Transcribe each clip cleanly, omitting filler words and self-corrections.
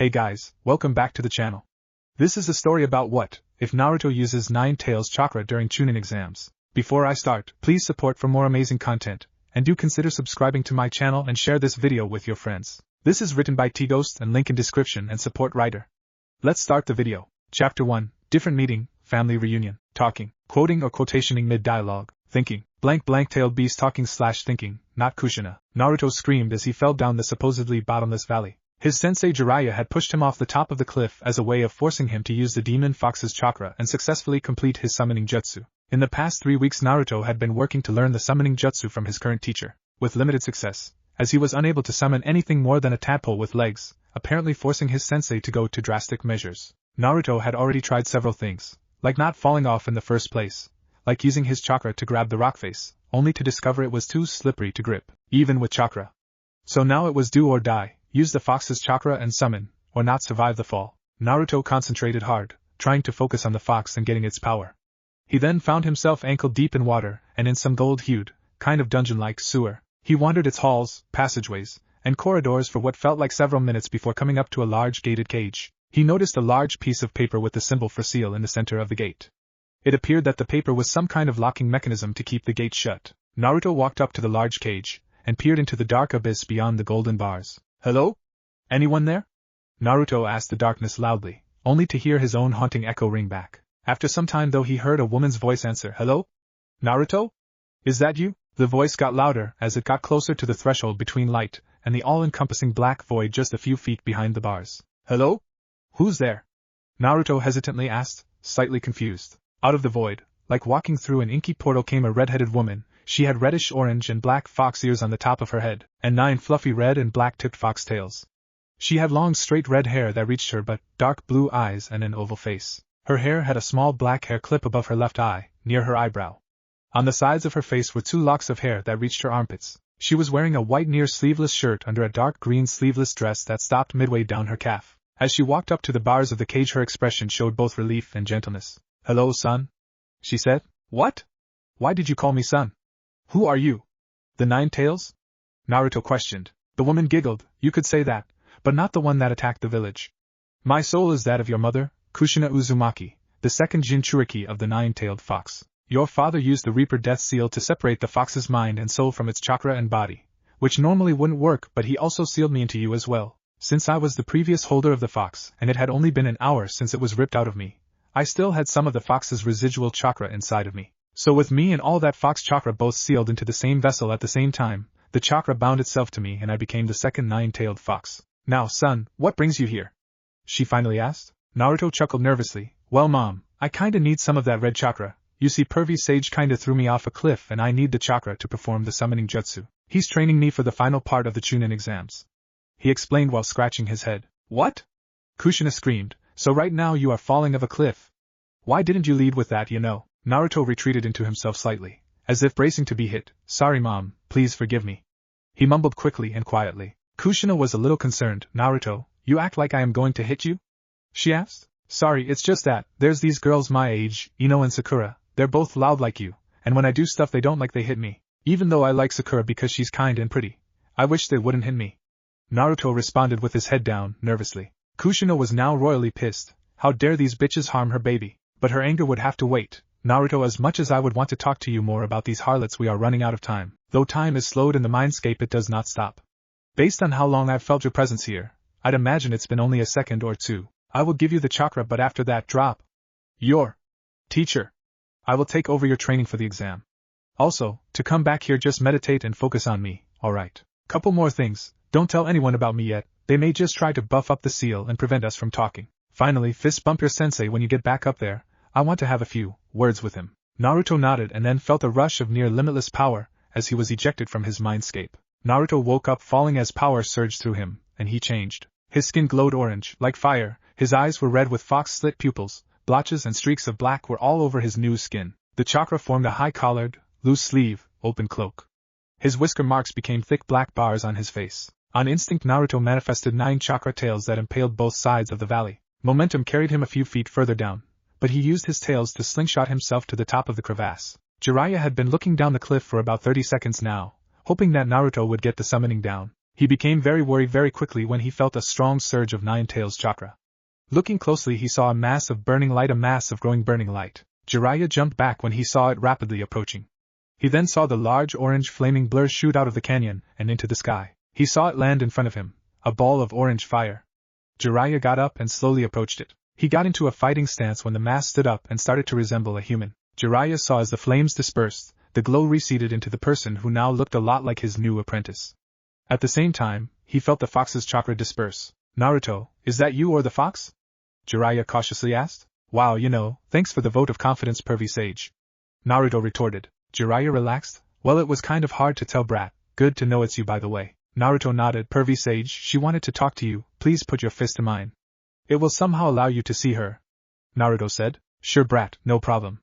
Hey guys, welcome back to the channel. This is a story about what if Naruto uses 9 tails chakra during Chunin Exams. Before I start, please support for more amazing content, and do consider subscribing to my channel and share this video with your friends. This is written by teaghost and link in description and support writer. Let's start the video. Chapter 1, Different Meeting, Family Reunion, Talking, Quoting or Quotationing Mid-Dialogue, Thinking, tailed beast talking / thinking, not Kushina. Naruto screamed as he fell down the supposedly bottomless valley. His sensei Jiraiya had pushed him off the top of the cliff as a way of forcing him to use the demon fox's chakra and successfully complete his summoning jutsu. In the past 3 weeks Naruto had been working to learn the summoning jutsu from his current teacher, with limited success, as he was unable to summon anything more than a tadpole with legs, apparently forcing his sensei to go to drastic measures. Naruto had already tried several things, like not falling off in the first place, like using his chakra to grab the rock face, only to discover it was too slippery to grip, even with chakra. So now it was do or die. Use the fox's chakra and summon, or not survive the fall. Naruto concentrated hard, trying to focus on the fox and getting its power. He then found himself ankle-deep in water, and in some gold-hued, kind of dungeon-like sewer. He wandered its halls, passageways, and corridors for what felt like several minutes before coming up to a large gated cage. He noticed a large piece of paper with the symbol for seal in the center of the gate. It appeared that the paper was some kind of locking mechanism to keep the gate shut. Naruto walked up to the large cage, and peered into the dark abyss beyond the golden bars. Hello? Anyone there? Naruto asked the darkness loudly, only to hear his own haunting echo ring back. After some time though he heard a woman's voice answer, Hello? Naruto? Is that you? The voice got louder as it got closer to the threshold between light and the all-encompassing black void just a few feet behind the bars. Hello? Who's there? Naruto hesitantly asked, slightly confused. Out of the void, like walking through an inky portal came a red-headed woman. She had reddish-orange and black fox ears on the top of her head, and 9 fluffy red and black-tipped fox tails. She had long straight red hair that reached her but dark blue eyes and an oval face. Her hair had a small black hair clip above her left eye, near her eyebrow. On the sides of her face were 2 locks of hair that reached her armpits. She was wearing a white near-sleeveless shirt under a dark green sleeveless dress that stopped midway down her calf. As she walked up to the bars of the cage her expression showed both relief and gentleness. Hello, son? She said. What? Why did you call me son? Who are you? The 9 tails? Naruto questioned. The woman giggled. You could say that, but not the one that attacked the village. My soul is that of your mother, Kushina Uzumaki, the second Jinchuriki of the 9-tailed fox. Your father used the Reaper Death Seal to separate the fox's mind and soul from its chakra and body, which normally wouldn't work, but he also sealed me into you as well. Since I was the previous holder of the fox and it had only been an hour since it was ripped out of me, I still had some of the fox's residual chakra inside of me. So with me and all that fox chakra both sealed into the same vessel at the same time, the chakra bound itself to me and I became the second 9-tailed fox. Now son, what brings you here? She finally asked. Naruto chuckled nervously. Well mom, I kinda need some of that red chakra. You see pervy sage kinda threw me off a cliff and I need the chakra to perform the summoning jutsu. He's training me for the final part of the Chunin Exams. He explained while scratching his head. What? Kushina screamed. So right now you are falling off a cliff. Why didn't you lead with that, you know? Naruto retreated into himself slightly, as if bracing to be hit. Sorry mom, please forgive me. He mumbled quickly and quietly. Kushina was a little concerned. Naruto, you act like I am going to hit you? She asked. Sorry, it's just that, there's these girls my age, Ino and Sakura, they're both loud like you, and when I do stuff they don't like they hit me. Even though I like Sakura because she's kind and pretty, I wish they wouldn't hit me. Naruto responded with his head down, nervously. Kushina was now royally pissed. How dare these bitches harm her baby? But her anger would have to wait. Naruto, as much as I would want to talk to you more about these harlots, we are running out of time. Though time is slowed in the mindscape, it does not stop. Based on how long I've felt your presence here, I'd imagine it's been only a second or 2. I will give you the chakra, but after that drop. Your teacher. I will take over your training for the exam. Also, to come back here just meditate and focus on me, alright? Couple more things, don't tell anyone about me yet, they may just try to buff up the seal and prevent us from talking. Finally, fist bump your sensei when you get back up there. I want to have a few words with him. Naruto nodded and then felt a rush of near-limitless power as he was ejected from his mindscape. Naruto woke up falling as power surged through him, and he changed. His skin glowed orange, like fire, his eyes were red with fox-slit pupils, blotches and streaks of black were all over his new skin. The chakra formed a high-collared, loose-sleeve, open cloak. His whisker marks became thick black bars on his face. On instinct Naruto manifested 9 chakra tails that impaled both sides of the valley. Momentum carried him a few feet further down, but he used his tails to slingshot himself to the top of the crevasse. Jiraiya had been looking down the cliff for about 30 seconds now, hoping that Naruto would get the summoning down. He became very worried very quickly when he felt a strong surge of Nine Tails chakra. Looking closely, he saw a mass of burning light, a mass of growing burning light. Jiraiya jumped back when he saw it rapidly approaching. He then saw the large orange flaming blur shoot out of the canyon and into the sky. He saw it land in front of him, a ball of orange fire. Jiraiya got up and slowly approached it. He got into a fighting stance when the mass stood up and started to resemble a human. Jiraiya saw as the flames dispersed, the glow receded into the person who now looked a lot like his new apprentice. At the same time, he felt the fox's chakra disperse. Naruto, is that you or the fox? Jiraiya cautiously asked. Wow, thanks for the vote of confidence, pervy sage. Naruto retorted. Jiraiya relaxed. Well, it was kind of hard to tell, brat. Good to know it's you, by the way. Naruto nodded. Pervy sage, she wanted to talk to you. Please put your fist to mine. It will somehow allow you to see her. Naruto said. Sure, brat, no problem.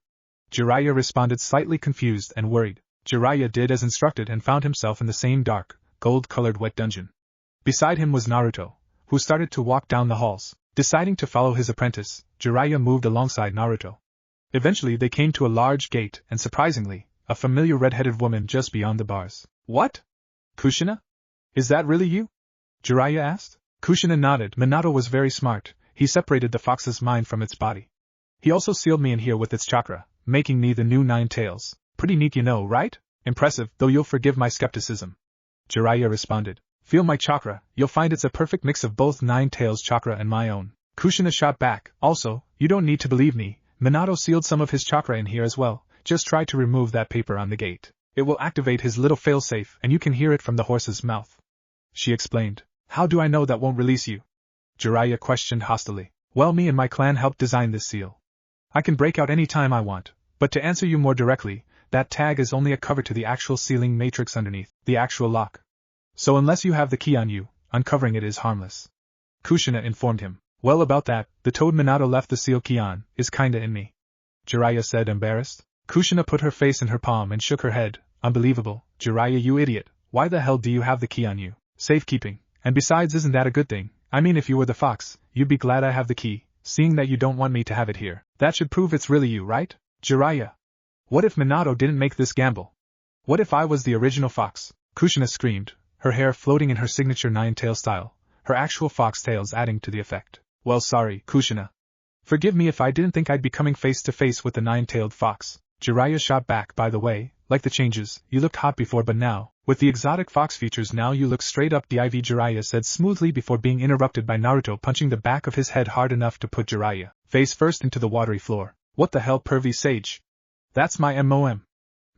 Jiraiya responded, slightly confused and worried. Jiraiya did as instructed and found himself in the same dark, gold-colored wet dungeon. Beside him was Naruto, who started to walk down the halls. Deciding to follow his apprentice, Jiraiya moved alongside Naruto. Eventually they came to a large gate and, surprisingly, a familiar red-headed woman just beyond the bars. What? Kushina? Is that really you? Jiraiya asked. Kushina nodded. Minato was very smart. He separated the fox's mind from its body. He also sealed me in here with its chakra, making me the new Nine Tails. Pretty neat, right? Impressive, though you'll forgive my skepticism. Jiraiya responded. Feel my chakra, you'll find it's a perfect mix of both Nine Tails chakra and my own. Kushina shot back. Also, you don't need to believe me, Minato sealed some of his chakra in here as well. Just try to remove that paper on the gate. It will activate his little failsafe and you can hear it from the horse's mouth. She explained. How do I know that won't release you? Jiraiya questioned hostilely. Well, me and my clan helped design this seal. I can break out any time I want, but to answer you more directly, that tag is only a cover to the actual sealing matrix underneath, the actual lock. So unless you have the key on you, uncovering it is harmless. Kushina informed him. Well, about that, the toad Minato left the seal key on, is kinda in me. Jiraiya said, embarrassed. Kushina put her face in her palm and shook her head. Unbelievable, Jiraiya, you idiot. Why the hell do you have the key on you? Safekeeping. And besides, isn't that a good thing? I mean, if you were the fox, you'd be glad I have the key, seeing that you don't want me to have it here. That should prove it's really you, right? Jiraiya. What if Minato didn't make this gamble? What if I was the original fox? Kushina screamed, her hair floating in her signature nine-tail style, her actual fox tails adding to the effect. Well, sorry, Kushina. Forgive me if I didn't think I'd be coming face to face with the nine-tailed fox. Jiraiya shot back. By the way, like the changes, you looked hot before, but now, with the exotic fox features, now you look straight up div, Jiraiya said smoothly before being interrupted by Naruto punching the back of his head hard enough to put Jiraiya face first into the watery floor. What the hell, pervy sage? That's my MOM.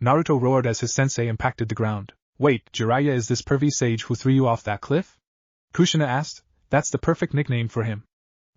Naruto roared as his sensei impacted the ground. Wait, Jiraiya, is this pervy sage who threw you off that cliff? Kushina asked. That's the perfect nickname for him.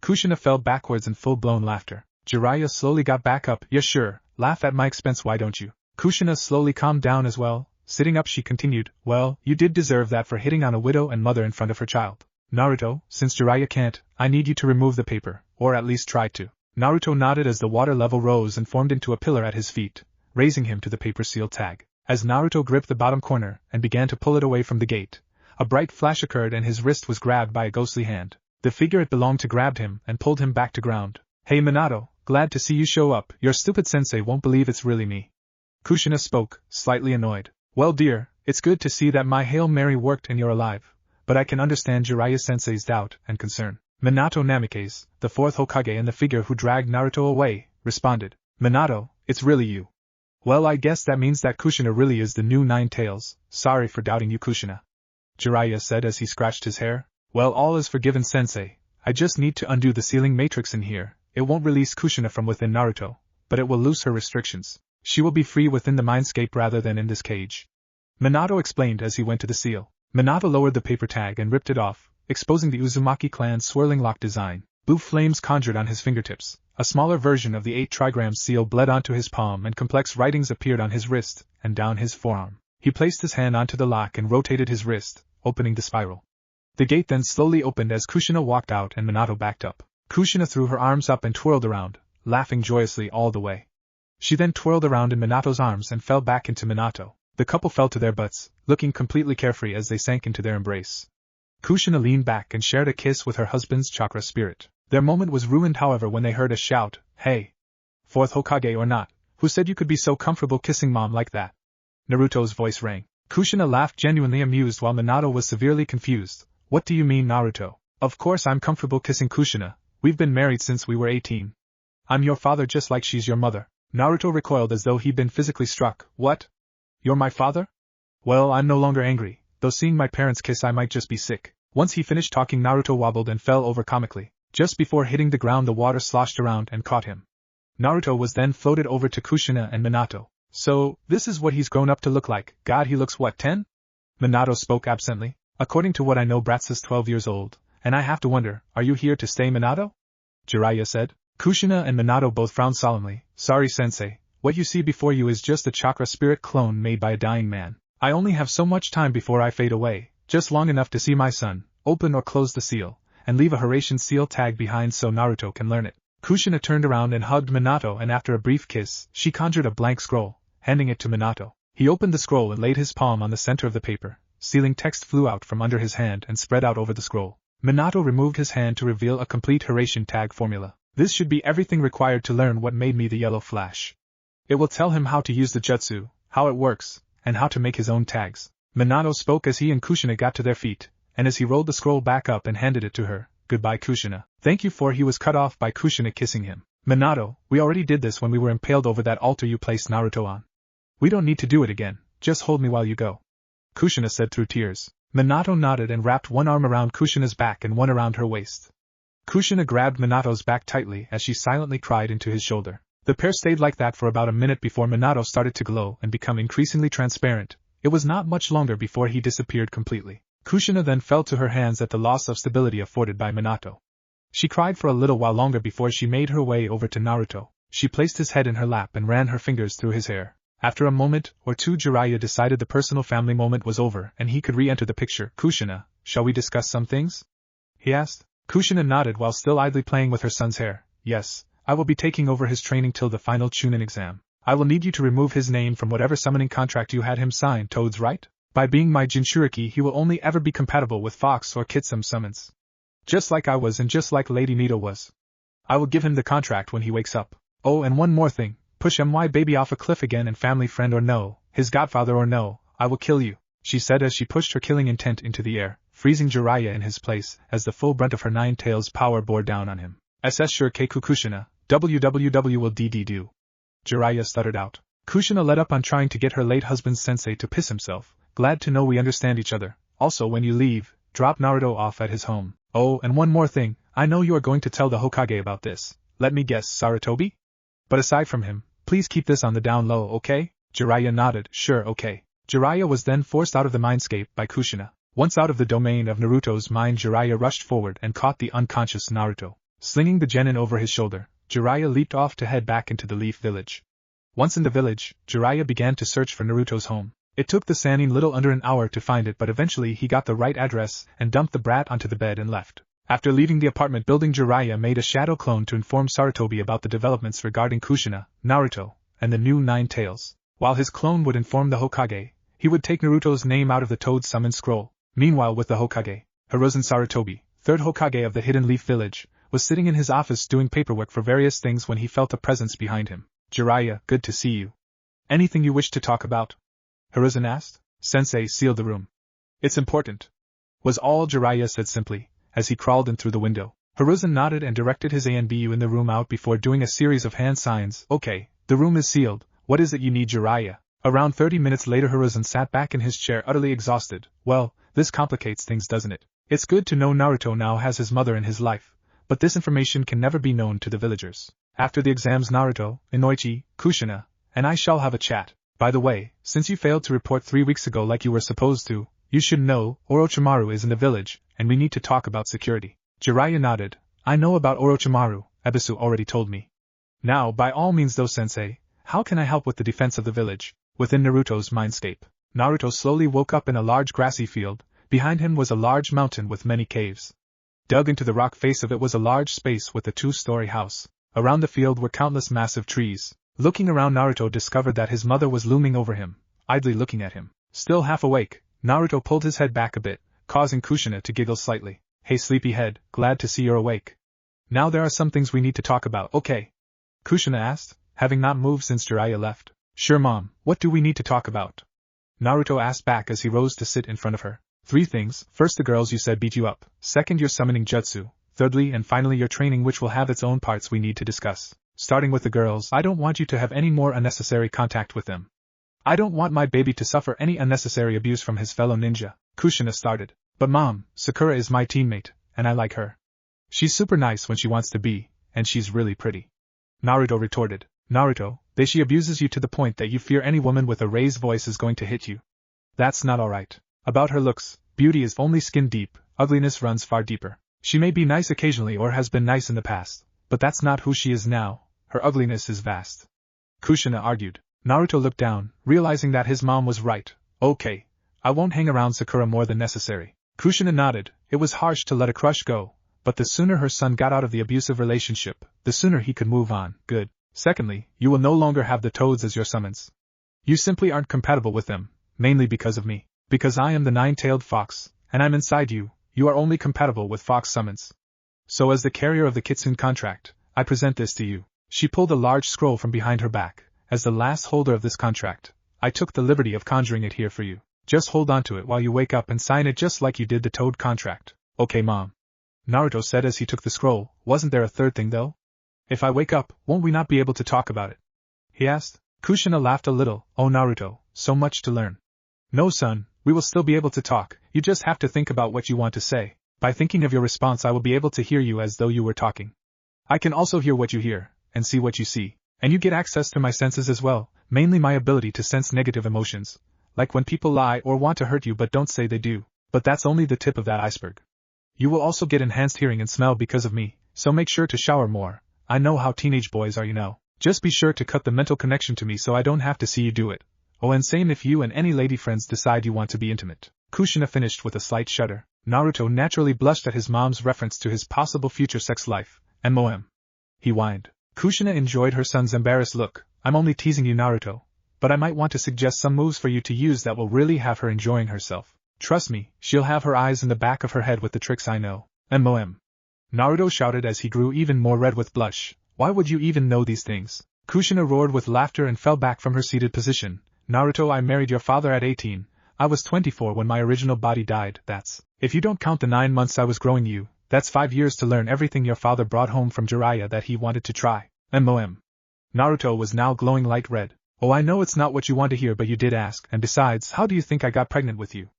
Kushina fell backwards in full-blown laughter. Jiraiya slowly got back up. Yeah, sure, laugh at my expense, why don't you? Kushina slowly calmed down as well. Sitting up, she continued, well, you did deserve that for hitting on a widow and mother in front of her child. Naruto, since Jiraiya can't, I need you to remove the paper, or at least try to. Naruto nodded as the water level rose and formed into a pillar at his feet, raising him to the paper seal tag. As Naruto gripped the bottom corner and began to pull it away from the gate, a bright flash occurred and his wrist was grabbed by a ghostly hand. The figure it belonged to grabbed him and pulled him back to ground. Hey Minato, glad to see you show up. Your stupid sensei won't believe it's really me. Kushina spoke, slightly annoyed. Well, dear, it's good to see that my Hail Mary worked and you're alive, but I can understand Jiraiya sensei's doubt and concern. Minato Namikaze, the fourth Hokage and the figure who dragged Naruto away, responded. Minato, it's really you. Well, I guess that means that Kushina really is the new Nine Tails. Sorry for doubting you, Kushina. Jiraiya said as he scratched his hair. Well, all is forgiven, sensei. I just need to undo the sealing matrix in here. It won't release Kushina from within Naruto, but it will loose her restrictions. She will be free within the mindscape rather than in this cage. Minato explained as he went to the seal. Minato lowered the paper tag and ripped it off, exposing the Uzumaki clan's swirling lock design. Blue flames conjured on his fingertips. A smaller version of the 8 trigram seal bled onto his palm and complex writings appeared on his wrist and down his forearm. He placed his hand onto the lock and rotated his wrist, opening the spiral. The gate then slowly opened as Kushina walked out and Minato backed up. Kushina threw her arms up and twirled around, laughing joyously all the way. She then twirled around in Minato's arms and fell back into Minato. The couple fell to their butts, looking completely carefree as they sank into their embrace. Kushina leaned back and shared a kiss with her husband's chakra spirit. Their moment was ruined, however, when they heard a shout. Hey! Fourth Hokage or not, who said you could be so comfortable kissing mom like that? Naruto's voice rang. Kushina laughed, genuinely amused, while Minato was severely confused. What do you mean, Naruto? Of course I'm comfortable kissing Kushina. We've been married since we were 18. I'm your father just like she's your mother. Naruto recoiled as though he'd been physically struck. What? You're my father? Well, I'm no longer angry, though seeing my parents kiss I might just be sick. Once he finished talking, Naruto wobbled and fell over comically. Just before hitting the ground, the water sloshed around and caught him. Naruto was then floated over to Kushina and Minato. So, this is what he's grown up to look like. God, he looks what, 10? Minato spoke absently. According to what I know, Bratz is 12 years old, and I have to wonder, are you here to stay, Minato? Jiraiya said. Kushina and Minato both frowned solemnly. Sorry, sensei, what you see before you is just a chakra spirit clone made by a dying man. I only have so much time before I fade away, just long enough to see my son, open or close the seal, and leave a Horatian seal tag behind so Naruto can learn it. Kushina turned around and hugged Minato, and after a brief kiss, she conjured a blank scroll, handing it to Minato. He opened the scroll and laid his palm on the center of the paper. Sealing text flew out from under his hand and spread out over the scroll. Minato removed his hand to reveal a complete Horatian tag formula. This should be everything required to learn what made me the Yellow Flash. It will tell him how to use the jutsu, how it works, and how to make his own tags. Minato spoke as he and Kushina got to their feet, and as he rolled the scroll back up and handed it to her. Goodbye, Kushina. Thank you. For he was cut off by Kushina kissing him. Minato, we already did this when we were impaled over that altar you placed Naruto on. We don't need to do it again, just hold me while you go. Kushina said through tears. Minato nodded and wrapped one arm around Kushina's back and one around her waist. Kushina grabbed Minato's back tightly as she silently cried into his shoulder. The pair stayed like that for about a minute before Minato started to glow and become increasingly transparent. It was not much longer before he disappeared completely. Kushina then fell to her hands at the loss of stability afforded by Minato. She cried for a little while longer before she made her way over to Naruto. She placed his head in her lap and ran her fingers through his hair. After a moment or two, Jiraiya decided the personal family moment was over and he could re-enter the picture. Kushina, shall we discuss some things? He asked. Kushina nodded while still idly playing with her son's hair. Yes, I will be taking over his training till the final Chunin exam. I will need you to remove his name from whatever summoning contract you had him sign. Toad's right? By being my Jinchuriki, he will only ever be compatible with Fox or Kitsum summons. Just like I was and just like Lady Nito was. I will give him the contract when he wakes up. Oh, and one more thing. Push my baby off a cliff again and family friend or no, his godfather or no, I will kill you, she said as she pushed her killing intent into the air, freezing Jiraiya in his place as the full brunt of her nine tails power bore down on him. SS sure Keiku Kushina, www will DD do. Jiraiya stuttered out. Kushina let up on trying to get her late husband's sensei to piss himself. Glad to know we understand each other. Also, when you leave, drop Naruto off at his home. Oh, and one more thing, I know you are going to tell the Hokage about this. Let me guess, Sarutobi? But aside from him, please keep this on the down low, okay? Jiraiya nodded, sure, okay. Jiraiya was then forced out of the mindscape by Kushina. Once out of the domain of Naruto's mind, Jiraiya rushed forward and caught the unconscious Naruto. Slinging the genin over his shoulder, Jiraiya leaped off to head back into the Leaf Village. Once in the village, Jiraiya began to search for Naruto's home. It took the Sannin little under an hour to find it, but eventually he got the right address and dumped the brat onto the bed and left. After leaving the apartment building, Jiraiya made a shadow clone to inform Sarutobi about the developments regarding Kushina, Naruto, and the new Nine Tails. While his clone would inform the Hokage, he would take Naruto's name out of the Toad Summon Scroll. Meanwhile, with the Hokage, Hiruzen Sarutobi, third Hokage of the Hidden Leaf Village, was sitting in his office doing paperwork for various things when he felt a presence behind him. Jiraiya, good to see you. Anything you wish to talk about? Hiruzen asked. Sensei sealed the room. It's important, was all Jiraiya said simply, as he crawled in through the window. Hiruzen nodded and directed his ANBU in the room out before doing a series of hand signs. Okay, the room is sealed. What is it you need, Jiraiya? Around 30 minutes later, Hiruzen sat back in his chair utterly exhausted. Well, this complicates things, doesn't it? It's good to know Naruto now has his mother in his life, but this information can never be known to the villagers. After the exams, Naruto, Inoichi, Kushina, and I shall have a chat. By the way, since you failed to report 3 weeks ago like you were supposed to, you should know, Orochimaru is in the village, and we need to talk about security. Jiraiya nodded. I know about Orochimaru, Ebisu already told me. Now, by all means though, sensei, how can I help with the defense of the village? Within Naruto's mindscape, Naruto slowly woke up in a large grassy field. Behind him was a large mountain with many caves. Dug into the rock face of it was a large space with a 2-story house. Around the field were countless massive trees. Looking around, Naruto discovered that his mother was looming over him, idly looking at him. Still half awake, Naruto pulled his head back a bit, causing Kushina to giggle slightly. Hey sleepyhead, glad to see you're awake. Now there are some things we need to talk about, okay? Kushina asked, having not moved since Jiraiya left. Sure mom, what do we need to talk about? Naruto asked back as he rose to sit in front of her. 3 things. First, the girls you said beat you up. Second, your summoning jutsu. Thirdly and finally your training, which will have its own parts we need to discuss. Starting with the girls, I don't want you to have any more unnecessary contact with them. I don't want my baby to suffer any unnecessary abuse from his fellow ninja. Kushina started. But mom, Sakura is my teammate, and I like her. She's super nice when she wants to be, and she's really pretty. Naruto retorted. Naruto, she abuses you to the point that you fear any woman with a raised voice is going to hit you. That's not alright. About her looks, beauty is only skin deep, ugliness runs far deeper. She may be nice occasionally or has been nice in the past, but that's not who she is now. Her ugliness is vast. Kushina argued. Naruto looked down, realizing that his mom was right. Okay, I won't hang around Sakura more than necessary. Kushina nodded. It was harsh to let a crush go, but the sooner her son got out of the abusive relationship, the sooner he could move on. Good. Secondly, you will no longer have the toads as your summons. You simply aren't compatible with them, mainly because of me. Because I am the 9-tailed fox, and I'm inside you, you are only compatible with fox summons. So as the carrier of the Kitsune contract, I present this to you. She pulled a large scroll from behind her back. As the last holder of this contract, I took the liberty of conjuring it here for you. Just hold on to it while you wake up and sign it just like you did the toad contract. Okay, Mom. Naruto said as he took the scroll. Wasn't there a third thing though? If I wake up, won't we not be able to talk about it? He asked. Kushina laughed a little. Oh Naruto, so much to learn. No son, we will still be able to talk, you just have to think about what you want to say. By thinking of your response I will be able to hear you as though you were talking. I can also hear what you hear, and see what you see. And you get access to my senses as well, mainly my ability to sense negative emotions, like when people lie or want to hurt you but don't say they do. But that's only the tip of that iceberg. You will also get enhanced hearing and smell because of me, so make sure to shower more. I know how teenage boys are, you know. Just be sure to cut the mental connection to me so I don't have to see you do it. Oh, and same if you and any lady friends decide you want to be intimate. Kushina finished with a slight shudder. Naruto naturally blushed at his mom's reference to his possible future sex life. MOM. He whined. Kushina enjoyed her son's embarrassed look. I'm only teasing you, Naruto, but I might want to suggest some moves for you to use that will really have her enjoying herself. Trust me, she'll have her eyes in the back of her head with the tricks I know. MOM. Naruto shouted as he grew even more red with blush. Why would you even know these things? Kushina roared with laughter and fell back from her seated position. Naruto, I married your father at 18. I was 24 when my original body died. That's, if you don't count the 9 months I was growing you, that's 5 years to learn everything your father brought home from Jiraiya that he wanted to try. MOM. Naruto was now glowing light red. Oh, I know it's not what you want to hear, but you did ask, and besides, how do you think I got pregnant with you?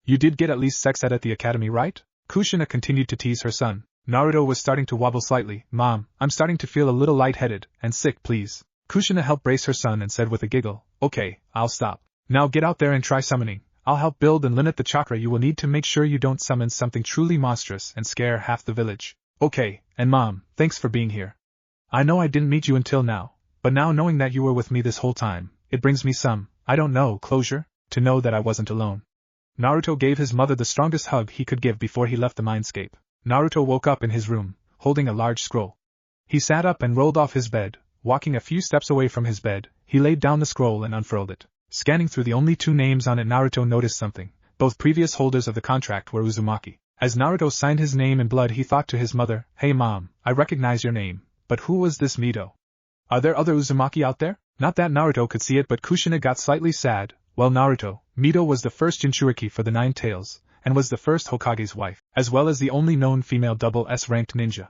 You did get at least sex ed at the academy, right? Kushina continued to tease her son. Naruto was starting to wobble slightly. Mom, I'm starting to feel a little lightheaded and sick, please. Kushina helped brace her son and said with a giggle, okay, I'll stop. Now get out there and try summoning. I'll help build and limit the chakra you will need to make sure you don't summon something truly monstrous and scare half the village. Okay, and Mom, thanks for being here. I know I didn't meet you until now, but now knowing that you were with me this whole time, it brings me some, I don't know, closure, to know that I wasn't alone. Naruto gave his mother the strongest hug he could give before he left the mindscape. Naruto woke up in his room, holding a large scroll. He sat up and rolled off his bed. Walking a few steps away from his bed, he laid down the scroll and unfurled it. Scanning through the only 2 names on it, Naruto noticed something. Both previous holders of the contract were Uzumaki. As Naruto signed his name in blood, he thought to his mother, hey Mom, I recognize your name, but who was this Mito? Are there other Uzumaki out there? Not that Naruto could see it, but Kushina got slightly sad. Well, Naruto, Mito was the first Jinchuriki for the 9 tails, and was the first Hokage's wife, as well as the only known female double S-ranked ninja.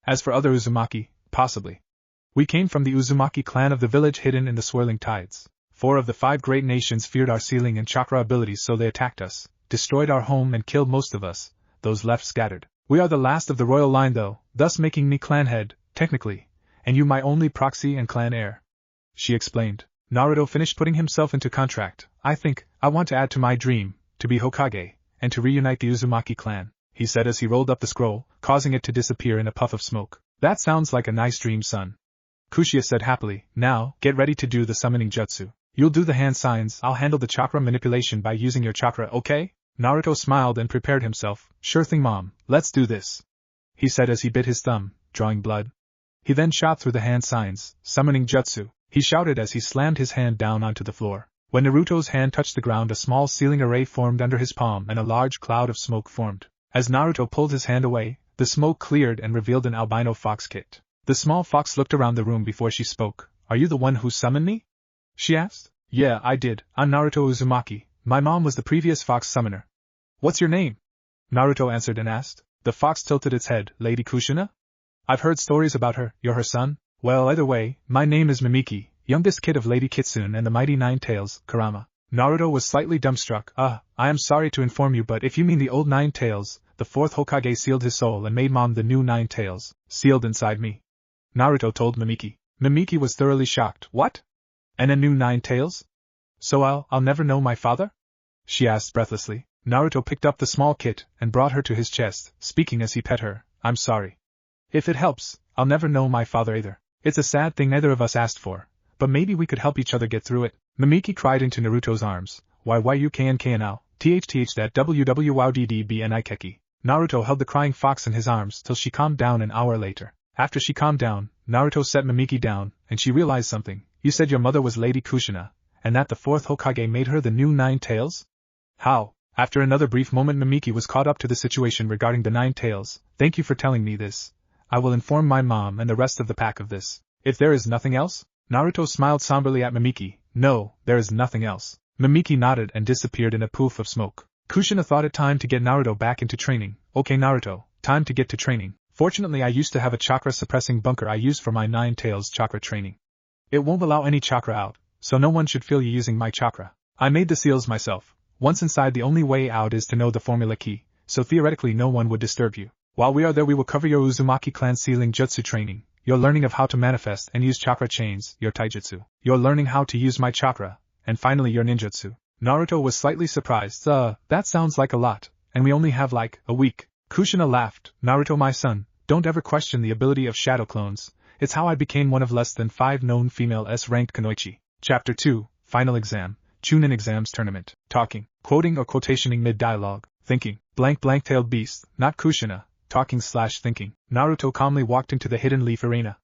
As for other Uzumaki, possibly. We came from the Uzumaki clan of the village hidden in the swirling tides. 4 of the 5 great nations feared our sealing and chakra abilities, so they attacked us, destroyed our home and killed most of us, those left scattered. We are the last of the royal line though, thus making me clan head, technically, and you my only proxy and clan heir. She explained. Naruto finished putting himself into contract. I think, I want to add to my dream, to be Hokage, and to reunite the Uzumaki clan, he said as he rolled up the scroll, causing it to disappear in a puff of smoke. That sounds like a nice dream, son. Kushina said happily. Now, get ready to do the summoning jutsu. You'll do the hand signs, I'll handle the chakra manipulation by using your chakra, okay? Naruto smiled and prepared himself. Sure thing, Mom, let's do this, he said as he bit his thumb, drawing blood. He then shot through the hand signs, summoning jutsu, he shouted as he slammed his hand down onto the floor. When Naruto's hand touched the ground, a small sealing array formed under his palm and a large cloud of smoke formed. As Naruto pulled his hand away, the smoke cleared and revealed an albino fox kit. The small fox looked around the room before she spoke. Are you the one who summoned me? She asked. Yeah, I did. I'm Naruto Uzumaki, My mom was the previous fox summoner. What's your name? Naruto answered and asked. The fox tilted its head. Lady Kushina? I've heard stories about her. You're her son? Well, either way, my name is Mimiki, youngest kid of Lady Kitsune and the mighty Nine Tails, Kurama. Naruto was slightly dumbstruck. I am sorry to inform you, but if you mean the old Nine Tails, the fourth Hokage sealed his soul and made mom the new Nine Tails, sealed inside me. Naruto told Mimiki. Mimiki was thoroughly shocked. What? And a new Nine Tails? So I'll never know my father? She asked breathlessly. Naruto picked up the small kit and brought her to his chest, speaking as he pet her. I'm sorry. If it helps, I'll never know my father either. It's a sad thing neither of us asked for, but maybe we could help each other get through it. Mimiki cried into Naruto's arms. Why you can now, th that wwwddbnikeki. Naruto held the crying fox in his arms till she calmed down an hour later. After she calmed down, Naruto set Mimiki down, and she realized something. You said your mother was Lady Kushina, and that the fourth Hokage made her the new Nine Tails? How? After another brief moment, Mimiki was caught up to the situation regarding the Nine Tails. Thank you for telling me this. I will inform my mom and the rest of the pack of this. If there is nothing else? Naruto smiled somberly at Mimiki. No, there is nothing else. Mimiki nodded and disappeared in a poof of smoke. Kushina thought it time to get Naruto back into training. Okay Naruto, time to get to training. Fortunately I used to have a chakra suppressing bunker I used for my Nine Tails chakra training. It won't allow any chakra out, so no one should feel you using my chakra. I made the seals myself. Once inside, the only way out is to know the formula key, so theoretically no one would disturb you. While we are there we will cover your Uzumaki clan sealing jutsu training, your learning of how to manifest and use chakra chains, your taijutsu, your learning how to use my chakra, and finally your ninjutsu. Naruto was slightly surprised. That sounds like a lot, and we only have like a week. Kushina laughed. Naruto my son, don't ever question the ability of shadow clones. It's how I became one of less than 5 known female S-ranked kunoichi. Chapter 2, Final Exam. Chunin Exams Tournament. Talking, quoting or quotationing mid-dialogue. Thinking, blank-tailed beast, not Kushina, talking/thinking. Naruto calmly walked into the Hidden Leaf Arena.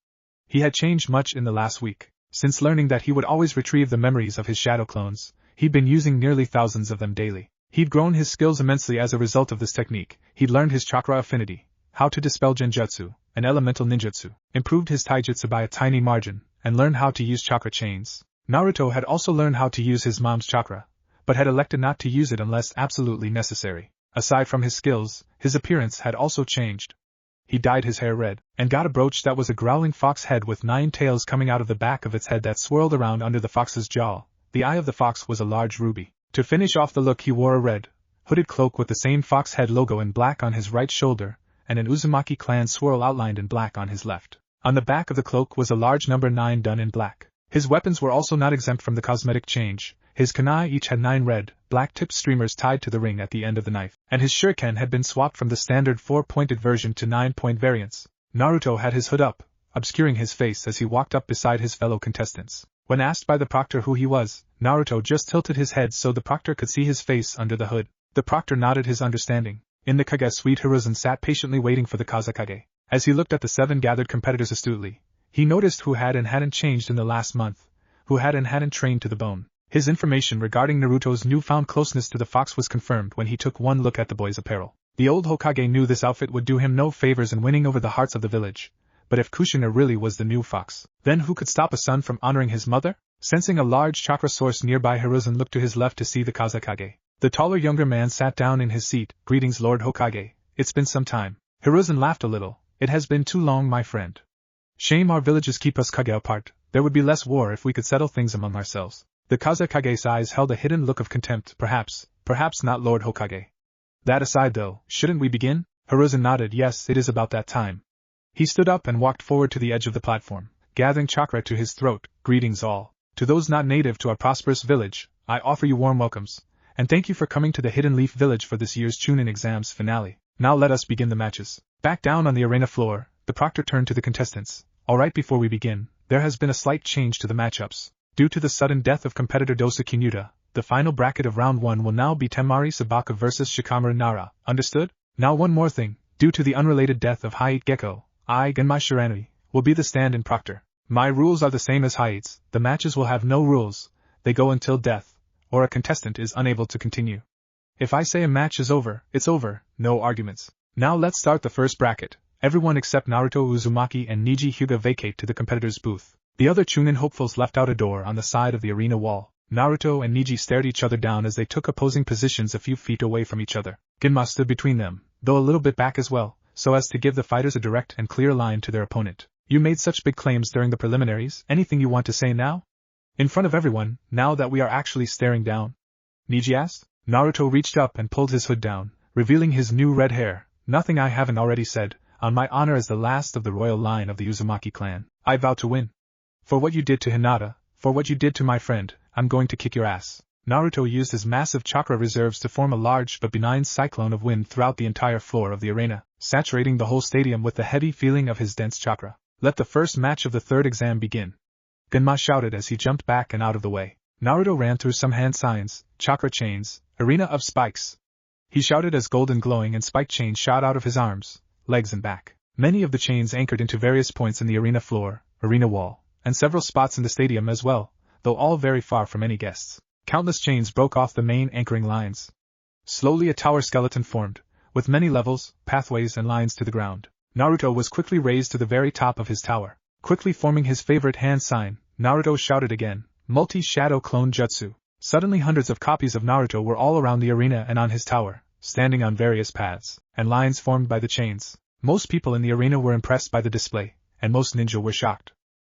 He had changed much in the last week. Since learning that he would always retrieve the memories of his shadow clones, he'd been using nearly thousands of them daily. He'd grown his skills immensely as a result of this technique. He'd learned his chakra affinity, how to dispel genjutsu, and elemental ninjutsu, improved his taijutsu by a tiny margin, and learned how to use chakra chains. Naruto had also learned how to use his mom's chakra, but had elected not to use it unless absolutely necessary. Aside from his skills, his appearance had also changed. He dyed his hair red, and got a brooch that was a growling fox head with 9 tails coming out of the back of its head that swirled around under the fox's jaw. The eye of the fox was a large ruby. To finish off the look he wore a red, hooded cloak with the same fox head logo in black on his right shoulder, and an Uzumaki clan swirl outlined in black on his left. On the back of the cloak was a large number 9 done in black. His weapons were also not exempt from the cosmetic change. His kunai each had 9 red, black-tipped streamers tied to the ring at the end of the knife, and his shuriken had been swapped from the standard 4-pointed version to 9-point variants. Naruto had his hood up, obscuring his face as he walked up beside his fellow contestants. When asked by the proctor who he was, Naruto just tilted his head so the proctor could see his face under the hood. The proctor nodded his understanding. In the Kage suite, Hiruzen sat patiently waiting for the Kazekage. As he looked at the 7 gathered competitors astutely, he noticed who had and hadn't changed in the last month, who had and hadn't trained to the bone. His information regarding Naruto's newfound closeness to the fox was confirmed when he took one look at the boy's apparel. The old Hokage knew this outfit would do him no favors in winning over the hearts of the village, but if Kushina really was the new fox, then who could stop a son from honoring his mother? Sensing a large chakra source nearby, Hiruzen looked to his left to see the Kazekage. The taller younger man sat down in his seat. Greetings Lord Hokage, it's been some time. Hiruzen laughed a little. It has been too long my friend. Shame our villages keep us Kage apart. There would be less war if we could settle things among ourselves. The Kazekage's eyes held a hidden look of contempt. Perhaps not Lord Hokage. That aside though, shouldn't we begin? Hiruzen nodded. Yes, it is about that time. He stood up and walked forward to the edge of the platform, gathering chakra to his throat. Greetings all. To those not native to our prosperous village, I offer you warm welcomes, and thank you for coming to the Hidden Leaf Village for this year's Chunin Exams finale. Now let us begin the matches. Back down on the arena floor, the proctor turned to the contestants. Alright, before we begin, there has been a slight change to the matchups. Due to the sudden death of competitor Dosa Kinuta, the final bracket of round 1 will now be Temari Sabaka vs Shikamaru Nara. Understood? Now one more thing, due to the unrelated death of Hayate Gecko, I, Genmai Shiranui, will be the stand-in proctor. My rules are the same as Hayate's. The matches will have no rules. They go until death, or a contestant is unable to continue. If I say a match is over, it's over, no arguments. Now let's start the first bracket. Everyone except Naruto Uzumaki and Niji Hyuga vacate to the competitor's booth. The other Chunin hopefuls left out a door on the side of the arena wall. Naruto and Niji stared each other down as they took opposing positions a few feet away from each other. Genma stood between them, though a little bit back as well, so as to give the fighters a direct and clear line to their opponent. You made such big claims during the preliminaries, anything you want to say now? In front of everyone, now that we are actually staring down? Niji asked. Naruto reached up and pulled his hood down, revealing his new red hair. Nothing I haven't already said. On my honor as the last of the royal line of the Uzumaki clan, I vow to win. For what you did to Hinata, for what you did to my friend, I'm going to kick your ass. Naruto used his massive chakra reserves to form a large but benign cyclone of wind throughout the entire floor of the arena, saturating the whole stadium with the heavy feeling of his dense chakra. Let the first match of the third exam begin. Genma shouted as he jumped back and out of the way. Naruto ran through some hand signs, chakra chains, arena of spikes. He shouted as golden glowing and spiked chains shot out of his arms, legs and back. Many of the chains anchored into various points in the arena floor, arena wall, and several spots in the stadium as well, though all very far from any guests. Countless chains broke off the main anchoring lines. Slowly a tower skeleton formed, with many levels, pathways and lines to the ground. Naruto was quickly raised to the very top of his tower. Quickly forming his favorite hand sign, Naruto shouted again, Multi-Shadow Clone Jutsu. Suddenly hundreds of copies of Naruto were all around the arena and on his tower, standing on various paths and lines formed by the chains. Most people in the arena were impressed by the display, and most ninja were shocked.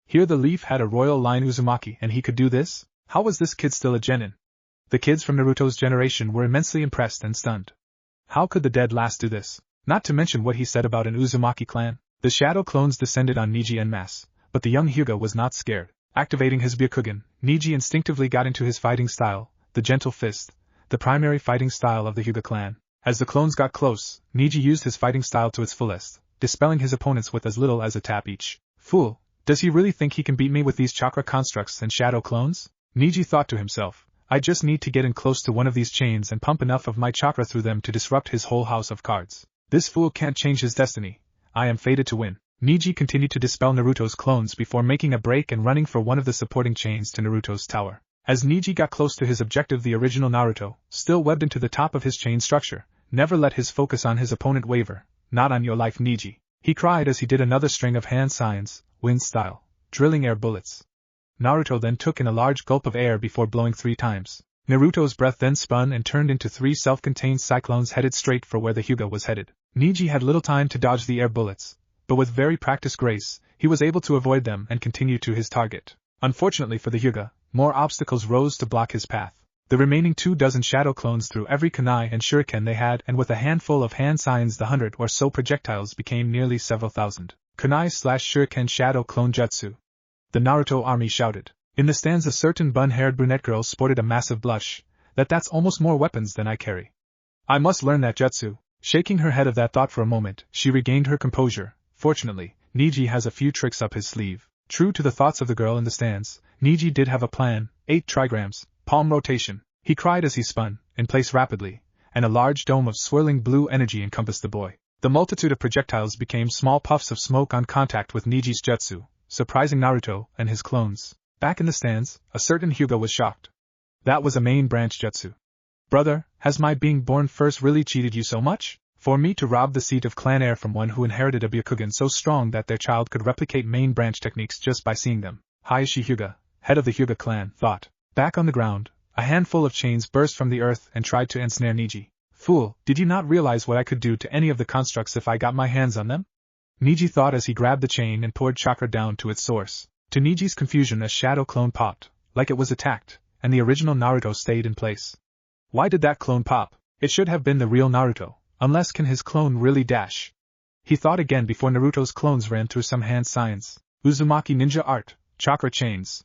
Here the Leaf had a royal line Uzumaki and he could do this? How was this kid still a genin? The kids from Naruto's generation were immensely impressed and stunned. How could the dead last do this? Not to mention what he said about an Uzumaki clan. The shadow clones descended on Niji en masse, but the young Hyuga was not scared. Activating his Byakugan, Niji instinctively got into his fighting style, the gentle fist, the primary fighting style of the Hyuga clan. As the clones got close, Niji used his fighting style to its fullest, dispelling his opponents with as little as a tap each. Fool, does he really think he can beat me with these chakra constructs and shadow clones? Niji thought to himself, I just need to get in close to one of these chains and pump enough of my chakra through them to disrupt his whole house of cards. This fool can't change his destiny. I am fated to win. Niji continued to dispel Naruto's clones before making a break and running for one of the supporting chains to Naruto's tower. As Niji got close to his objective, the original Naruto, still webbed into the top of his chain structure, never let his focus on his opponent waver. Not on your life, Niji. He cried as he did another string of hand signs, wind style, drilling air bullets. Naruto then took in a large gulp of air before blowing 3 times. Naruto's breath then spun and turned into 3 self-contained cyclones headed straight for where the Hyuga was headed. Niji had little time to dodge the air bullets, but with very practiced grace, he was able to avoid them and continue to his target. Unfortunately for the Hyuga, more obstacles rose to block his path. The remaining 24 shadow clones threw every kunai and shuriken they had, and with a handful of hand signs the 100 or so projectiles became nearly several thousand. Kunai/shuriken shadow clone jutsu. The Naruto army shouted. In the stands a certain bun-haired brunette girl sported a massive blush. That's almost more weapons than I carry. I must learn that jutsu. Shaking her head of that thought for a moment, she regained her composure. Fortunately, Niji has a few tricks up his sleeve. True to the thoughts of the girl in the stands, Niji did have a plan. 8 trigrams, palm rotation. He cried as he spun, in place rapidly, and a large dome of swirling blue energy encompassed the boy. The multitude of projectiles became small puffs of smoke on contact with Niji's jutsu, surprising Naruto and his clones. Back in the stands, a certain Hyuga was shocked. That was a main branch jutsu. Brother, has my being born first really cheated you so much? For me to rob the seat of clan heir from one who inherited a Byakugan so strong that their child could replicate main branch techniques just by seeing them. Hayashi Hyuga, head of the Hyuga clan, thought. Back on the ground, a handful of chains burst from the earth and tried to ensnare Niji. Fool, did you not realize what I could do to any of the constructs if I got my hands on them? Niji thought as he grabbed the chain and poured chakra down to its source. To Niji's confusion, a shadow clone popped, like it was attacked, and the original Naruto stayed in place. Why did that clone pop? It should have been the real Naruto. Unless can his clone really dash? He thought again before Naruto's clones ran through some hand signs. Uzumaki ninja art, chakra chains.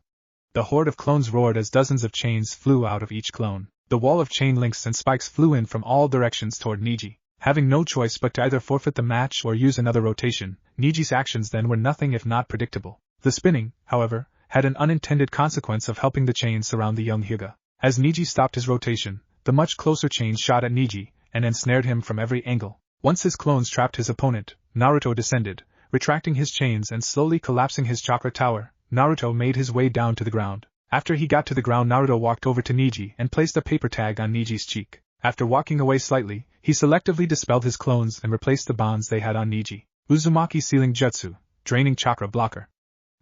The horde of clones roared as dozens of chains flew out of each clone. The wall of chain links and spikes flew in from all directions toward Niji. Having no choice but to either forfeit the match or use another rotation, Niji's actions then were nothing if not predictable. The spinning, however, had an unintended consequence of helping the chains surround the young Hyuga. As Niji stopped his rotation, the much closer chains shot at Niji and ensnared him from every angle. Once his clones trapped his opponent, Naruto descended, retracting his chains and slowly collapsing his chakra tower. Naruto made his way down to the ground. After he got to the ground, Naruto walked over to Niji and placed a paper tag on Niji's cheek. After walking away slightly, he selectively dispelled his clones and replaced the bonds they had on Niji. Uzumaki sealing jutsu, draining chakra blocker.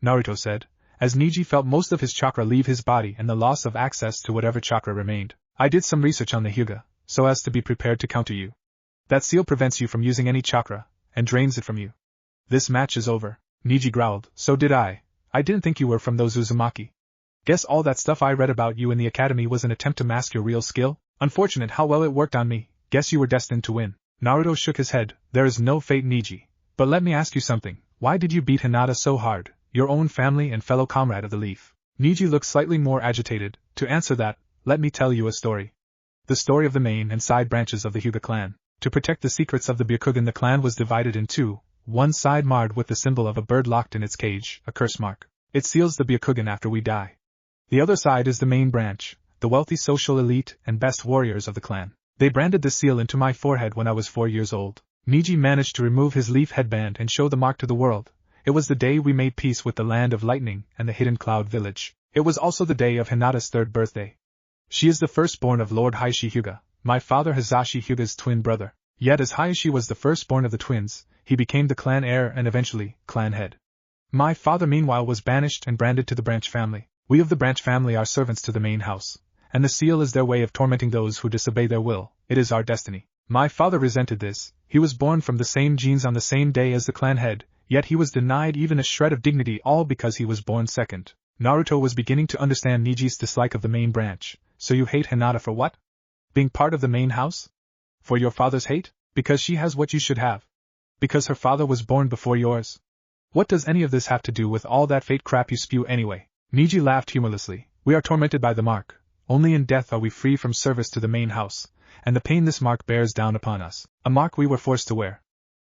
Naruto said, as Niji felt most of his chakra leave his body and the loss of access to whatever chakra remained. I did some research on the Hyuga, so as to be prepared to counter you. That seal prevents you from using any chakra, and drains it from you. This match is over, Niji growled. So did I. I didn't think you were from those Uzumaki. Guess all that stuff I read about you in the academy was an attempt to mask your real skill? Unfortunate how well it worked on me. Guess you were destined to win. Naruto shook his head. There is no fate, Niji. But let me ask you something. Why did you beat Hinata so hard, your own family and fellow comrade of the Leaf? Niji looked slightly more agitated. To answer that, let me tell you a story. The story of the main and side branches of the Hyuga clan. To protect the secrets of the Byakugan, the clan was divided in two, one side marred with the symbol of a bird locked in its cage, a curse mark. It seals the Byakugan after we die. The other side is the main branch, the wealthy social elite and best warriors of the clan. They branded the seal into my forehead when I was 4 years old. Niji managed to remove his leaf headband and show the mark to the world. It was the day we made peace with the land of lightning and the hidden cloud village. It was also the day of Hinata's 3rd birthday. She is the firstborn of Lord Hayashi Hyuga, my father Hisashi Hyuga's twin brother. Yet as Hayashi was the firstborn of the twins, he became the clan heir and eventually, clan head. My father meanwhile was banished and branded to the branch family. We of the branch family are servants to the main house, and the seal is their way of tormenting those who disobey their will. It is our destiny. My father resented this. He was born from the same genes on the same day as the clan head, yet he was denied even a shred of dignity, all because he was born second. Naruto was beginning to understand Niji's dislike of the main branch. So you hate Hinata for what? Being part of the main house? For your father's hate? Because she has what you should have? Because her father was born before yours? What does any of this have to do with all that fate crap you spew anyway? Niji laughed humorlessly. We are tormented by the mark. Only in death are we free from service to the main house, and the pain this mark bears down upon us. A mark we were forced to wear.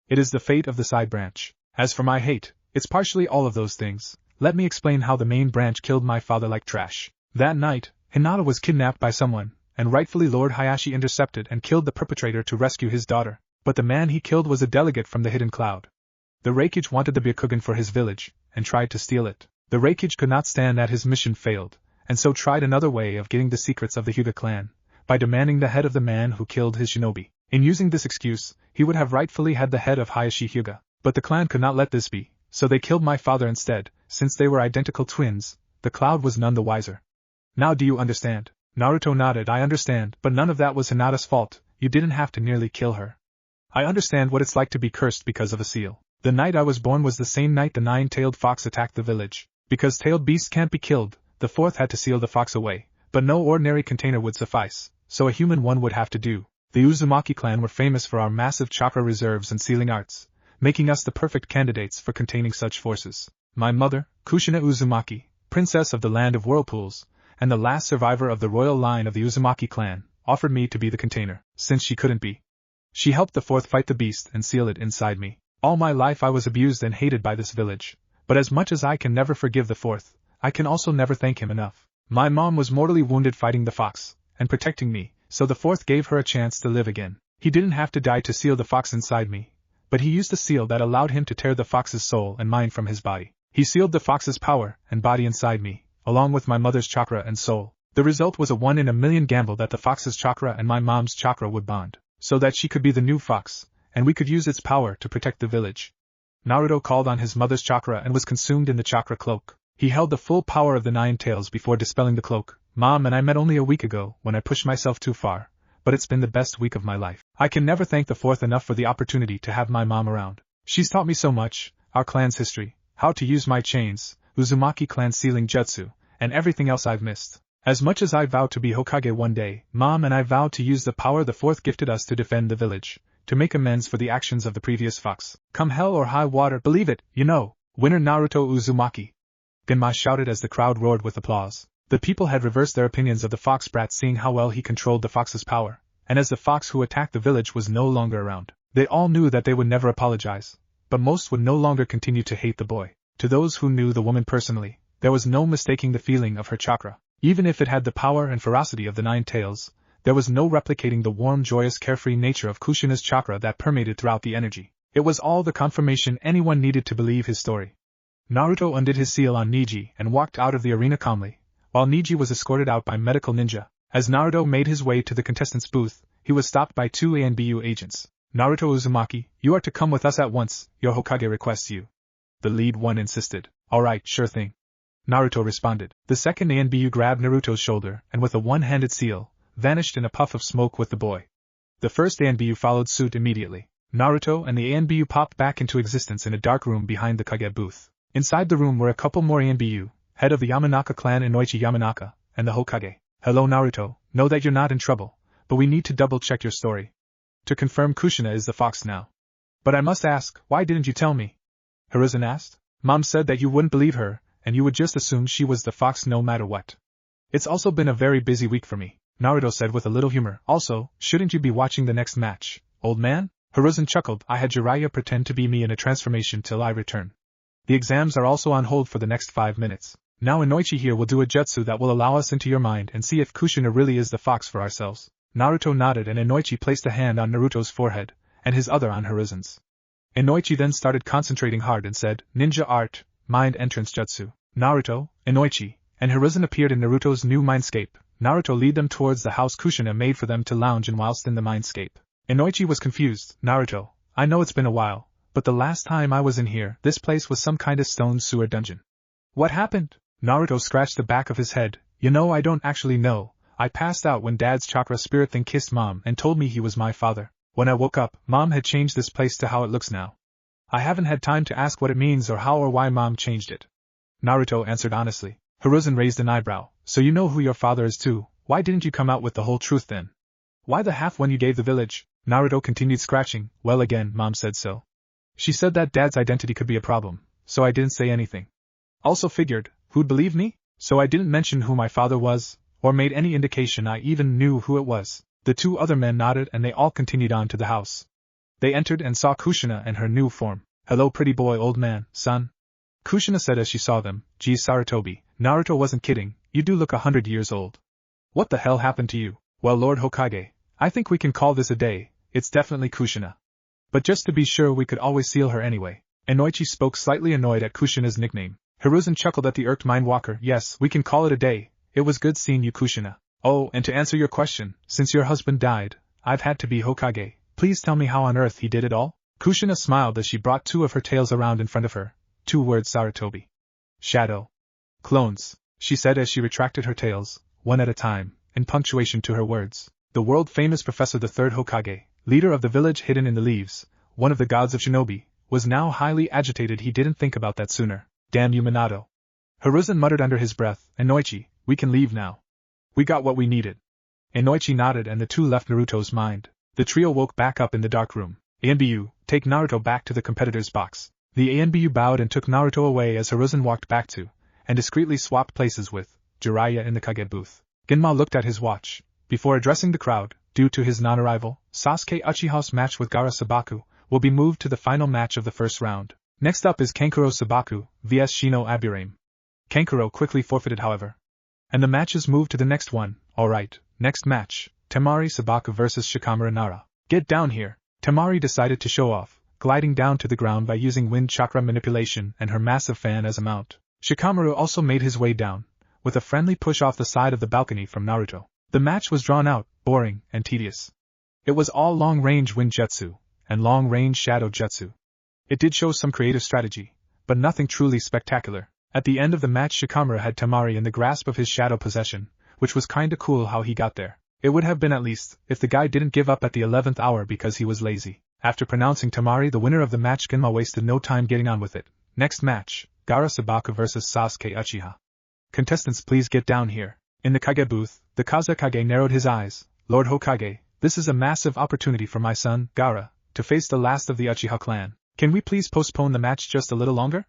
It is the fate of the side branch. As for my hate, it's partially all of those things. Let me explain how the main branch killed my father like trash. That night, Hinata was kidnapped by someone, and rightfully Lord Hayashi intercepted and killed the perpetrator to rescue his daughter. But the man he killed was a delegate from the hidden cloud. The Reikage wanted the Byakugan for his village, and tried to steal it. The Reikage could not stand that his mission failed, and so tried another way of getting the secrets of the Hyuga clan, by demanding the head of the man who killed his shinobi. In using this excuse, he would have rightfully had the head of Hayashi Hyuga, but the clan could not let this be, so they killed my father instead. Since they were identical twins, the cloud was none the wiser. Now do you understand? Naruto nodded. I understand, but none of that was Hinata's fault. You didn't have to nearly kill her. I understand what it's like to be cursed because of a seal. The night I was born was the same night the 9-tailed fox attacked the village. Because tailed beasts can't be killed, the 4th had to seal the fox away, but no ordinary container would suffice, so a human one would have to do. The Uzumaki clan were famous for our massive chakra reserves and sealing arts, making us the perfect candidates for containing such forces. My mother, Kushina Uzumaki, princess of the land of whirlpools, and the last survivor of the royal line of the Uzumaki clan, offered me to be the container, since she couldn't be. She helped the 4th fight the beast and seal it inside me. All my life I was abused and hated by this village, but as much as I can never forgive the 4th, I can also never thank him enough. My mom was mortally wounded fighting the fox, and protecting me, so the 4th gave her a chance to live again. He didn't have to die to seal the fox inside me, but he used a seal that allowed him to tear the fox's soul and mind from his body. He sealed the fox's power and body inside me, along with my mother's chakra and soul. The result was a 1 in a million gamble that the fox's chakra and my mom's chakra would bond, so that she could be the new fox, and we could use its power to protect the village. Naruto called on his mother's chakra and was consumed in the chakra cloak. He held the full power of the 9 tails before dispelling the cloak. Mom and I met only a week ago when I pushed myself too far, but it's been the best week of my life. I can never thank the 4th enough for the opportunity to have my mom around. She's taught me so much, our clan's history, how to use my chains, Uzumaki clan sealing jutsu, and everything else I've missed. As much as I vow to be Hokage one day, Mom and I vowed to use the power the 4th gifted us to defend the village, to make amends for the actions of the previous fox. Come hell or high water, believe it, you know, winner Naruto Uzumaki. Genma shouted as the crowd roared with applause. The people had reversed their opinions of the fox brat, seeing how well he controlled the fox's power, and as the fox who attacked the village was no longer around, they all knew that they would never apologize, but most would no longer continue to hate the boy. To those who knew the woman personally, there was no mistaking the feeling of her chakra. Even if it had the power and ferocity of the 9 tails, there was no replicating the warm, joyous, carefree nature of Kushina's chakra that permeated throughout the energy. It was all the confirmation anyone needed to believe his story. Naruto undid his seal on Niji and walked out of the arena calmly, while Niji was escorted out by medical ninja. As Naruto made his way to the contestant's booth, he was stopped by 2 ANBU agents. Naruto Uzumaki, you are to come with us at once, your Hokage requests you. The lead one insisted. Alright, sure thing. Naruto responded. The second ANBU grabbed Naruto's shoulder and with a one-handed seal, vanished in a puff of smoke with the boy. The first ANBU followed suit immediately. Naruto and the ANBU popped back into existence in a dark room behind the Kage booth. Inside the room were a couple more ANBU, head of the Yamanaka clan Inoichi Yamanaka, and the Hokage. Hello Naruto, know that you're not in trouble, but we need to double-check your story. To confirm Kushina is the fox now. But I must ask, why didn't you tell me? Hiruzen asked. Mom said that you wouldn't believe her, and you would just assume she was the fox no matter what. It's also been a very busy week for me, Naruto said with a little humor. Also, shouldn't you be watching the next match, old man? Hiruzen chuckled. I had Jiraiya pretend to be me in a transformation till I return. The exams are also on hold for the next 5 minutes. Now Inoichi here will do a jutsu that will allow us into your mind and see if Kushina really is the fox for ourselves. Naruto nodded and Inoichi placed a hand on Naruto's forehead, and his other on Hiruzen's. Inoichi then started concentrating hard and said, Ninja Art, Mind Entrance Jutsu. Naruto, Inoichi, and Hiruzen appeared in Naruto's new mindscape. Naruto led them towards the house Kushina made for them to lounge in whilst in the mindscape. Inoichi was confused. Naruto, I know it's been a while, but the last time I was in here, this place was some kind of stone sewer dungeon. What happened? Naruto scratched the back of his head. You know, I don't actually know. I passed out when Dad's chakra spirit thing kissed Mom and told me he was my father. When I woke up, Mom had changed this place to how it looks now. I haven't had time to ask what it means or how or why Mom changed it. Naruto answered honestly. Hiruzen raised an eyebrow. So you know who your father is too, why didn't you come out with the whole truth then? Why the half when you gave the village? Naruto continued scratching. Well again, Mom said so. She said that Dad's identity could be a problem, so I didn't say anything. Also figured, who'd believe me? So I didn't mention who my father was, or made any indication I even knew who it was. The two other men nodded and they all continued on to the house. They entered and saw Kushina and her new form. Hello pretty boy old man, son. Kushina said as she saw them. Geez Sarutobi, Naruto wasn't kidding, you do look 100 years old. What the hell happened to you? Well Lord Hokage, I think we can call this a day, it's definitely Kushina. But just to be sure we could always seal her anyway. Inoichi spoke slightly annoyed at Kushina's nickname. Hiruzen chuckled at the irked Mindwalker. Yes, we can call it a day, it was good seeing you Kushina. Oh, and to answer your question, since your husband died, I've had to be Hokage. Please tell me how on earth he did it all? Kushina smiled as she brought two of her tails around in front of her. 2 words Sarutobi. Shadow. Clones, she said as she retracted her tails, one at a time, in punctuation to her words. The world-famous Professor the Third Hokage, leader of the village hidden in the leaves, one of the gods of shinobi, was now highly agitated. He didn't think about that sooner. Damn you Minato. Hiruzen muttered under his breath. Inoichi, we can leave now. We got what we needed. Inoichi nodded and the two left Naruto's mind. The trio woke back up in the dark room. ANBU, take Naruto back to the competitor's box. The ANBU bowed and took Naruto away as Hiruzen walked back to, and discreetly swapped places with, Jiraiya in the Kage booth. Genma looked at his watch. Before addressing the crowd, due to his non-arrival, Sasuke Uchiha's match with Gaara Sabaku will be moved to the final match of the first round. Next up is Kankuro Sabaku vs Shino Aburame. Kankuro quickly forfeited however. And the matches moved to the next one. Alright, next match, Temari Sabaku vs Shikamaru Nara. Get down here. Temari decided to show off, gliding down to the ground by using wind chakra manipulation and her massive fan as a mount. Shikamaru also made his way down, with a friendly push off the side of the balcony from Naruto. The match was drawn out, boring, and tedious. It was all long-range wind jutsu, and long-range shadow jutsu. It did show some creative strategy, but nothing truly spectacular. At the end of the match Shikamaru had Temari in the grasp of his shadow possession, which was kinda cool how he got there. It would have been at least, if the guy didn't give up at the 11th hour because he was lazy. After pronouncing Temari the winner of the match, Genma wasted no time getting on with it. Next match, Gaara Sabaku vs Sasuke Uchiha. Contestants please get down here. In the Kage booth, the Kazekage narrowed his eyes. Lord Hokage, this is a massive opportunity for my son, Gaara, to face the last of the Uchiha clan. Can we please postpone the match just a little longer?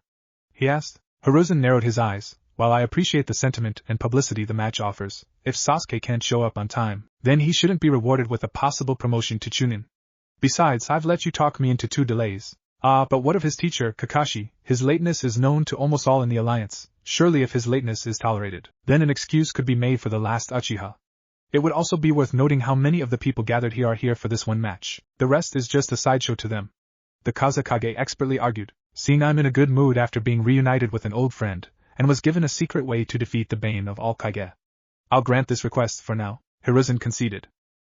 He asked. Hiruzen narrowed his eyes. While I appreciate the sentiment and publicity the match offers, if Sasuke can't show up on time, then he shouldn't be rewarded with a possible promotion to Chunin. Besides, I've let you talk me into 2 delays. But what of his teacher, Kakashi? His lateness is known to almost all in the alliance. Surely if his lateness is tolerated, then an excuse could be made for the last Uchiha. It would also be worth noting how many of the people gathered here are here for this one match. The rest is just a sideshow to them. The Kazekage expertly argued, seeing I'm in a good mood after being reunited with an old friend, and was given a secret way to defeat the bane of all Kage. I'll grant this request for now, Hiruzen conceded.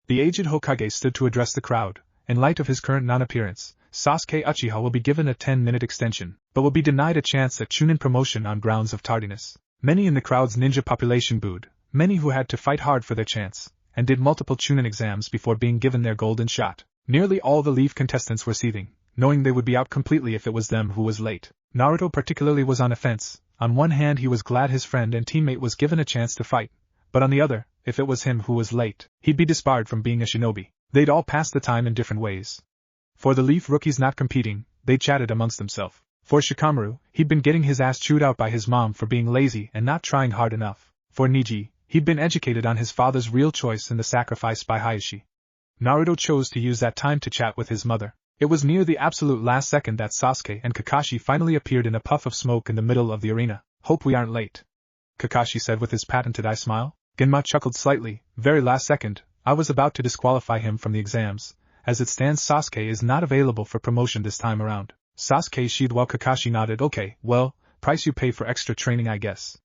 The aged Hokage stood to address the crowd. In light of his current non-appearance, Sasuke Uchiha will be given a 10-minute extension, but will be denied a chance at Chunin promotion on grounds of tardiness. Many in the crowd's ninja population booed, many who had to fight hard for their chance, and did multiple Chunin exams before being given their golden shot. Nearly all the Leaf contestants were seething, knowing they would be out completely if it was them who was late. Naruto particularly was on a fence. On one hand he was glad his friend and teammate was given a chance to fight, but on the other, if it was him who was late, he'd be disbarred from being a shinobi. They'd all pass the time in different ways. For the Leaf rookies not competing, they chatted amongst themselves. For Shikamaru, he'd been getting his ass chewed out by his mom for being lazy and not trying hard enough. For Niji, he'd been educated on his father's real choice in the sacrifice by Hayashi. Naruto chose to use that time to chat with his mother. It was near the absolute last second that Sasuke and Kakashi finally appeared in a puff of smoke in the middle of the arena. "Hope we aren't late," Kakashi said with his patented eye smile. Genma chuckled slightly. "Very last second, I was about to disqualify him from the exams. As it stands, Sasuke is not available for promotion this time around." Sasuke shied while Kakashi nodded. "Okay, well, price you pay for extra training I guess."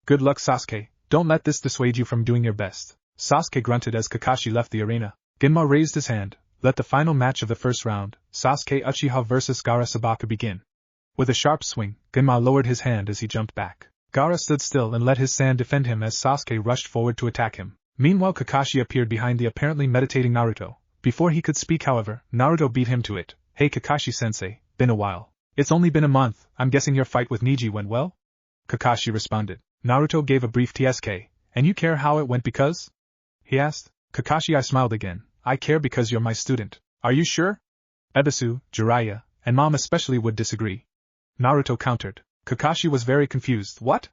"Good luck, Sasuke, don't let this dissuade you from doing your best," Sasuke grunted as Kakashi left the arena. Genma raised his hand. "Let the final match of the first round, Sasuke Uchiha vs Gaara Sabaka begin." With a sharp swing, Genma lowered his hand as he jumped back. Gaara stood still and let his sand defend him as Sasuke rushed forward to attack him. Meanwhile Kakashi appeared behind the apparently meditating Naruto. Before he could speak however, Naruto beat him to it. "Hey Kakashi-sensei, been a while. It's only been a month, I'm guessing your fight with Niji went well?" Kakashi responded. Naruto gave a brief TSK. "And you care how it went because?" he asked. Kakashi I smiled again. "I care because you're my student." "Are you sure?" Ebisu, Jiraiya, and Mom especially would disagree. Naruto countered. Kakashi was very confused. "What?"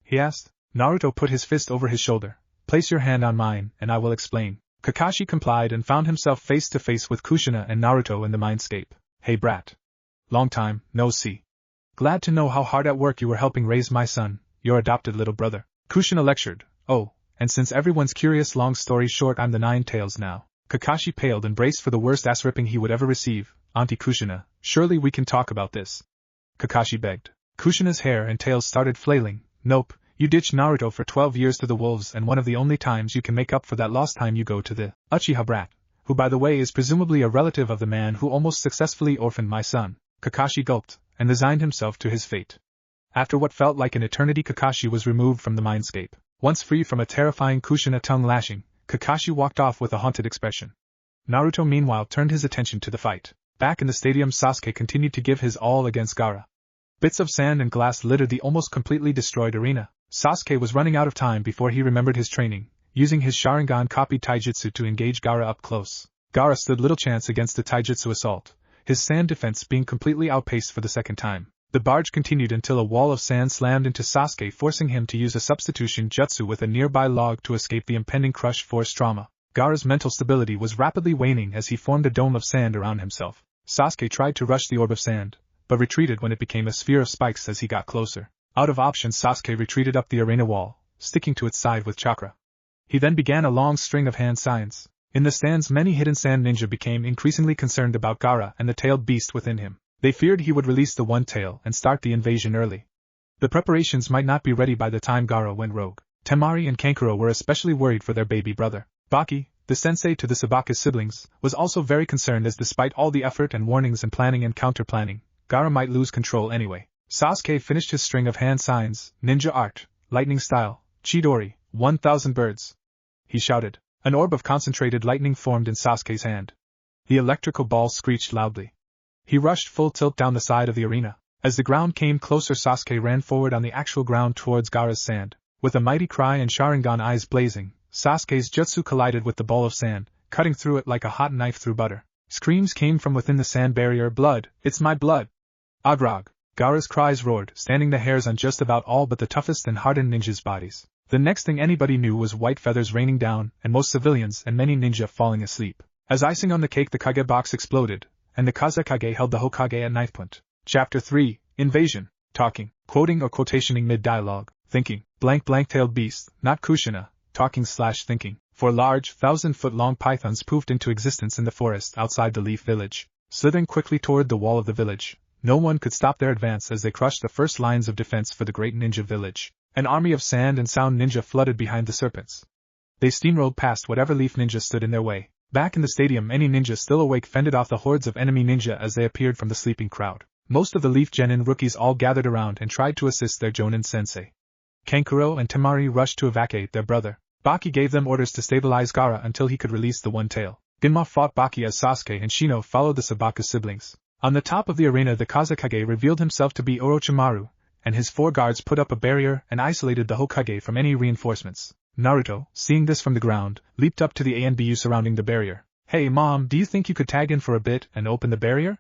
he asked. Naruto put his fist over his shoulder. "Place your hand on mine, and I will explain." Kakashi complied and found himself face to face with Kushina and Naruto in the mindscape. "Hey brat. Long time, no see. Glad to know how hard at work you were helping raise my son, your adopted little brother." Kushina lectured. "Oh, and since everyone's curious, long story short, I'm the Nine Tails now." Kakashi paled and braced for the worst ass ripping he would ever receive. "Auntie Kushina, surely we can talk about this," Kakashi begged. Kushina's hair and tails started flailing. "Nope, you ditched Naruto for 12 years to the wolves, and one of the only times you can make up for that lost time you go to the Uchiha brat, who by the way is presumably a relative of the man who almost successfully orphaned my son." Kakashi gulped, and resigned himself to his fate. After what felt like an eternity Kakashi was removed from the mindscape. Once free from a terrifying Kushina tongue lashing, Kakashi walked off with a haunted expression. Naruto meanwhile turned his attention to the fight. Back in the stadium Sasuke continued to give his all against Gaara. Bits of sand and glass littered the almost completely destroyed arena. Sasuke was running out of time before he remembered his training, using his Sharingan-copied taijutsu to engage Gaara up close. Gaara stood little chance against the taijutsu assault, his sand defense being completely outpaced for the second time. The barge continued until a wall of sand slammed into Sasuke, forcing him to use a substitution jutsu with a nearby log to escape the impending crush force trauma. Gaara's mental stability was rapidly waning as he formed a dome of sand around himself. Sasuke tried to rush the orb of sand, but retreated when it became a sphere of spikes as he got closer. Out of options, Sasuke retreated up the arena wall, sticking to its side with chakra. He then began a long string of hand signs. In the stands, many hidden sand ninja became increasingly concerned about Gaara and the tailed beast within him. They feared he would release the one tail and start the invasion early. The preparations might not be ready by the time Gaara went rogue. Temari and Kankuro were especially worried for their baby brother. Baki, the sensei to the Sabaka siblings, was also very concerned as despite all the effort and warnings and planning and counter-planning, Gaara might lose control anyway. Sasuke finished his string of hand signs, ninja art, lightning style, Chidori, 1,000 birds. He shouted. An orb of concentrated lightning formed in Sasuke's hand. The electrical ball screeched loudly. He rushed full tilt down the side of the arena. As the ground came closer, Sasuke ran forward on the actual ground towards Gaara's sand. With a mighty cry and Sharingan eyes blazing, Sasuke's jutsu collided with the ball of sand, cutting through it like a hot knife through butter. Screams came from within the sand barrier. "Blood! It's my blood!" Agrog! Gaara's cries roared, standing the hairs on just about all but the toughest and hardened ninjas' bodies. The next thing anybody knew was white feathers raining down, and most civilians and many ninja falling asleep. As icing on the cake, the Kage box exploded, and the Kazekage held the Hokage at knife point. Chapter 3, Invasion. Talking, quoting or quotationing mid-dialogue, thinking, blank-tailed beast, not Kushina, talking/thinking. For large, 1,000-foot-long pythons poofed into existence in the forest outside the Leaf Village, slithering quickly toward the wall of the village. No one could stop their advance as they crushed the first lines of defense for the great ninja village. An army of sand and sound ninja flooded behind the serpents. They steamrolled past whatever Leaf ninja stood in their way. Back in the stadium, any ninja still awake fended off the hordes of enemy ninja as they appeared from the sleeping crowd. Most of the Leaf Genin rookies all gathered around and tried to assist their Jonin sensei. Kankuro and Temari rushed to evacuate their brother. Baki gave them orders to stabilize Gaara until he could release the one tail. Ginma fought Baki as Sasuke and Shino followed the Sabaku siblings. On the top of the arena, the Kazekage revealed himself to be Orochimaru, and his 4 guards put up a barrier and isolated the Hokage from any reinforcements. Naruto, seeing this from the ground, leaped up to the ANBU surrounding the barrier. "Hey Mom, do you think you could tag in for a bit and open the barrier?"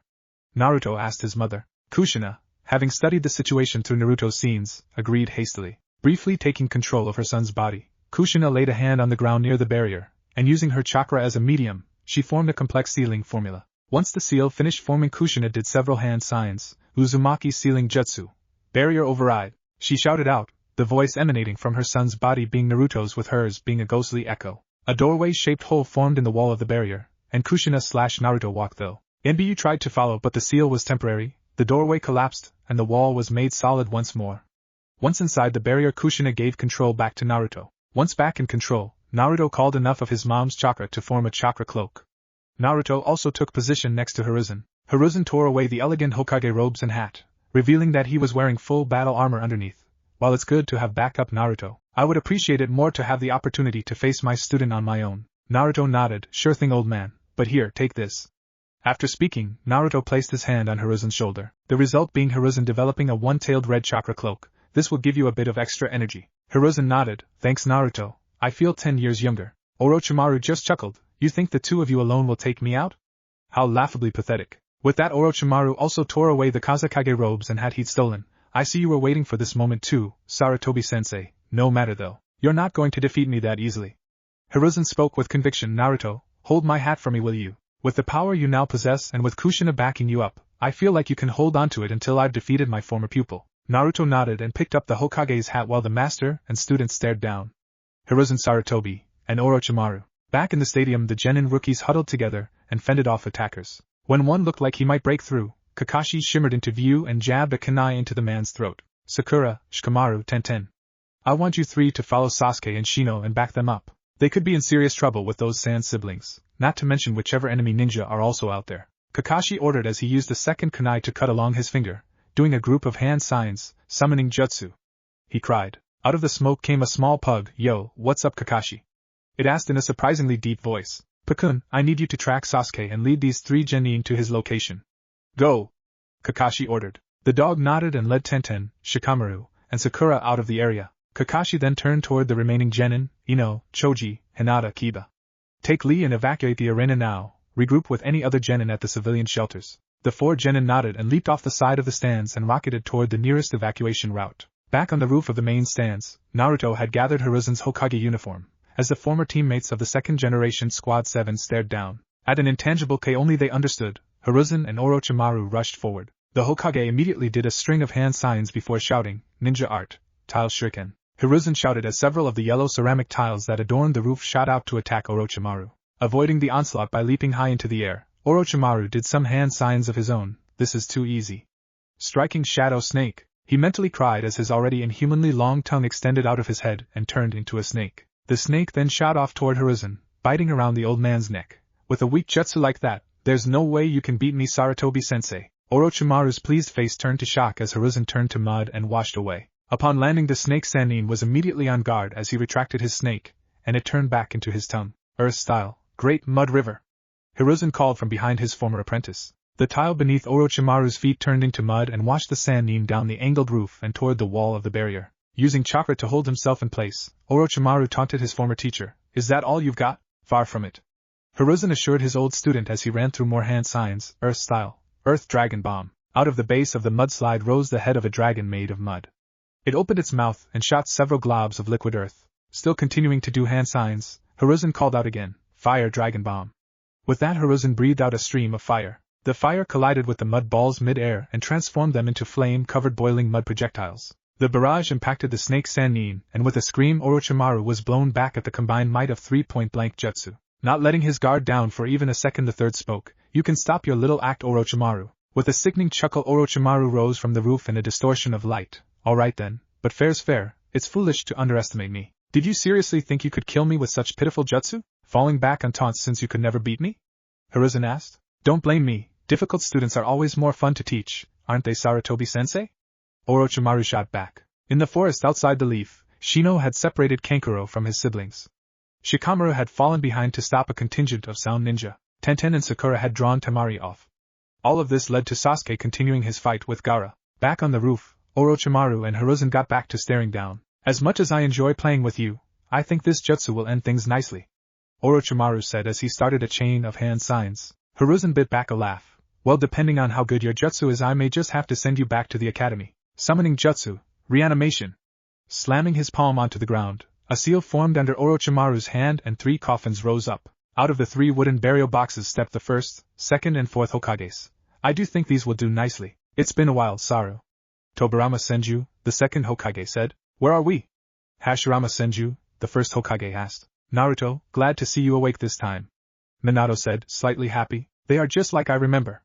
Naruto asked his mother. Kushina, having studied the situation through Naruto's scenes, agreed hastily. Briefly taking control of her son's body, Kushina laid a hand on the ground near the barrier, and using her chakra as a medium, she formed a complex sealing formula. Once the seal finished forming, Kushina did several hand signs, Uzumaki sealing jutsu. "Barrier override," she shouted out, the voice emanating from her son's body being Naruto's with hers being a ghostly echo. A doorway-shaped hole formed in the wall of the barrier, and Kushina/Naruto walked through. NBU tried to follow, but the seal was temporary, the doorway collapsed, and the wall was made solid once more. Once inside the barrier, Kushina gave control back to Naruto. Once back in control, Naruto called enough of his mom's chakra to form a chakra cloak. Naruto also took position next to Hiruzen. Hiruzen tore away the elegant Hokage robes and hat, revealing that he was wearing full battle armor underneath. "While it's good to have backup, Naruto, I would appreciate it more to have the opportunity to face my student on my own." Naruto nodded. "Sure thing, old man, but here, take this." After speaking, Naruto placed his hand on Hiruzen's shoulder, the result being Hiruzen developing a one-tailed red chakra cloak. "This will give you a bit of extra energy." Hiruzen nodded. "Thanks, Naruto, I feel 10 years younger." Orochimaru just chuckled. "You think the 2 of you alone will take me out? How laughably pathetic." With that, Orochimaru also tore away the Kazekage robes and hat he'd stolen. "I see you were waiting for this moment too, Sarutobi-sensei. No matter though, you're not going to defeat me that easily." Hiruzen spoke with conviction. "Naruto, hold my hat for me, will you? With the power you now possess and with Kushina backing you up, I feel like you can hold on to it until I've defeated my former pupil." Naruto nodded and picked up the Hokage's hat while the master and students stared down. Hiruzen, Sarutobi, and Orochimaru. Back in the stadium, the Genin rookies huddled together and fended off attackers. When one looked like he might break through, Kakashi shimmered into view and jabbed a kunai into the man's throat. "Sakura, Shikamaru, Tenten. I want you 3 to follow Sasuke and Shino and back them up. They could be in serious trouble with those Sand siblings, not to mention whichever enemy ninja are also out there." Kakashi ordered as he used the second kunai to cut along his finger, doing a group of hand signs, summoning jutsu. He cried. Out of the smoke came a small pug. "Yo, what's up, Kakashi?" It asked in a surprisingly deep voice. "Pakun, I need you to track Sasuke and lead these 3 genin to his location." "Go!" Kakashi ordered. The dog nodded and led Tenten, Shikamaru, and Sakura out of the area. Kakashi then turned toward the remaining genin, Ino, Choji, Hinata, Kiba. "Take Lee and evacuate the arena now, regroup with any other genin at the civilian shelters." The 4 genin nodded and leaped off the side of the stands and rocketed toward the nearest evacuation route. Back on the roof of the main stands, Naruto had gathered Hiruzen's Hokage uniform, as the former teammates of the second-generation Squad 7 stared down. At an intangible K only they understood, Hiruzen and Orochimaru rushed forward. The Hokage immediately did a string of hand signs before shouting, "Ninja art, tile shuriken." Hiruzen shouted as several of the yellow ceramic tiles that adorned the roof shot out to attack Orochimaru. Avoiding the onslaught by leaping high into the air, Orochimaru did some hand signs of his own. "This is too easy." Striking Shadow Snake, he mentally cried as his already inhumanly long tongue extended out of his head and turned into a snake. The snake then shot off toward Hiruzen, biting around the old man's neck. "With a weak jutsu like that, there's no way you can beat me, Sarutobi-sensei." Orochimaru's pleased face turned to shock as Hiruzen turned to mud and washed away. Upon landing, the snake Sannin was immediately on guard as he retracted his snake, and it turned back into his tongue. "Earth style, Great Mud River!" Hiruzen called from behind his former apprentice. The tile beneath Orochimaru's feet turned into mud and washed the Sannin down the angled roof and toward the wall of the barrier. Using chakra to hold himself in place, Orochimaru taunted his former teacher. "Is that all you've got?" "Far from it." Hiruzen assured his old student as he ran through more hand signs. "Earth style, Earth Dragon Bomb." Out of the base of the mudslide rose the head of a dragon made of mud. It opened its mouth and shot several globs of liquid earth. Still continuing to do hand signs, Hiruzen called out again, "Fire Dragon Bomb." With that, Hiruzen breathed out a stream of fire. The fire collided with the mud balls mid-air and transformed them into flame-covered boiling mud projectiles. The barrage impacted the snake Sannin, and with a scream Orochimaru was blown back at the combined might of 3 point-blank jutsu. Not letting his guard down for even a second, the third spoke. "You can stop your little act, Orochimaru." With a sickening chuckle, Orochimaru rose from the roof in a distortion of light. "All right then, but fair's fair. It's foolish to underestimate me. Did you seriously think you could kill me with such pitiful jutsu? Falling back on taunts since you could never beat me?" Hiruzen asked. "Don't blame me. Difficult students are always more fun to teach, aren't they, Sarutobi-sensei?" Orochimaru shot back. In the forest outside the leaf, Shino had separated Kankuro from his siblings. Shikamaru had fallen behind to stop a contingent of Sound Ninja. Tenten and Sakura had drawn Temari off. All of this led to Sasuke continuing his fight with Gaara. Back on the roof, Orochimaru and Hiruzen got back to staring down. As much as I enjoy playing with you, I think this jutsu will end things nicely, Orochimaru said as he started a chain of hand signs. Hiruzen bit back a laugh. Well, depending on how good your jutsu is, I may just have to send you back to the academy. Summoning jutsu, reanimation. Slamming his palm onto the ground, a seal formed under Orochimaru's hand and 3 coffins rose up. Out of the 3 wooden burial boxes stepped the first, second and fourth Hokages. I do think these will do nicely. It's been a while, Saru. Tobirama Senju, the second Hokage said. Where are we? Hashirama Senju, the first Hokage asked. Naruto, glad to see you awake this time. Minato said, slightly happy. They are just like I remember.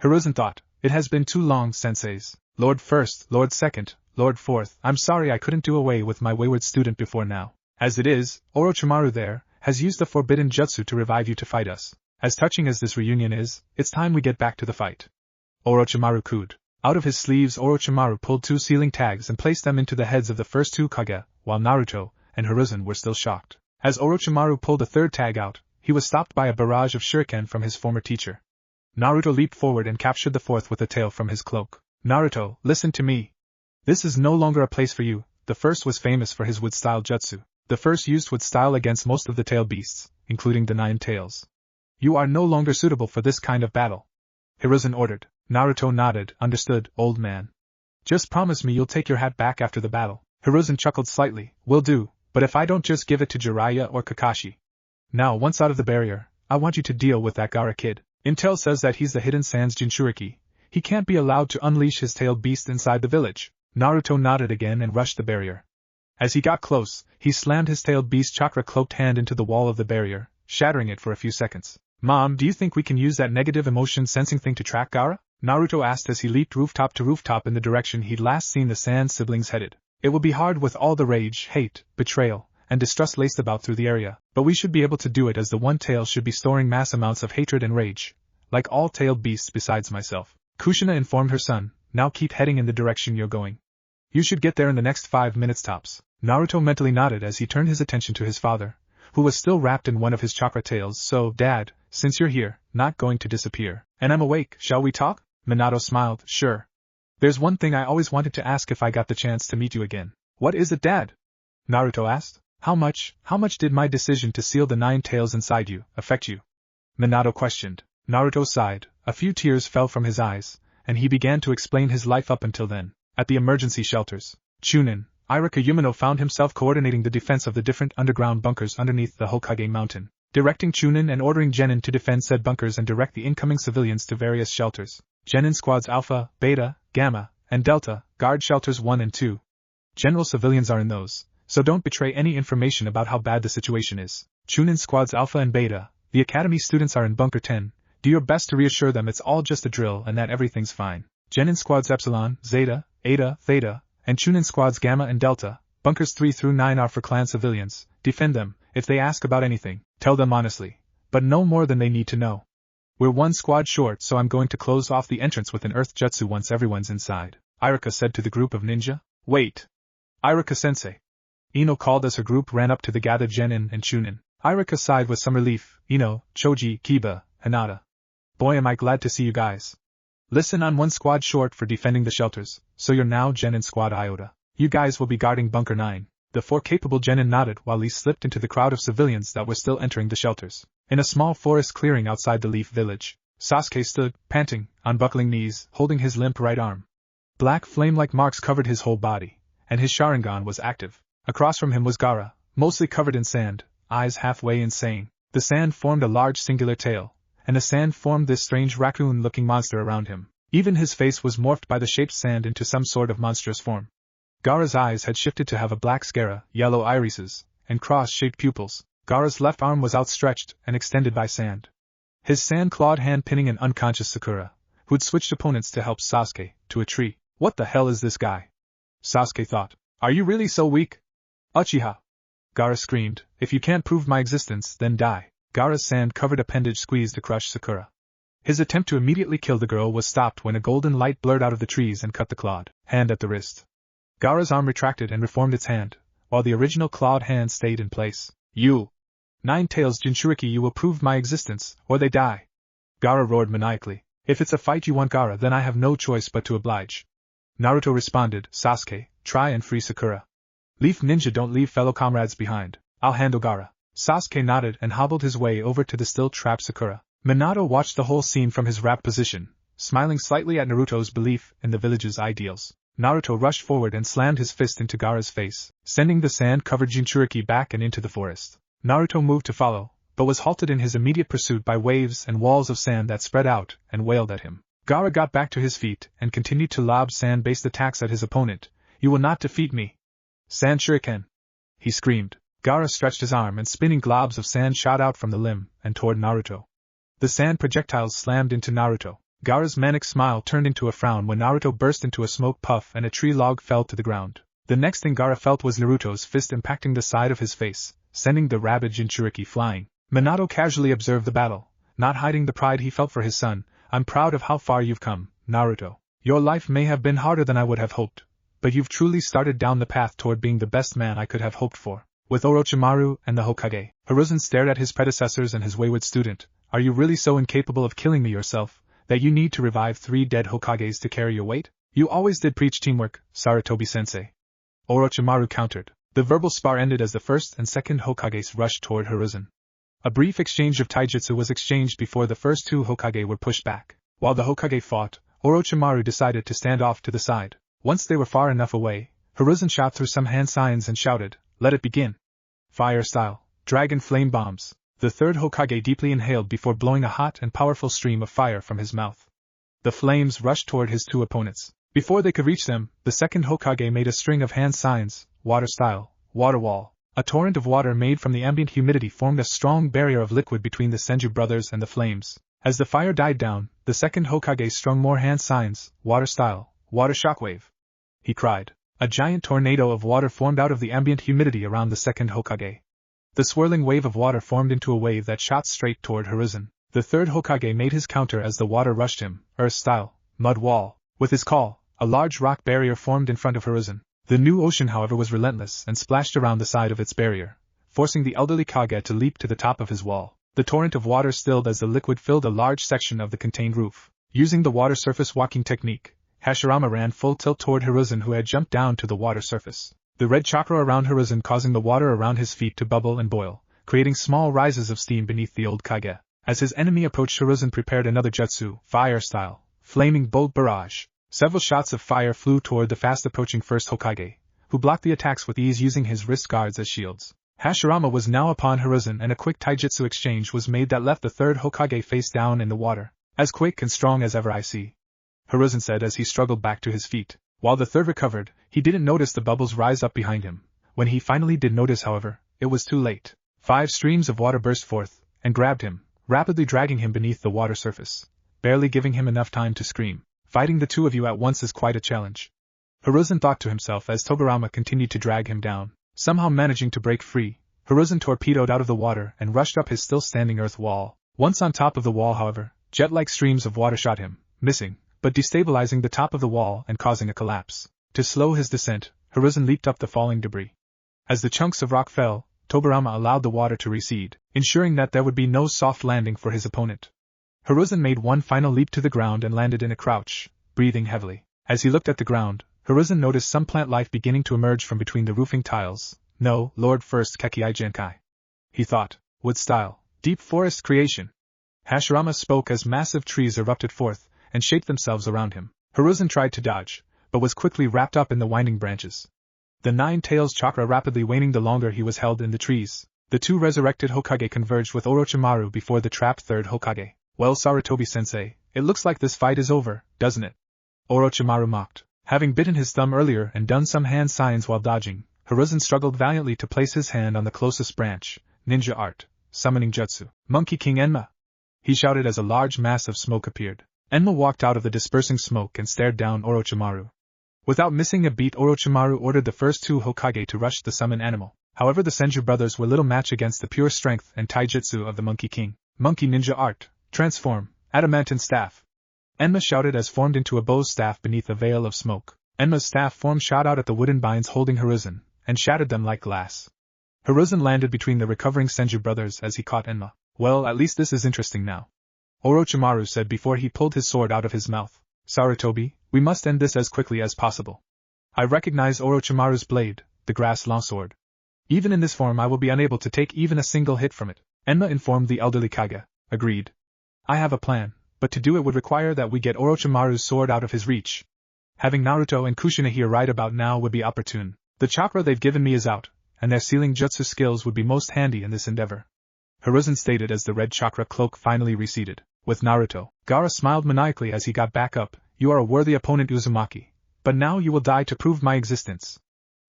Hiruzen thought, it has been too long, senseis. Lord First, Lord Second, Lord Fourth, I'm sorry I couldn't do away with my wayward student before now. As it is, Orochimaru there has used the forbidden jutsu to revive you to fight us. As touching as this reunion is, it's time we get back to the fight. Orochimaru cooed. Out of his sleeves Orochimaru pulled 2 sealing tags and placed them into the heads of the first 2 Kage, while Naruto and Hiruzen were still shocked. As Orochimaru pulled the 3rd tag out, he was stopped by a barrage of shuriken from his former teacher. Naruto leaped forward and captured the 4th with a tail from his cloak. Naruto, listen to me. This is no longer a place for you. The first was famous for his wood-style jutsu. The first used wood style against most of the tail beasts, including the 9 tails. You are no longer suitable for this kind of battle. Hiruzen ordered. Naruto nodded, understood, old man. Just promise me you'll take your hat back after the battle. Hiruzen chuckled slightly, will do, but if I don't just give it to Jiraiya or Kakashi. Now once out of the barrier, I want you to deal with that Gaara kid. Intel says that he's the Hidden Sands Jinchuriki. He can't be allowed to unleash his tailed beast inside the village. Naruto nodded again and rushed the barrier. As he got close, he slammed his tailed beast chakra-cloaked hand into the wall of the barrier, shattering it for a few seconds. Mom, do you think we can use that negative emotion sensing thing to track Gaara? Naruto asked as he leaped rooftop to rooftop in the direction he'd last seen the Sand siblings headed. It will be hard with all the rage, hate, betrayal, and distrust laced about through the area, but we should be able to do it as the one tail should be storing mass amounts of hatred and rage, like all tailed beasts besides myself. Kushina informed her son, now keep heading in the direction you're going. You should get there in the next 5 minutes tops. Naruto mentally nodded as he turned his attention to his father, who was still wrapped in one of his chakra tails. So, Dad, since you're here, not going to disappear, and I'm awake, shall we talk? Minato smiled, sure. There's one thing I always wanted to ask if I got the chance to meet you again. What is it, Dad? Naruto asked. How much did my decision to seal the 9 tails inside you affect you? Minato questioned. Naruto sighed, a few tears fell from his eyes, and he began to explain his life up until then. At the emergency shelters, Chunin, Irika Yumino found himself coordinating the defense of the different underground bunkers underneath the Hokage mountain, directing Chunin and ordering Genin to defend said bunkers and direct the incoming civilians to various shelters. Genin squads Alpha, Beta, Gamma, and Delta guard shelters 1 and 2. General civilians are in those, so don't betray any information about how bad the situation is. Chunin squads Alpha and Beta, the academy students are in Bunker 10. Do your best to reassure them it's all just a drill and that everything's fine. Genin squads Epsilon, Zeta, Eta, Theta, and Chunin squads Gamma and Delta, bunkers 3 through 9 are for clan civilians. Defend them. If they ask about anything, tell them honestly, but no more than they need to know. We're 1 squad short, so I'm going to close off the entrance with an earth jutsu once everyone's inside, Irika said to the group of ninja. Wait. Irika-sensei. Ino called as her group ran up to the gathered Genin and Chunin. Irika sighed with some relief. Ino, Choji, Kiba, Hinata. Boy, am I glad to see you guys. Listen, I'm 1 squad short for defending the shelters, so you're now Genin squad Iota. You guys will be guarding Bunker 9. The 4 capable Genin nodded while he slipped into the crowd of civilians that were still entering the shelters. In a small forest clearing outside the Leaf Village, Sasuke stood, panting, on buckling knees, holding his limp right arm. Black flame-like marks covered his whole body, and his Sharingan was active. Across from him was Gaara, mostly covered in sand, eyes halfway insane. The sand formed a large singular tail, and the sand formed this strange raccoon-looking monster around him. Even his face was morphed by the shaped sand into some sort of monstrous form. Gaara's eyes had shifted to have a black sclera, yellow irises, and cross-shaped pupils. Gaara's left arm was outstretched and extended by sand. His sand-clawed hand pinning an unconscious Sakura, who'd switched opponents to help Sasuke, to a tree. What the hell is this guy? Sasuke thought. Are you really so weak? Uchiha! Gaara screamed. If you can't prove my existence, then die. Gaara's sand-covered appendage squeezed to crush Sakura. His attempt to immediately kill the girl was stopped when a golden light blurred out of the trees and cut the clawed hand at the wrist. Gaara's arm retracted and reformed its hand, while the original clawed hand stayed in place. You! Nine Tails Jinchuriki, you will prove my existence, or they die! Gaara roared maniacally. If it's a fight you want, Gaara, then I have no choice but to oblige. Naruto responded, Sasuke, try and free Sakura. Leaf Ninja, don't leave fellow comrades behind. I'll handle Gaara. Sasuke nodded and hobbled his way over to the still trapped Sakura. Minato watched the whole scene from his rapt position, smiling slightly at Naruto's belief in the village's ideals. Naruto rushed forward and slammed his fist into Gaara's face, sending the sand-covered Jinchuriki back and into the forest. Naruto moved to follow, but was halted in his immediate pursuit by waves and walls of sand that spread out and wailed at him. Gaara got back to his feet and continued to lob sand-based attacks at his opponent. You will not defeat me! Sand Shuriken! He screamed. Gaara stretched his arm and spinning globs of sand shot out from the limb and toward Naruto. The sand projectiles slammed into Naruto. Gaara's manic smile turned into a frown when Naruto burst into a smoke puff and a tree log fell to the ground. The next thing Gaara felt was Naruto's fist impacting the side of his face, sending the rabid Jinchuriki flying. Minato casually observed the battle, not hiding the pride he felt for his son. I'm proud of how far you've come, Naruto. Your life may have been harder than I would have hoped, but you've truly started down the path toward being the best man I could have hoped for. With Orochimaru and the Hokage, Hiruzen stared at his predecessors and his wayward student. Are you really so incapable of killing me yourself, that you need to revive 3 dead Hokages to carry your weight? You always did preach teamwork, Sarutobi-sensei. Orochimaru countered. The verbal spar ended as the first and second Hokages rushed toward Hiruzen. A brief exchange of taijutsu was exchanged before the first 2 Hokage were pushed back. While the Hokage fought, Orochimaru decided to stand off to the side. Once they were far enough away, Hiruzen shot through some hand signs and shouted, "Let it begin!" Fire style, dragon flame bombs. The third Hokage deeply inhaled before blowing a hot and powerful stream of fire from his mouth. The flames rushed toward his 2 opponents. Before they could reach them, the second Hokage made a string of hand signs, water style, water wall. A torrent of water made from the ambient humidity formed a strong barrier of liquid between the Senju brothers and the flames. As the fire died down, the second Hokage strung more hand signs, water style, water shockwave. He cried. A giant tornado of water formed out of the ambient humidity around the second Hokage. The swirling wave of water formed into a wave that shot straight toward Hiruzen. The third Hokage made his counter as the water rushed him, earth style, mud wall. With his call, a large rock barrier formed in front of Hiruzen. The new ocean, however, was relentless and splashed around the side of its barrier, forcing the elderly Kage to leap to the top of his wall. The torrent of water stilled as the liquid filled a large section of the contained roof. Using the water surface walking technique, Hashirama ran full tilt toward Hiruzen, who had jumped down to the water surface. The red chakra around Hiruzen causing the water around his feet to bubble and boil, creating small rises of steam beneath the old Kage. As his enemy approached, Hiruzen prepared another jutsu, fire style, flaming bolt barrage. Several shots of fire flew toward the fast-approaching first Hokage, who blocked the attacks with ease using his wrist guards as shields. Hashirama was now upon Hiruzen and a quick taijutsu exchange was made that left the third Hokage face down in the water. As quick and strong as ever I see, Hiruzen said as he struggled back to his feet. While the third recovered, he didn't notice the bubbles rise up behind him. When he finally did notice, however, it was too late. 5 streams of water burst forth and grabbed him, rapidly dragging him beneath the water surface, barely giving him enough time to scream. Fighting the 2 of you at once is quite a challenge, Hiruzen thought to himself as Togurama continued to drag him down. Somehow managing to break free, Hiruzen torpedoed out of the water and rushed up his still-standing earth wall. Once on top of the wall, however, jet-like streams of water shot him, missing, but destabilizing the top of the wall and causing a collapse. To slow his descent, Hiruzen leaped up the falling debris. As the chunks of rock fell, Togurama allowed the water to recede, ensuring that there would be no soft landing for his opponent. Hiruzen made one final leap to the ground and landed in a crouch, breathing heavily. As he looked at the ground, Hiruzen noticed some plant life beginning to emerge from between the roofing tiles. No, Lord First Kekkei Genkai, he thought. Wood style, deep forest creation. Hashirama spoke as massive trees erupted forth and shaped themselves around him. Hiruzen tried to dodge, but was quickly wrapped up in the winding branches. The 9 tails chakra rapidly waning the longer he was held in the trees. The 2 resurrected Hokage converged with Orochimaru before the trapped third Hokage. Well, Sarutobi-sensei, it looks like this fight is over, doesn't it? Orochimaru mocked. Having bitten his thumb earlier and done some hand signs while dodging, Hiruzen struggled valiantly to place his hand on the closest branch. Ninja art, summoning jutsu. Monkey King Enma! He shouted as a large mass of smoke appeared. Enma walked out of the dispersing smoke and stared down Orochimaru. Without missing a beat, Orochimaru ordered the first 2 Hokage to rush the summoned animal. However, the Senju brothers were little match against the pure strength and taijutsu of the Monkey King. Monkey ninja art, transform, adamantine staff. Enma shouted as formed into a bow's staff beneath a veil of smoke. Enma's staff form shot out at the wooden binds holding Hiruzen, and shattered them like glass. Hiruzen landed between the recovering Senju brothers as he caught Enma. Well, at least this is interesting now, Orochimaru said before he pulled his sword out of his mouth. Sarutobi, we must end this as quickly as possible. I recognize Orochimaru's blade, the grass longsword. Even in this form I will be unable to take even a single hit from it, Enma informed the elderly Kage. Agreed. I have a plan, but to do it would require that we get Orochimaru's sword out of his reach. Having Naruto and Kushina here right about now would be opportune. The chakra they've given me is out, and their sealing jutsu skills would be most handy in this endeavor. Hiruzen stated as the red chakra cloak finally receded. With Naruto, Gaara smiled maniacally as he got back up. You are a worthy opponent, Uzumaki. But now you will die to prove my existence.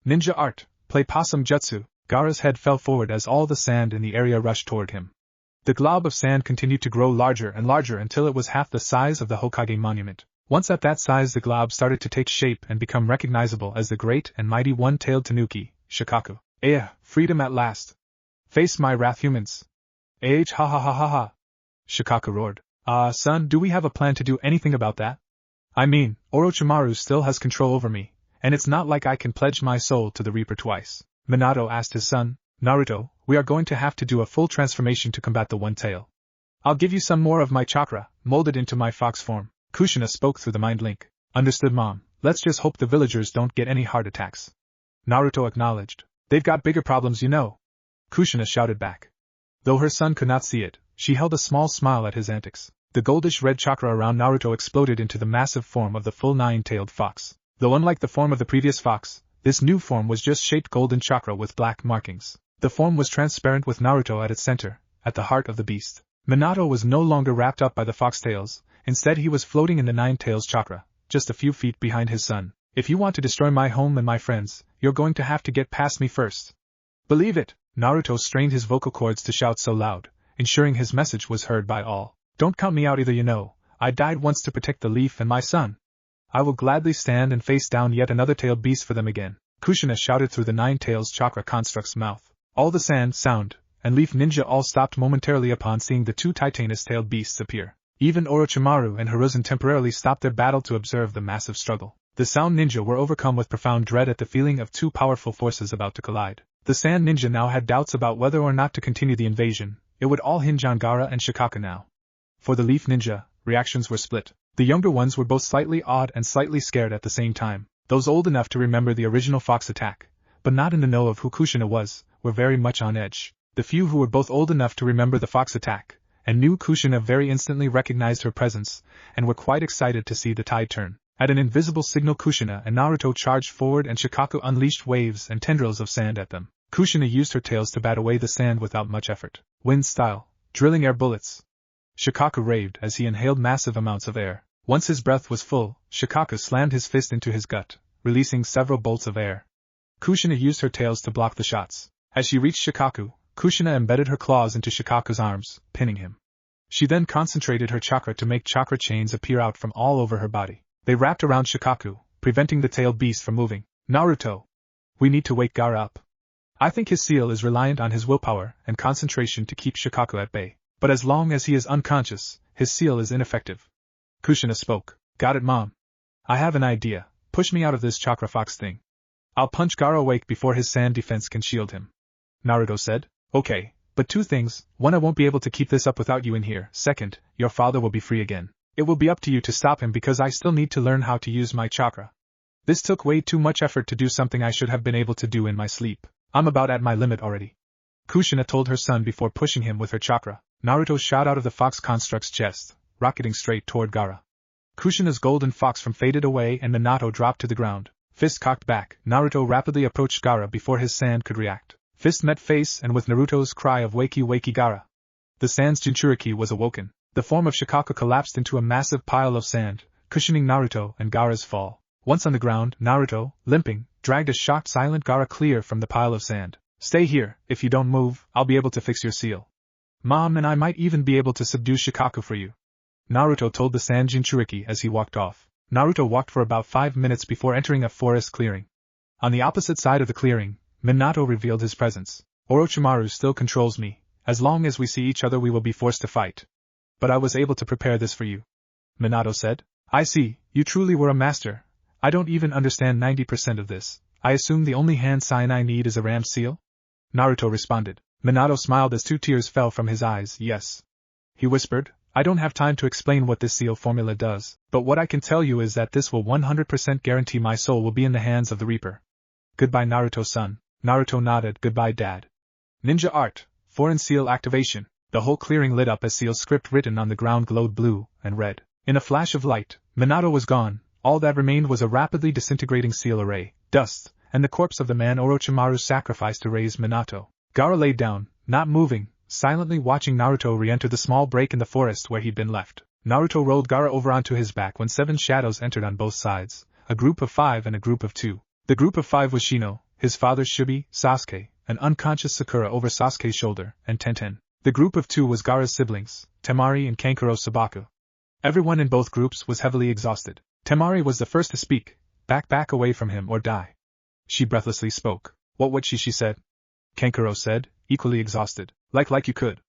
Ninja art, play possum jutsu. Gaara's head fell forward as all the sand in the area rushed toward him. The glob of sand continued to grow larger and larger until it was half the size of the Hokage monument. Once at that size, the glob started to take shape and become recognizable as the great and mighty one-tailed tanuki, Shikaku. Freedom at last. Face my wrath, humans. Ha ha ha ha ha. Shikaku roared. Son, do we have a plan to do anything about that? I mean, Orochimaru still has control over me, and it's not like I can pledge my soul to the Reaper twice. Minato asked his son. Naruto, we are going to have to do a full transformation to combat the One Tail. I'll give you some more of my chakra, molded into my fox form. Kushina spoke through the mind link. Understood, Mom. Let's just hope the villagers don't get any heart attacks. Naruto acknowledged. They've got bigger problems, you know. Kushina shouted back. Though her son could not see it, she held a small smile at his antics. The goldish red chakra around Naruto exploded into the massive form of the full nine-tailed fox. Though unlike the form of the previous fox, this new form was just shaped golden chakra with black markings. The form was transparent with Naruto at its center, at the heart of the beast. Minato was no longer wrapped up by the foxtails, instead he was floating in the nine-tails chakra, just a few feet behind his son. If you want to destroy my home and my friends, you're going to have to get past me first. Believe it! Naruto strained his vocal cords to shout so loud, ensuring his message was heard by all. Don't count me out either, you know. I died once to protect the leaf and my son. I will gladly stand and face down yet another tailed beast for them again. Kushina shouted through the nine tails chakra construct's mouth. All the sand, sound, and leaf ninja all stopped momentarily upon seeing the two titanous-tailed beasts appear. Even Orochimaru and Hiruzen temporarily stopped their battle to observe the massive struggle. The sound ninja were overcome with profound dread at the feeling of two powerful forces about to collide. The sand ninja now had doubts about whether or not to continue the invasion. It would all hinge on Gaara and Shikaku now. For the leaf ninja, reactions were split. The younger ones were both slightly awed and slightly scared at the same time. Those old enough to remember the original fox attack, but not in the know of who Kushina was, were very much on edge. The few who were both old enough to remember the fox attack, and knew Kushina very instantly recognized her presence, and were quite excited to see the tide turn. At an invisible signal, Kushina and Naruto charged forward and Shikaku unleashed waves and tendrils of sand at them. Kushina used her tails to bat away the sand without much effort. Wind style, drilling air bullets. Shikaku raved as he inhaled massive amounts of air. Once his breath was full, Shikaku slammed his fist into his gut, releasing several bolts of air. Kushina used her tails to block the shots. As she reached Shikaku, Kushina embedded her claws into Shikaku's arms, pinning him. She then concentrated her chakra to make chakra chains appear out from all over her body. They wrapped around Shikaku, preventing the tailed beast from moving. Naruto! We need to wake Gaara up. I think his seal is reliant on his willpower and concentration to keep Shikaku at bay. But as long as he is unconscious, his seal is ineffective. Kushina spoke. Got it, Mom. I have an idea. Push me out of this chakra fox thing. I'll punch Gaara awake before his sand defense can shield him. Naruto said. Okay, but two things. One, I won't be able to keep this up without you in here. Second, your father will be free again. It will be up to you to stop him because I still need to learn how to use my chakra. This took way too much effort to do something I should have been able to do in my sleep. I'm about at my limit already. Kushina told her son before pushing him with her chakra. Naruto shot out of the fox construct's chest, rocketing straight toward Gaara. Kushina's golden fox form faded away and Minato dropped to the ground. Fist cocked back, Naruto rapidly approached Gaara before his sand could react. Fist met face and with Naruto's cry of wakey wakey Gaara, the sand's Jinchuriki was awoken. The form of Shikaku collapsed into a massive pile of sand, cushioning Naruto and Gaara's fall. Once on the ground, Naruto, limping, dragged a shocked silent Gaara clear from the pile of sand. Stay here, if you don't move, I'll be able to fix your seal. Mom and I might even be able to subdue Shikaku for you. Naruto told the sand Jinchuriki as he walked off. Naruto walked for about 5 minutes before entering a forest clearing. On the opposite side of the clearing, Minato revealed his presence. Orochimaru still controls me. As long as we see each other we will be forced to fight. But I was able to prepare this for you. Minato said. I see, you truly were a master. I don't even understand 90% of this. I assume the only hand sign I need is a ram seal? Naruto responded. Minato smiled as 2 tears fell from his eyes. Yes. He whispered, I don't have time to explain what this seal formula does, but what I can tell you is that this will 100% guarantee my soul will be in the hands of the Reaper. Goodbye Naruto-san. Naruto nodded. Goodbye Dad. Ninja art, foreign seal activation. The whole clearing lit up as seal script written on the ground glowed blue and red. In a flash of light, Minato was gone. All that remained was a rapidly disintegrating seal array, dust, and the corpse of the man Orochimaru sacrificed to raise Minato. Gaara lay down, not moving, silently watching Naruto re-enter the small break in the forest where he'd been left. Naruto rolled Gaara over onto his back when 7 shadows entered on both sides, a group of 5 and a group of 2. The group of 5 was Shino, his father Shibi, Sasuke, an unconscious Sakura over Sasuke's shoulder, and Tenten. The group of 2 was Gaara's siblings, Temari and Kankuro Sabaku. Everyone in both groups was heavily exhausted. Temari was the first to speak. Back away from him or die. She breathlessly spoke. What would she said? Kankuro said, equally exhausted. Like you could.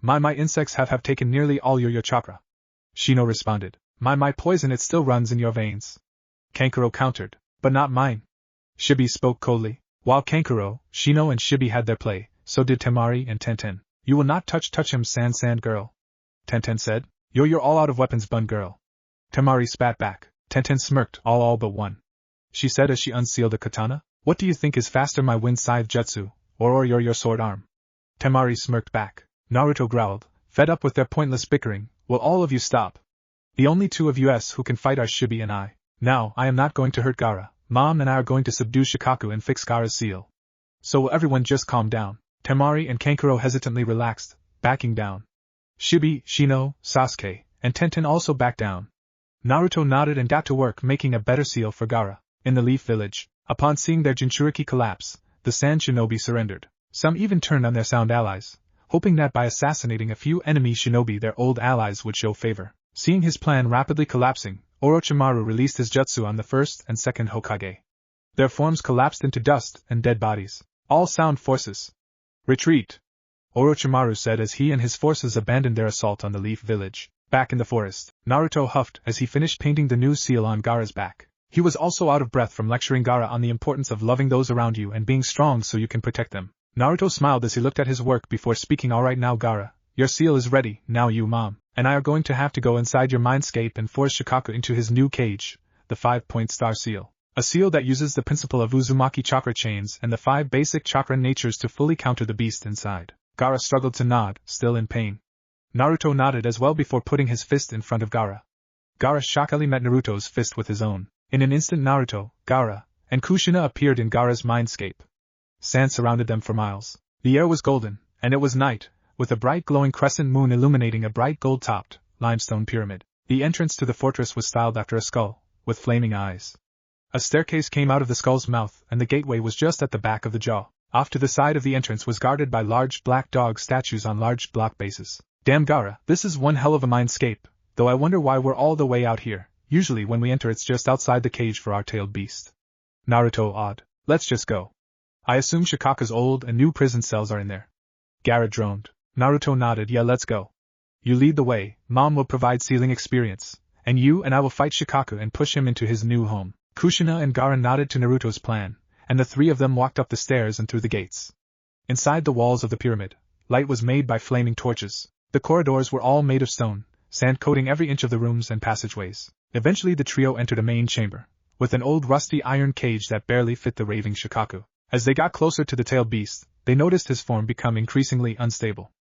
My insects have taken nearly all your chakra. Shino responded. My poison it still runs in your veins. Kankuro countered. But not mine. Shibi spoke coldly. While Kankuro, Shino and Shibi had their play, so did Temari and Tenten. You will not touch him sand girl. Tenten said. You're all out of weapons bun girl. Temari spat back. Tenten smirked. All but one. She said as she unsealed a katana. What do you think is faster, my wind scythe jutsu, or your sword arm? Temari smirked back. Naruto growled, fed up with their pointless bickering. Will all of you stop? The only 2 of us who can fight are Shibi and I. Now, I am not going to hurt Gaara. Mom and I are going to subdue Shikaku and fix Gaara's seal. So will everyone just calm down? Temari and Kankuro hesitantly relaxed, backing down. Shibi, Shino, Sasuke, and Tenten also backed down. Naruto nodded and got to work making a better seal for Gaara. In the Leaf Village, upon seeing their Jinchuriki collapse, the Sand Shinobi surrendered. Some even turned on their Sound allies, hoping that by assassinating a few enemy shinobi their old allies would show favor. Seeing his plan rapidly collapsing, Orochimaru released his jutsu on the first and second Hokage. Their forms collapsed into dust and dead bodies. All Sound forces. Retreat! Orochimaru said as he and his forces abandoned their assault on the Leaf Village. Back in the forest, Naruto huffed as he finished painting the new seal on Gaara's back. He was also out of breath from lecturing Gaara on the importance of loving those around you and being strong so you can protect them. Naruto smiled as he looked at his work before speaking. Alright now Gaara, your seal is ready. Now you, Mom, and I are going to have to go inside your mindscape and force Shikaku into his new cage, the 5-point star seal. A seal that uses the principle of Uzumaki chakra chains and the 5 basic chakra natures to fully counter the beast inside. Gaara struggled to nod, still in pain. Naruto nodded as well before putting his fist in front of Gaara. Gaara shockingly met Naruto's fist with his own. In an instant Naruto, Gaara, and Kushina appeared in Gaara's mindscape. Sand surrounded them for miles. The air was golden, and it was night, with a bright glowing crescent moon illuminating a bright gold-topped, limestone pyramid. The entrance to the fortress was styled after a skull, with flaming eyes. A staircase came out of the skull's mouth, and the gateway was just at the back of the jaw. Off to the side of the entrance was guarded by large black dog statues on large block bases. Damn Gaara, this is one hell of a mindscape, though I wonder why we're all the way out here. Usually when we enter it's just outside the cage for our tailed beast. Naruto awed. Let's just go. I assume Shikaku's old and new prison cells are in there. Gaara droned. Naruto nodded. Yeah, let's go. You lead the way, Mom will provide sealing experience, and you and I will fight Shikaku and push him into his new home. Kushina and Gaara nodded to Naruto's plan, and the 3 of them walked up the stairs and through the gates. Inside the walls of the pyramid, light was made by flaming torches. The corridors were all made of stone, sand coating every inch of the rooms and passageways. Eventually the trio entered a main chamber, with an old rusty iron cage that barely fit the raving Shikaku. As they got closer to the tailed beast, they noticed his form become increasingly unstable.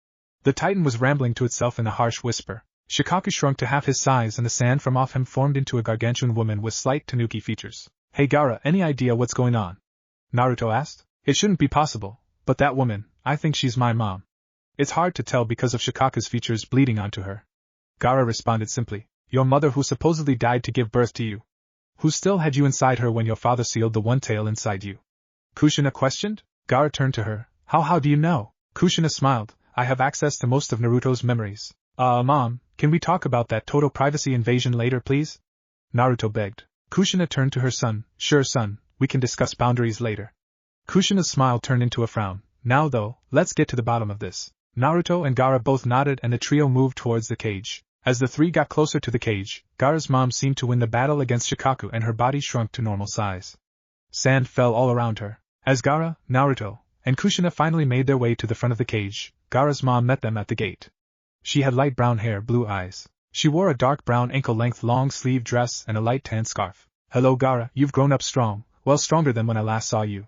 The titan was rambling to itself in a harsh whisper. Shikaku shrunk to half his size and the sand from off him formed into a gargantuan woman with slight tanuki features. Hey Gaara, any idea what's going on? Naruto asked. It shouldn't be possible, but that woman, I think she's my mom. It's hard to tell because of Shikaku's features bleeding onto her. Gaara responded simply. Your mother who supposedly died to give birth to you. Who still had you inside her when your father sealed the one tail inside you? Kushina questioned. Gaara turned to her. How do you know? Kushina smiled. I have access to most of Naruto's memories. Mom, can we talk about that total privacy invasion later please? Naruto begged. Kushina turned to her son. Sure son, we can discuss boundaries later. Kushina's smile turned into a frown. Now though, let's get to the bottom of this. Naruto and Gaara both nodded and the trio moved towards the cage. As the three got closer to the cage, Gaara's mom seemed to win the battle against Shikaku and her body shrunk to normal size. Sand fell all around her. As Gaara, Naruto, and Kushina finally made their way to the front of the cage, Gaara's mom met them at the gate. She had light brown hair, blue eyes. She wore a dark brown ankle-length long-sleeve dress and a light tan scarf. "Hello Gaara, you've grown up strong, well stronger than when I last saw you.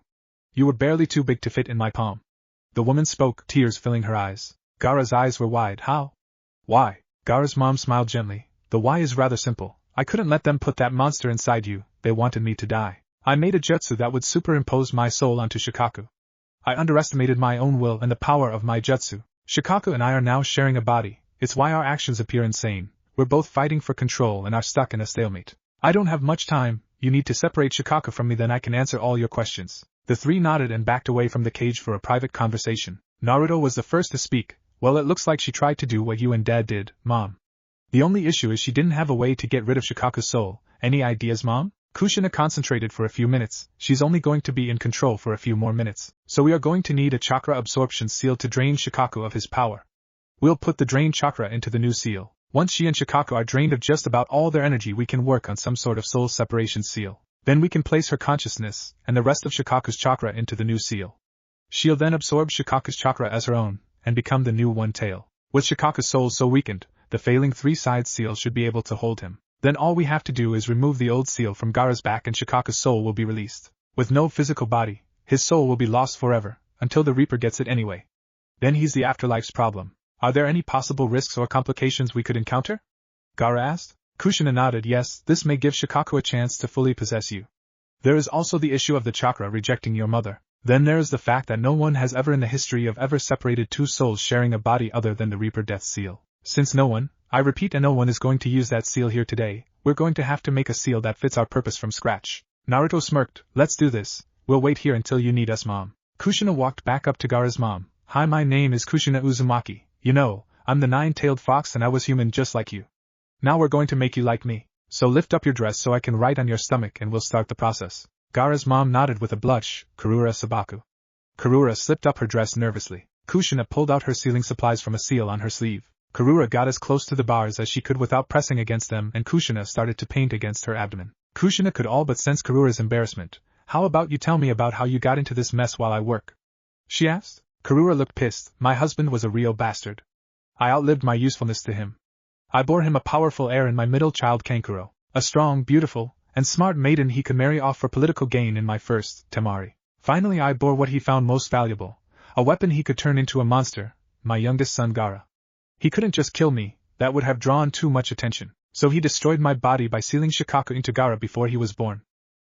You were barely too big to fit in my palm." The woman spoke, tears filling her eyes. Gaara's eyes were wide. "How? Why?" Gaara's mom smiled gently. "The why is rather simple. I couldn't let them put that monster inside you, they wanted me to die. I made a jutsu that would superimpose my soul onto Shikaku. I underestimated my own will and the power of my jutsu. Shikaku and I are now sharing a body, it's why our actions appear insane. We're both fighting for control and are stuck in a stalemate. I don't have much time, you need to separate Shikaku from me, then I can answer all your questions." The three nodded and backed away from the cage for a private conversation. Naruto was the first to speak. "Well, it looks like she tried to do what you and Dad did, Mom. The only issue is she didn't have a way to get rid of Shikaku's soul. Any ideas, Mom?" Kushina concentrated for a few minutes. "She's only going to be in control for a few more minutes, so we are going to need a chakra absorption seal to drain Shikaku of his power. We'll put the drained chakra into the new seal. Once she and Shikaku are drained of just about all their energy, we can work on some sort of soul separation seal. Then we can place her consciousness and the rest of Shikaku's chakra into the new seal. She'll then absorb Shikaku's chakra as her own and become the new One Tail. With Shikaku's soul so weakened, the failing three-side seal should be able to hold him. Then all we have to do is remove the old seal from Gaara's back and Shikaku's soul will be released. With no physical body, his soul will be lost forever, until the Reaper gets it anyway. Then he's the afterlife's problem. Are there any possible risks or complications we could encounter?" Gaara asked. Kushina nodded. "Yes, this may give Shikaku a chance to fully possess you. There is also the issue of the chakra rejecting your mother. Then there is the fact that no one has ever in the history of ever separated two souls sharing a body other than the Reaper Death Seal. Since no one, I repeat, and no one is going to use that seal here today, we're going to have to make a seal that fits our purpose from scratch." Naruto smirked. "Let's do this. We'll wait here until you need us, Mom." Kushina walked back up to Gaara's mom. "Hi, my name is Kushina Uzumaki. You know, I'm the nine-tailed fox and I was human just like you. Now we're going to make you like me. So lift up your dress so I can write on your stomach and we'll start the process." Gaara's mom nodded with a blush. "Karura Sabaku." Karura slipped up her dress nervously. Kushina pulled out her sealing supplies from a seal on her sleeve. Karura got as close to the bars as she could without pressing against them, and Kushina started to paint against her abdomen. Kushina could all but sense Karura's embarrassment. "How about you tell me about how you got into this mess while I work?" she asked. Karura looked pissed. "My husband was a real bastard. I outlived my usefulness to him. I bore him a powerful heir in my middle child Kankuro, a strong, beautiful, and smart maiden he could marry off for political gain in my first, Temari. Finally I bore what he found most valuable, a weapon he could turn into a monster, my youngest son Gaara. He couldn't just kill me, that would have drawn too much attention, so he destroyed my body by sealing Shikaku into Gaara before he was born.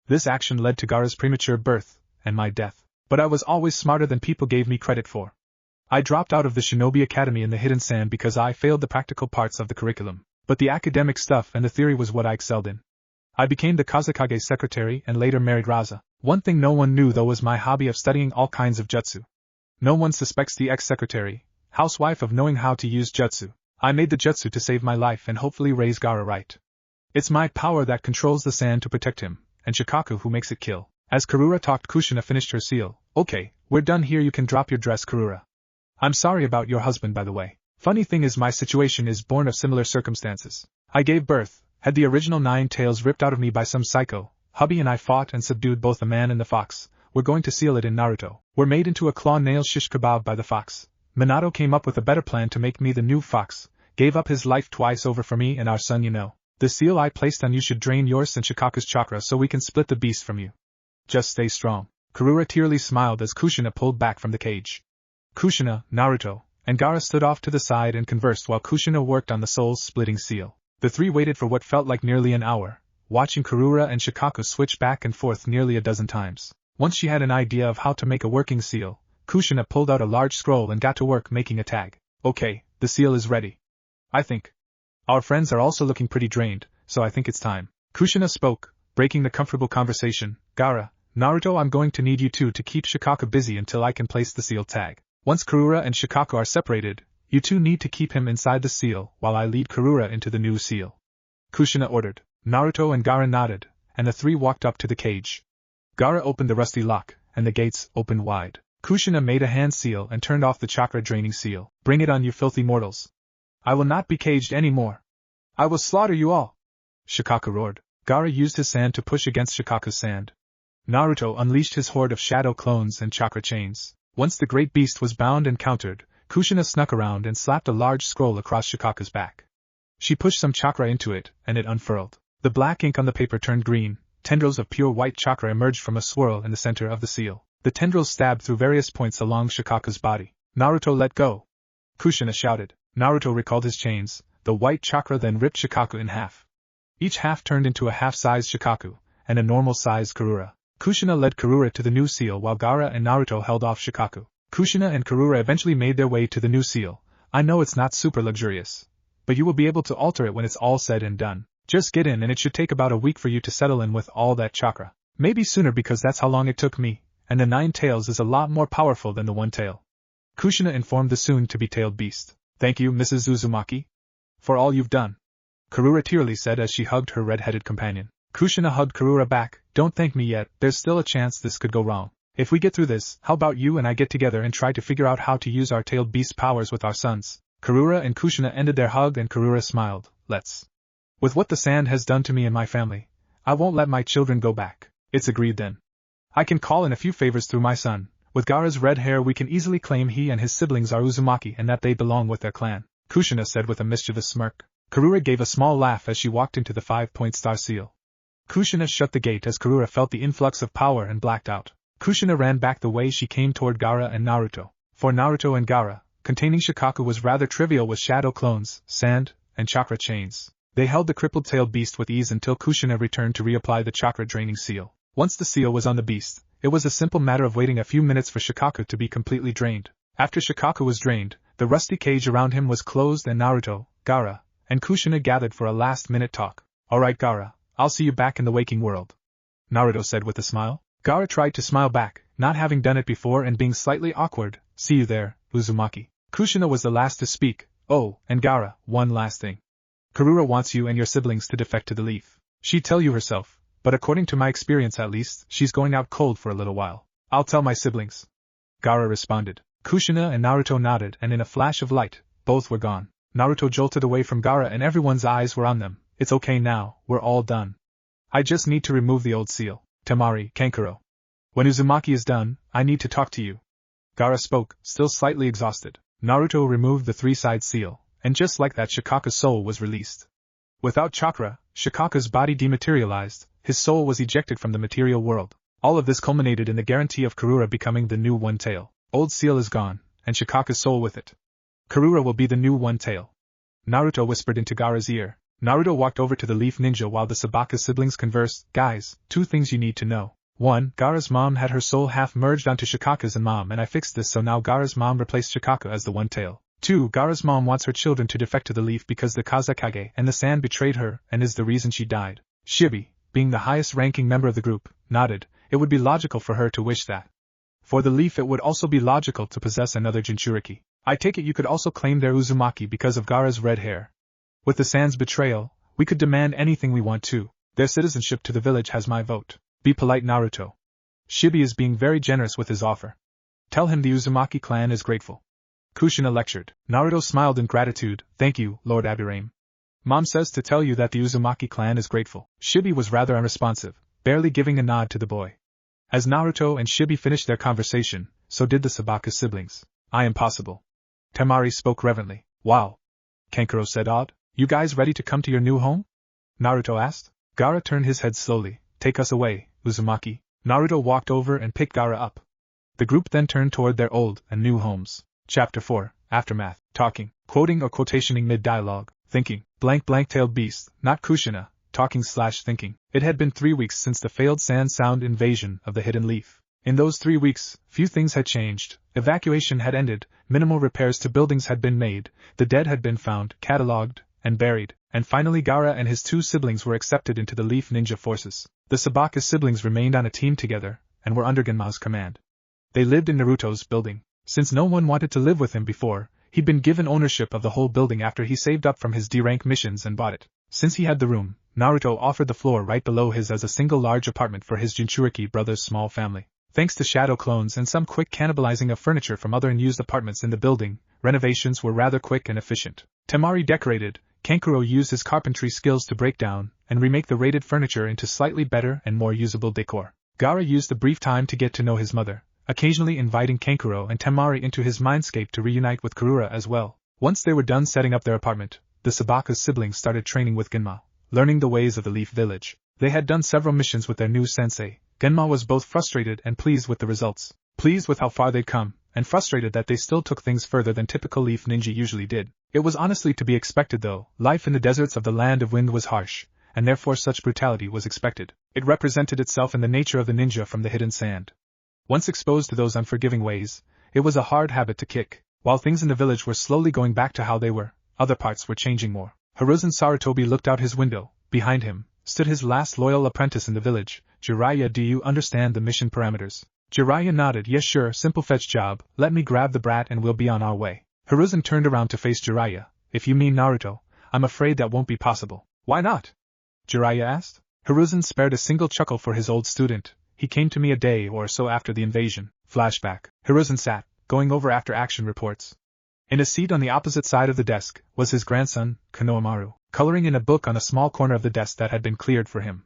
This action led to Gaara's premature birth, and my death. But I was always smarter than people gave me credit for. I dropped out of the Shinobi Academy in the Hidden Sand because I failed the practical parts of the curriculum, but the academic stuff and the theory was what I excelled in. I became the Kazekage's secretary and later married Raza. One thing no one knew though was my hobby of studying all kinds of jutsu. No one suspects the ex-secretary, housewife, of knowing how to use jutsu. I made the jutsu to save my life and hopefully raise Gaara right. It's my power that controls the sand to protect him, and Shikaku who makes it kill." As Karura talked, Kushina finished her seal. "Okay, we're done here, you can drop your dress, Karura. I'm sorry about your husband, by the way. Funny thing is my situation is born of similar circumstances. I gave birth, had the original 9 tails ripped out of me by some psycho, hubby and I fought and subdued both the man and the fox. We're going to seal it in Naruto. We're made into a claw nail shish kebab by the fox. Minato came up with a better plan to make me the new fox, gave up his life twice over for me and our son, you know. The seal I placed on you should drain yours and Shikaku's chakra so we can split the beast from you. Just stay strong." Karura tearily smiled as Kushina pulled back from the cage. Kushina, Naruto, and Gaara stood off to the side and conversed while Kushina worked on the soul-splitting seal. The three waited for what felt like nearly an hour, watching Karura and Shikaku switch back and forth nearly a dozen times. Once she had an idea of how to make a working seal, Kushina pulled out a large scroll and got to work making a tag. "Okay, the seal is ready. I think our friends are also looking pretty drained, so I think it's time." Kushina spoke, breaking the comfortable conversation. "Gaara, Naruto, I'm going to need you two to keep Shikaku busy until I can place the seal tag. Once Karura and Shikaku are separated, you two need to keep him inside the seal while I lead Karura into the new seal," Kushina ordered. Naruto and Gaara nodded, and the three walked up to the cage. Gaara opened the rusty lock, and the gates opened wide. Kushina made a hand seal and turned off the chakra draining seal. "Bring it on, you filthy mortals. I will not be caged any more." I will slaughter you all! Shikaku roared. Gaara used his sand to push against Shikaku's sand. Naruto unleashed his horde of shadow clones and chakra chains. Once the great beast was bound and countered, Kushina snuck around and slapped a large scroll across Shikaku's back. She pushed some chakra into it, and it unfurled. The black ink on the paper turned green, tendrils of pure white chakra emerged from a swirl in the center of the seal. The tendrils stabbed through various points along Shikaku's body. Naruto, let go! Kushina shouted. Naruto recalled his chains. The white chakra then ripped Shikaku in half. Each half turned into a half-sized Shikaku, and a normal-sized Karura. Kushina led Karura to the new seal while Gaara and Naruto held off Shikaku. Kushina and Karura eventually made their way to the new seal. I know it's not super luxurious, but you will be able to alter it when it's all said and done. Just get in and it should take about a week for you to settle in with all that chakra. Maybe sooner because that's how long it took me, and the 9 tails is a lot more powerful than the 1 tail. Kushina informed the soon-to-be-tailed beast. Thank you, Mrs. Uzumaki, for all you've done, Karura tearily said as she hugged her red-headed companion. Kushina hugged Karura back. Don't thank me yet, there's still a chance this could go wrong. If we get through this, how about you and I get together and try to figure out how to use our tailed beast powers with our sons? Karura and Kushina ended their hug and Karura smiled. Let's. With what the sand has done to me and my family, I won't let my children go back. It's agreed then. I can call in a few favors through my son. With Gaara's red hair we can easily claim he and his siblings are Uzumaki and that they belong with their clan, Kushina said with a mischievous smirk. Karura gave a small laugh as she walked into the 5-point star seal. Kushina shut the gate as Karura felt the influx of power and blacked out. Kushina ran back the way she came toward Gaara and Naruto. For Naruto and Gaara, containing Shikaku was rather trivial with shadow clones, sand, and chakra chains. They held the crippled-tailed beast with ease until Kushina returned to reapply the chakra-draining seal. Once the seal was on the beast, it was a simple matter of waiting a few minutes for Shikaku to be completely drained. After Shikaku was drained, the rusty cage around him was closed and Naruto, Gaara, and Kushina gathered for a last-minute talk. Alright Gaara, I'll see you back in the waking world, Naruto said with a smile. Gaara tried to smile back, not having done it before and being slightly awkward. See you there, Uzumaki. Kushina was the last to speak. Oh, and Gaara, one last thing. Karura wants you and your siblings to defect to the leaf. She'd tell you herself, but according to my experience at least, she's going out cold for a little while. I'll tell my siblings, Gaara responded. Kushina and Naruto nodded and in a flash of light, both were gone. Naruto jolted away from Gaara and everyone's eyes were on them. It's okay now, we're all done. I just need to remove the old seal. Temari, Kankuro. When Uzumaki is done, I need to talk to you. Gaara spoke, still slightly exhausted. Naruto removed the 3-side seal, and just like that Shikaku's soul was released. Without chakra, Shikaku's body dematerialized, his soul was ejected from the material world. All of this culminated in the guarantee of Karura becoming the new 1 tail. Old seal is gone, and Shikaku's soul with it. Karura will be the new 1 tail. Naruto whispered into Gaara's ear. Naruto walked over to the Leaf Ninja while the Sabaka siblings conversed. Guys, 2 things you need to know. 1. Gaara's mom had her soul half merged onto Shikaku's and mom and I fixed this so now Gaara's mom replaced Shikaku as the 1 tail. 2. Gaara's mom wants her children to defect to the leaf because the Kazekage and the sand betrayed her and is the reason she died. Shibi, being the highest ranking member of the group, nodded. It would be logical for her to wish that. For the leaf it would also be logical to possess another Jinchuriki. I take it you could also claim their Uzumaki because of Gaara's red hair. With the Sand's betrayal, we could demand anything we want to. Their citizenship to the village has my vote. Be polite, Naruto. Shibi is being very generous with his offer. Tell him the Uzumaki clan is grateful. Kushina lectured. Naruto smiled in gratitude. Thank you, Lord Abirame. Mom says to tell you that the Uzumaki clan is grateful. Shibi was rather unresponsive, barely giving a nod to the boy. As Naruto and Shibi finished their conversation, so did the Sabaka siblings. I am possible. Temari spoke reverently. Wow. Kankuro said awed. You guys ready to come to your new home? Naruto asked. Gaara turned his head slowly. Take us away, Uzumaki. Naruto walked over and picked Gaara up. The group then turned toward their old and new homes. Chapter 4, Aftermath. Talking, quoting or quotationing mid-dialogue. Thinking, blank-tailed beast, not Kushina, talking/thinking. It had been 3 weeks since the failed sand sound invasion of the hidden leaf. In those 3 weeks, few things had changed. Evacuation had ended, minimal repairs to buildings had been made, the dead had been found, catalogued, and buried, and finally Gaara and his 2 siblings were accepted into the Leaf Ninja forces. The Sabaka siblings remained on a team together, and were under Genma's command. They lived in Naruto's building. Since no one wanted to live with him before, he'd been given ownership of the whole building after he saved up from his D-rank missions and bought it. Since he had the room, Naruto offered the floor right below his as a single large apartment for his Jinchuriki brother's small family. Thanks to shadow clones and some quick cannibalizing of furniture from other unused apartments in the building, renovations were rather quick and efficient. Temari decorated, Kankuro used his carpentry skills to break down and remake the raided furniture into slightly better and more usable decor. Gaara used the brief time to get to know his mother, occasionally inviting Kankuro and Temari into his mindscape to reunite with Karura as well. Once they were done setting up their apartment, the Sabaka's siblings started training with Genma, learning the ways of the Leaf Village. They had done several missions with their new sensei. Genma was both frustrated and pleased with the results, pleased with how far they'd come, and frustrated that they still took things further than typical Leaf Ninja usually did. It was honestly to be expected though. Life in the deserts of the Land of Wind was harsh, and therefore such brutality was expected. It represented itself in the nature of the ninja from the hidden sand. Once exposed to those unforgiving ways, it was a hard habit to kick. While things in the village were slowly going back to how they were, other parts were changing more. Hiruzen Sarutobi looked out his window. Behind him stood his last loyal apprentice in the village. Jiraiya, do you understand the mission parameters? Jiraiya nodded. Yes sure, simple fetch job, let me grab the brat and we'll be on our way. Hiruzen turned around to face Jiraiya. If you mean Naruto, I'm afraid that won't be possible. Why not? Jiraiya asked. Hiruzen spared a single chuckle for his old student. He came to me a day or so after the invasion. Flashback. Hiruzen sat, going over after-action reports. In a seat on the opposite side of the desk was his grandson, Konohamaru, coloring in a book on a small corner of the desk that had been cleared for him.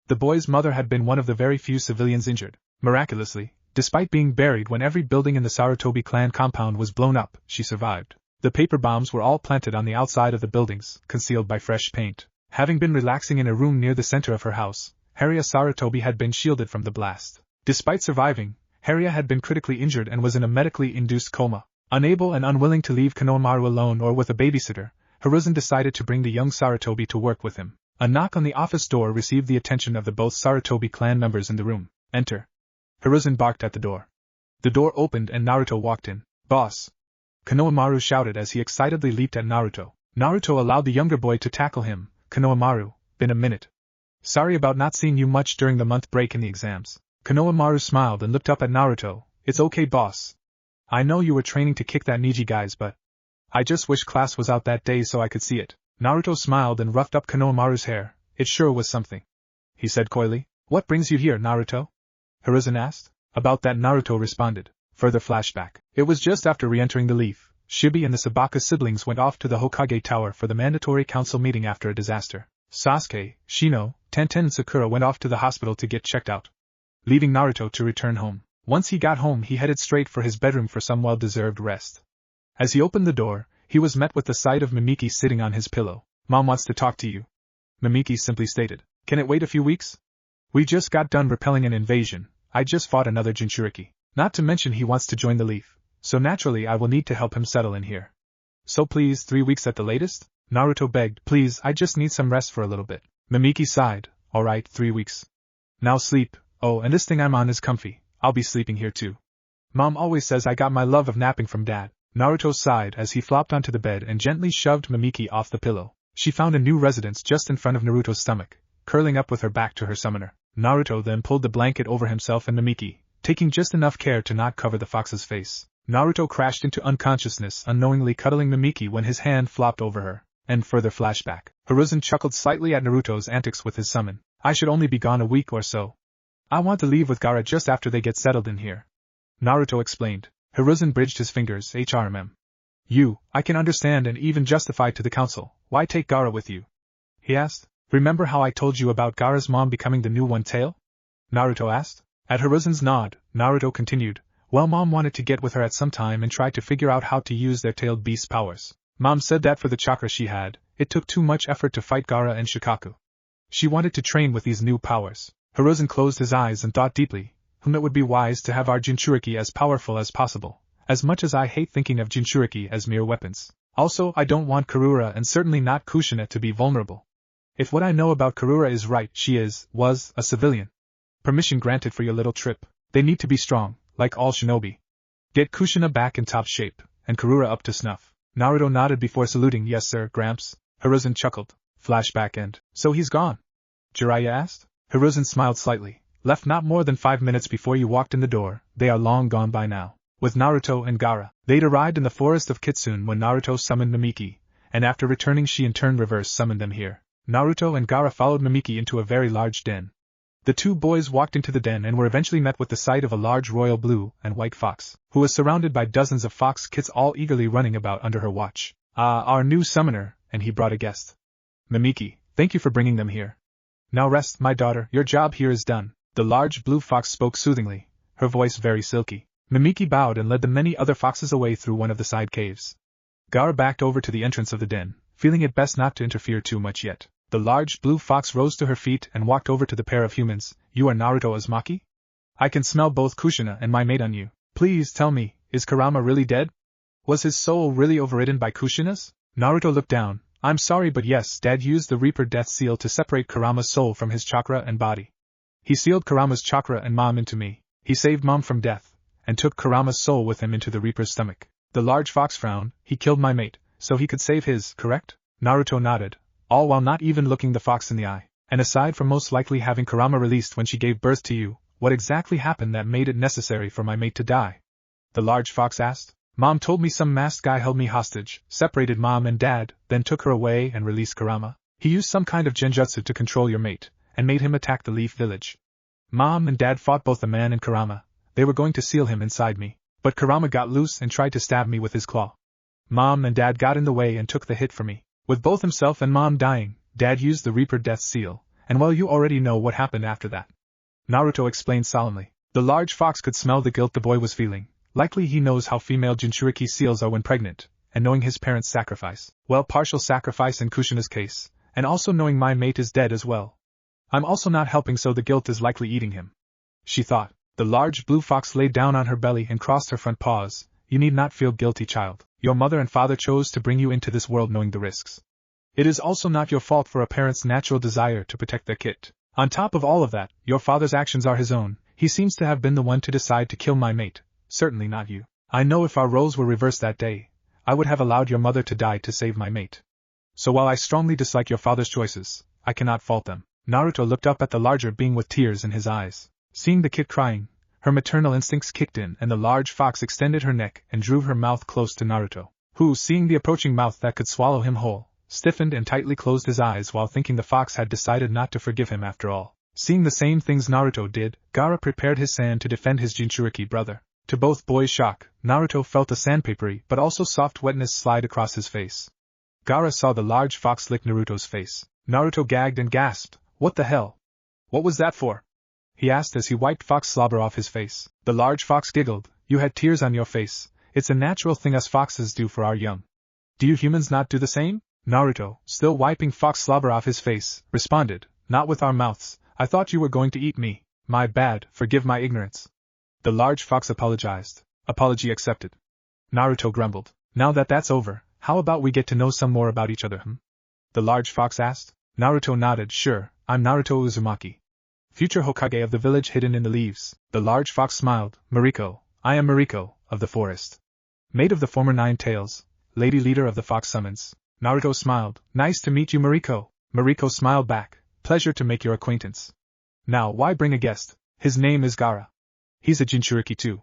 The boy's mother had been one of the very few civilians injured. Miraculously, despite being buried when every building in the Sarutobi clan compound was blown up, she survived. The paper bombs were all planted on the outside of the buildings, concealed by fresh paint. Having been relaxing in a room near the center of her house, Harya Sarutobi had been shielded from the blast. Despite surviving, Harya had been critically injured and was in a medically induced coma. Unable and unwilling to leave Konohamaru alone or with a babysitter, Hiruzen decided to bring the young Sarutobi to work with him. A knock on the office door received the attention of the both Sarutobi clan members in the room. Enter. Hiruzen barked at the door. The door opened and Naruto walked in. Boss! Konohamaru shouted as he excitedly leaped at Naruto. Naruto allowed the younger boy to tackle him. Konohamaru, been a minute. Sorry about not seeing you much during the month break in the exams. Konohamaru smiled and looked up at Naruto. It's okay boss. I know you were training to kick that Niji guys but I just wish class was out that day so I could see it. Naruto smiled and roughed up Konohamaru's hair. It sure was something. He said coyly. What brings you here, Naruto? Hiruzen asked. About that, Naruto responded. Further flashback. It was just after re-entering the Leaf. Shibi and the Sabaka siblings went off to the Hokage Tower for the mandatory council meeting after a disaster. Sasuke, Shino, Tenten and Sakura went off to the hospital to get checked out, leaving Naruto to return home. Once he got home he headed straight for his bedroom for some well-deserved rest. As he opened the door, he was met with the sight of Mimiki sitting on his pillow. Mom wants to talk to you, Mimiki simply stated. Can it wait a few weeks? We just got done repelling an invasion. I just fought another Jinchuriki. Not to mention he wants to join the Leaf, so naturally I will need to help him settle in here. So please 3 weeks at the latest? Naruto begged. Please, I just need some rest for a little bit. Mimiki sighed. Alright, 3 weeks. Now sleep. Oh, and this thing I'm on is comfy. I'll be sleeping here too. Mom always says I got my love of napping from Dad. Naruto sighed as he flopped onto the bed and gently shoved Mimiki off the pillow. She found a new residence just in front of Naruto's stomach, curling up with her back to her summoner. Naruto then pulled the blanket over himself and Mimiki, taking just enough care to not cover the fox's face. Naruto crashed into unconsciousness, unknowingly cuddling Mimiki when his hand flopped over her. And further flashback. Hiruzen chuckled slightly at Naruto's antics with his summon. I should only be gone a week or so. I want to leave with Gaara just after they get settled in here. Naruto explained. Hiruzen bridged his fingers. HRMM. I can understand and even justify to the council. Why take Gaara with you? He asked. Remember how I told you about Gaara's mom becoming the new one tail? Naruto asked. At Hiruzen's nod, Naruto continued. Well, Mom wanted to get with her at some time and try to figure out how to use their tailed beast's powers. Mom said that for the chakra she had, it took too much effort to fight Gaara and Shikaku. She wanted to train with these new powers. Hiruzen closed his eyes and thought deeply. It would be wise to have our Jinchuriki as powerful as possible, as much as I hate thinking of Jinchuriki as mere weapons. Also, I don't want Karura and certainly not Kushina to be vulnerable. If what I know about Karura is right, she was a civilian. Permission granted for your little trip. They need to be strong, like all shinobi. Get Kushina back in top shape, and Karura up to snuff. Naruto nodded before saluting. Yes sir, Gramps. Hiruzen chuckled. Flashback end. So he's gone? Jiraiya asked. Hiruzen smiled slightly. Left not more than 5 minutes before you walked in the door. They are long gone by now. With Naruto and Gaara. They'd arrived in the forest of Kitsune when Naruto summoned Mimiki, and after returning she in turn reverse summoned them here. Naruto and Gaara followed Mimiki into a very large den. The two boys walked into the den and were eventually met with the sight of a large royal blue and white fox, who was surrounded by dozens of fox kits all eagerly running about under her watch. Our new summoner, and he brought a guest. Mimiki, thank you for bringing them here. Now rest, my daughter, your job here is done. The large blue fox spoke soothingly, her voice very silky. Mimiki bowed and led the many other foxes away through one of the side caves. Gaara backed over to the entrance of the den, feeling it best not to interfere too much yet. The large blue fox rose to her feet and walked over to the pair of humans. You are Naruto Uzumaki? I can smell both Kushina and my mate on you. Please tell me, is Kurama really dead? Was his soul really overridden by Kushina's? Naruto looked down. I'm sorry, but yes, Dad used the Reaper Death Seal to separate Kurama's soul from his chakra and body. He sealed Kurama's chakra and Mom into me. He saved Mom from death, and took Kurama's soul with him into the Reaper's stomach. The large fox frowned. He killed my mate, so he could save his, correct? Naruto nodded, all while not even looking the fox in the eye. And aside from most likely having Kurama released when she gave birth to you, what exactly happened that made it necessary for my mate to die? The large fox asked. Mom told me some masked guy held me hostage, separated Mom and Dad, then took her away and released Kurama. He used some kind of genjutsu to control your mate, and made him attack the Leaf Village. Mom and Dad fought both the man and Kurama. They were going to seal him inside me, but Kurama got loose and tried to stab me with his claw. Mom and Dad got in the way and took the hit for me. With both himself and Mom dying, Dad used the Reaper Death Seal, and well, you already know what happened after that. Naruto explained solemnly. The large fox could smell the guilt the boy was feeling. Likely he knows how female Jinchuriki seals are when pregnant, and knowing his parents' sacrifice. Well, partial sacrifice in Kushina's case, and also knowing my mate is dead as well. I'm also not helping, so the guilt is likely eating him. She thought. The large blue fox laid down on her belly and crossed her front paws. You need not feel guilty, child. Your mother and father chose to bring you into this world knowing the risks. It is also not your fault for a parent's natural desire to protect their kid. On top of all of that, your father's actions are his own. He seems to have been the one to decide to kill my mate. Certainly not you. I know if our roles were reversed that day, I would have allowed your mother to die to save my mate. So while I strongly dislike your father's choices, I cannot fault them. Naruto looked up at the larger being with tears in his eyes. Seeing the kid crying, her maternal instincts kicked in and the large fox extended her neck and drew her mouth close to Naruto, who, seeing the approaching mouth that could swallow him whole, stiffened and tightly closed his eyes while thinking the fox had decided not to forgive him after all. Seeing the same things Naruto did, Gaara prepared his sand to defend his Jinchuriki brother. To both boys' shock, Naruto felt a sandpapery but also soft wetness slide across his face. Gaara saw the large fox lick Naruto's face. Naruto gagged and gasped, "What the hell? What was that for?" he asked as he wiped fox slobber off his face. The large fox giggled, "You had tears on your face. It's a natural thing us foxes do for our young. Do you humans not do the same?" Naruto, still wiping fox slobber off his face, responded, "Not with our mouths. I thought you were going to eat me. My bad, forgive my ignorance." The large fox apologized. Apology accepted. Naruto grumbled, "Now that that's over, how about we get to know some more about each other, The large fox asked. Naruto nodded, "Sure, I'm Naruto Uzumaki, future Hokage of the village hidden in the leaves." The large fox smiled, "Mariko, I am Mariko, of the forest. Mate of the former 9 Tails, lady leader of the fox summons." Naruto smiled, "Nice to meet you, Mariko." Mariko smiled back, "Pleasure to make your acquaintance. Now why bring a guest? His name is Gaara. He's a Jinchuriki too.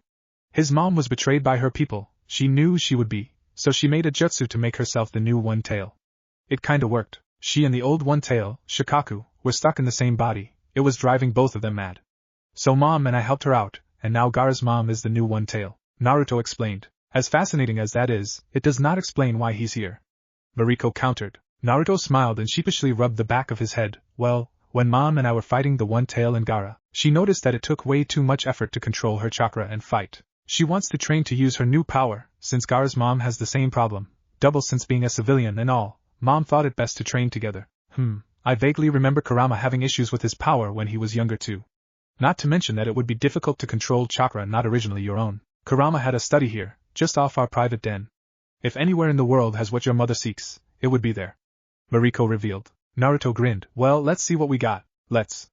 His mom was betrayed by her people, she knew she would be, so she made a jutsu to make herself the new One Tail. It kinda worked. She and the old One Tail, Shikaku, were stuck in the same body. It was driving both of them mad. So Mom and I helped her out, and now Gaara's mom is the new One Tail," Naruto explained. "As fascinating as that is, it does not explain why he's here," Mariko countered. Naruto smiled and sheepishly rubbed the back of his head. "Well, when Mom and I were fighting the One Tail and Gaara, she noticed that it took way too much effort to control her chakra and fight. She wants to train to use her new power, since Gaara's mom has the same problem, double since being a civilian and all. Mom thought it best to train together." I vaguely remember Kurama having issues with his power when he was younger too. Not to mention that it would be difficult to control chakra not originally your own. Kurama had a study here, just off our private den. If anywhere in the world has what your mother seeks, it would be there," Mariko revealed. Naruto grinned. "Well, let's see what we got, let's,"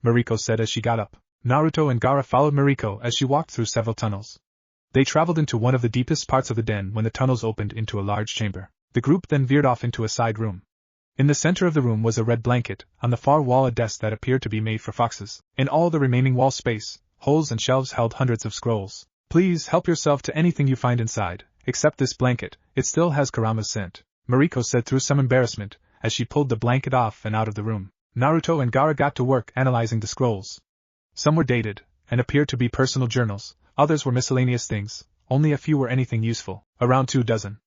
Mariko said as she got up. Naruto and Gaara followed Mariko as she walked through several tunnels. They traveled into one of the deepest parts of the den when the tunnels opened into a large chamber. The group then veered off into a side room. In the center of the room was a red blanket, on the far wall a desk that appeared to be made for foxes. In all the remaining wall space, holes and shelves held hundreds of scrolls. "Please help yourself to anything you find inside, except this blanket, it still has Kurama's scent," Mariko said through some embarrassment, as she pulled the blanket off and out of the room. Naruto and Gaara got to work analyzing the scrolls. Some were dated, and appeared to be personal journals, others were miscellaneous things, only a few were anything useful, around 2 dozen.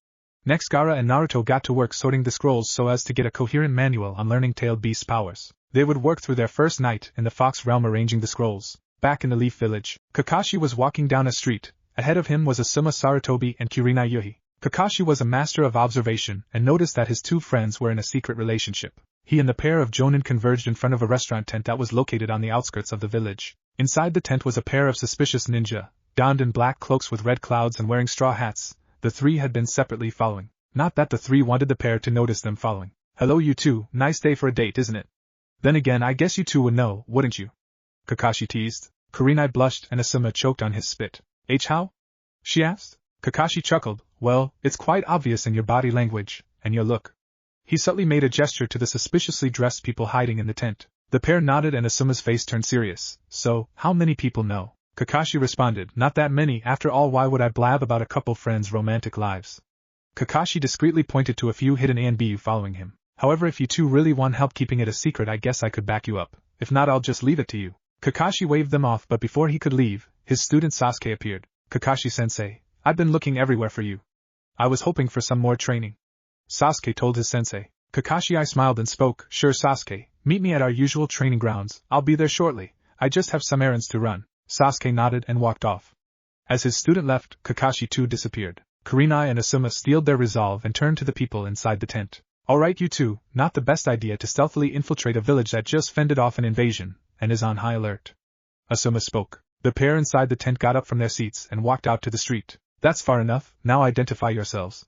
Next, Gaara and Naruto got to work sorting the scrolls so as to get a coherent manual on learning tailed beast powers. They would work through their first night in the Fox realm arranging the scrolls. Back in the Leaf Village, Kakashi was walking down a street. Ahead of him was Asuma Sarutobi and Kurenai Yuhi. Kakashi was a master of observation and noticed that his two friends were in a secret relationship. He and the pair of Jonin converged in front of a restaurant tent that was located on the outskirts of the village. Inside the tent was a pair of suspicious ninja, donned in black cloaks with red clouds and wearing straw hats. The three had been separately following. Not that the three wanted the pair to notice them following. "Hello you two, nice day for a date, isn't it? Then again, I guess you two would know, wouldn't you?" Kakashi teased. Kurenai blushed and Asuma choked on his spit. "How?" she asked. Kakashi chuckled. "Well, it's quite obvious in your body language, and your look." He subtly made a gesture to the suspiciously dressed people hiding in the tent. The pair nodded and Asuma's face turned serious. "So, how many people know?" Kakashi responded, "Not that many, after all why would I blab about a couple friends' romantic lives?" Kakashi discreetly pointed to a few hidden A and B following him. "However, if you two really want help keeping it a secret, I guess I could back you up. If not, I'll just leave it to you." Kakashi waved them off, but before he could leave, his student Sasuke appeared. "Kakashi-sensei, I've been looking everywhere for you. I was hoping for some more training," Sasuke told his sensei. Kakashi smiled and spoke, "Sure Sasuke, meet me at our usual training grounds, I'll be there shortly, I just have some errands to run." Sasuke nodded and walked off. As his student left, Kakashi too disappeared. Kurenai and Asuma steeled their resolve and turned to the people inside the tent. "Alright you two, not the best idea to stealthily infiltrate a village that just fended off an invasion, and is on high alert," Asuma spoke. The pair inside the tent got up from their seats and walked out to the street. "That's far enough, now identify yourselves,"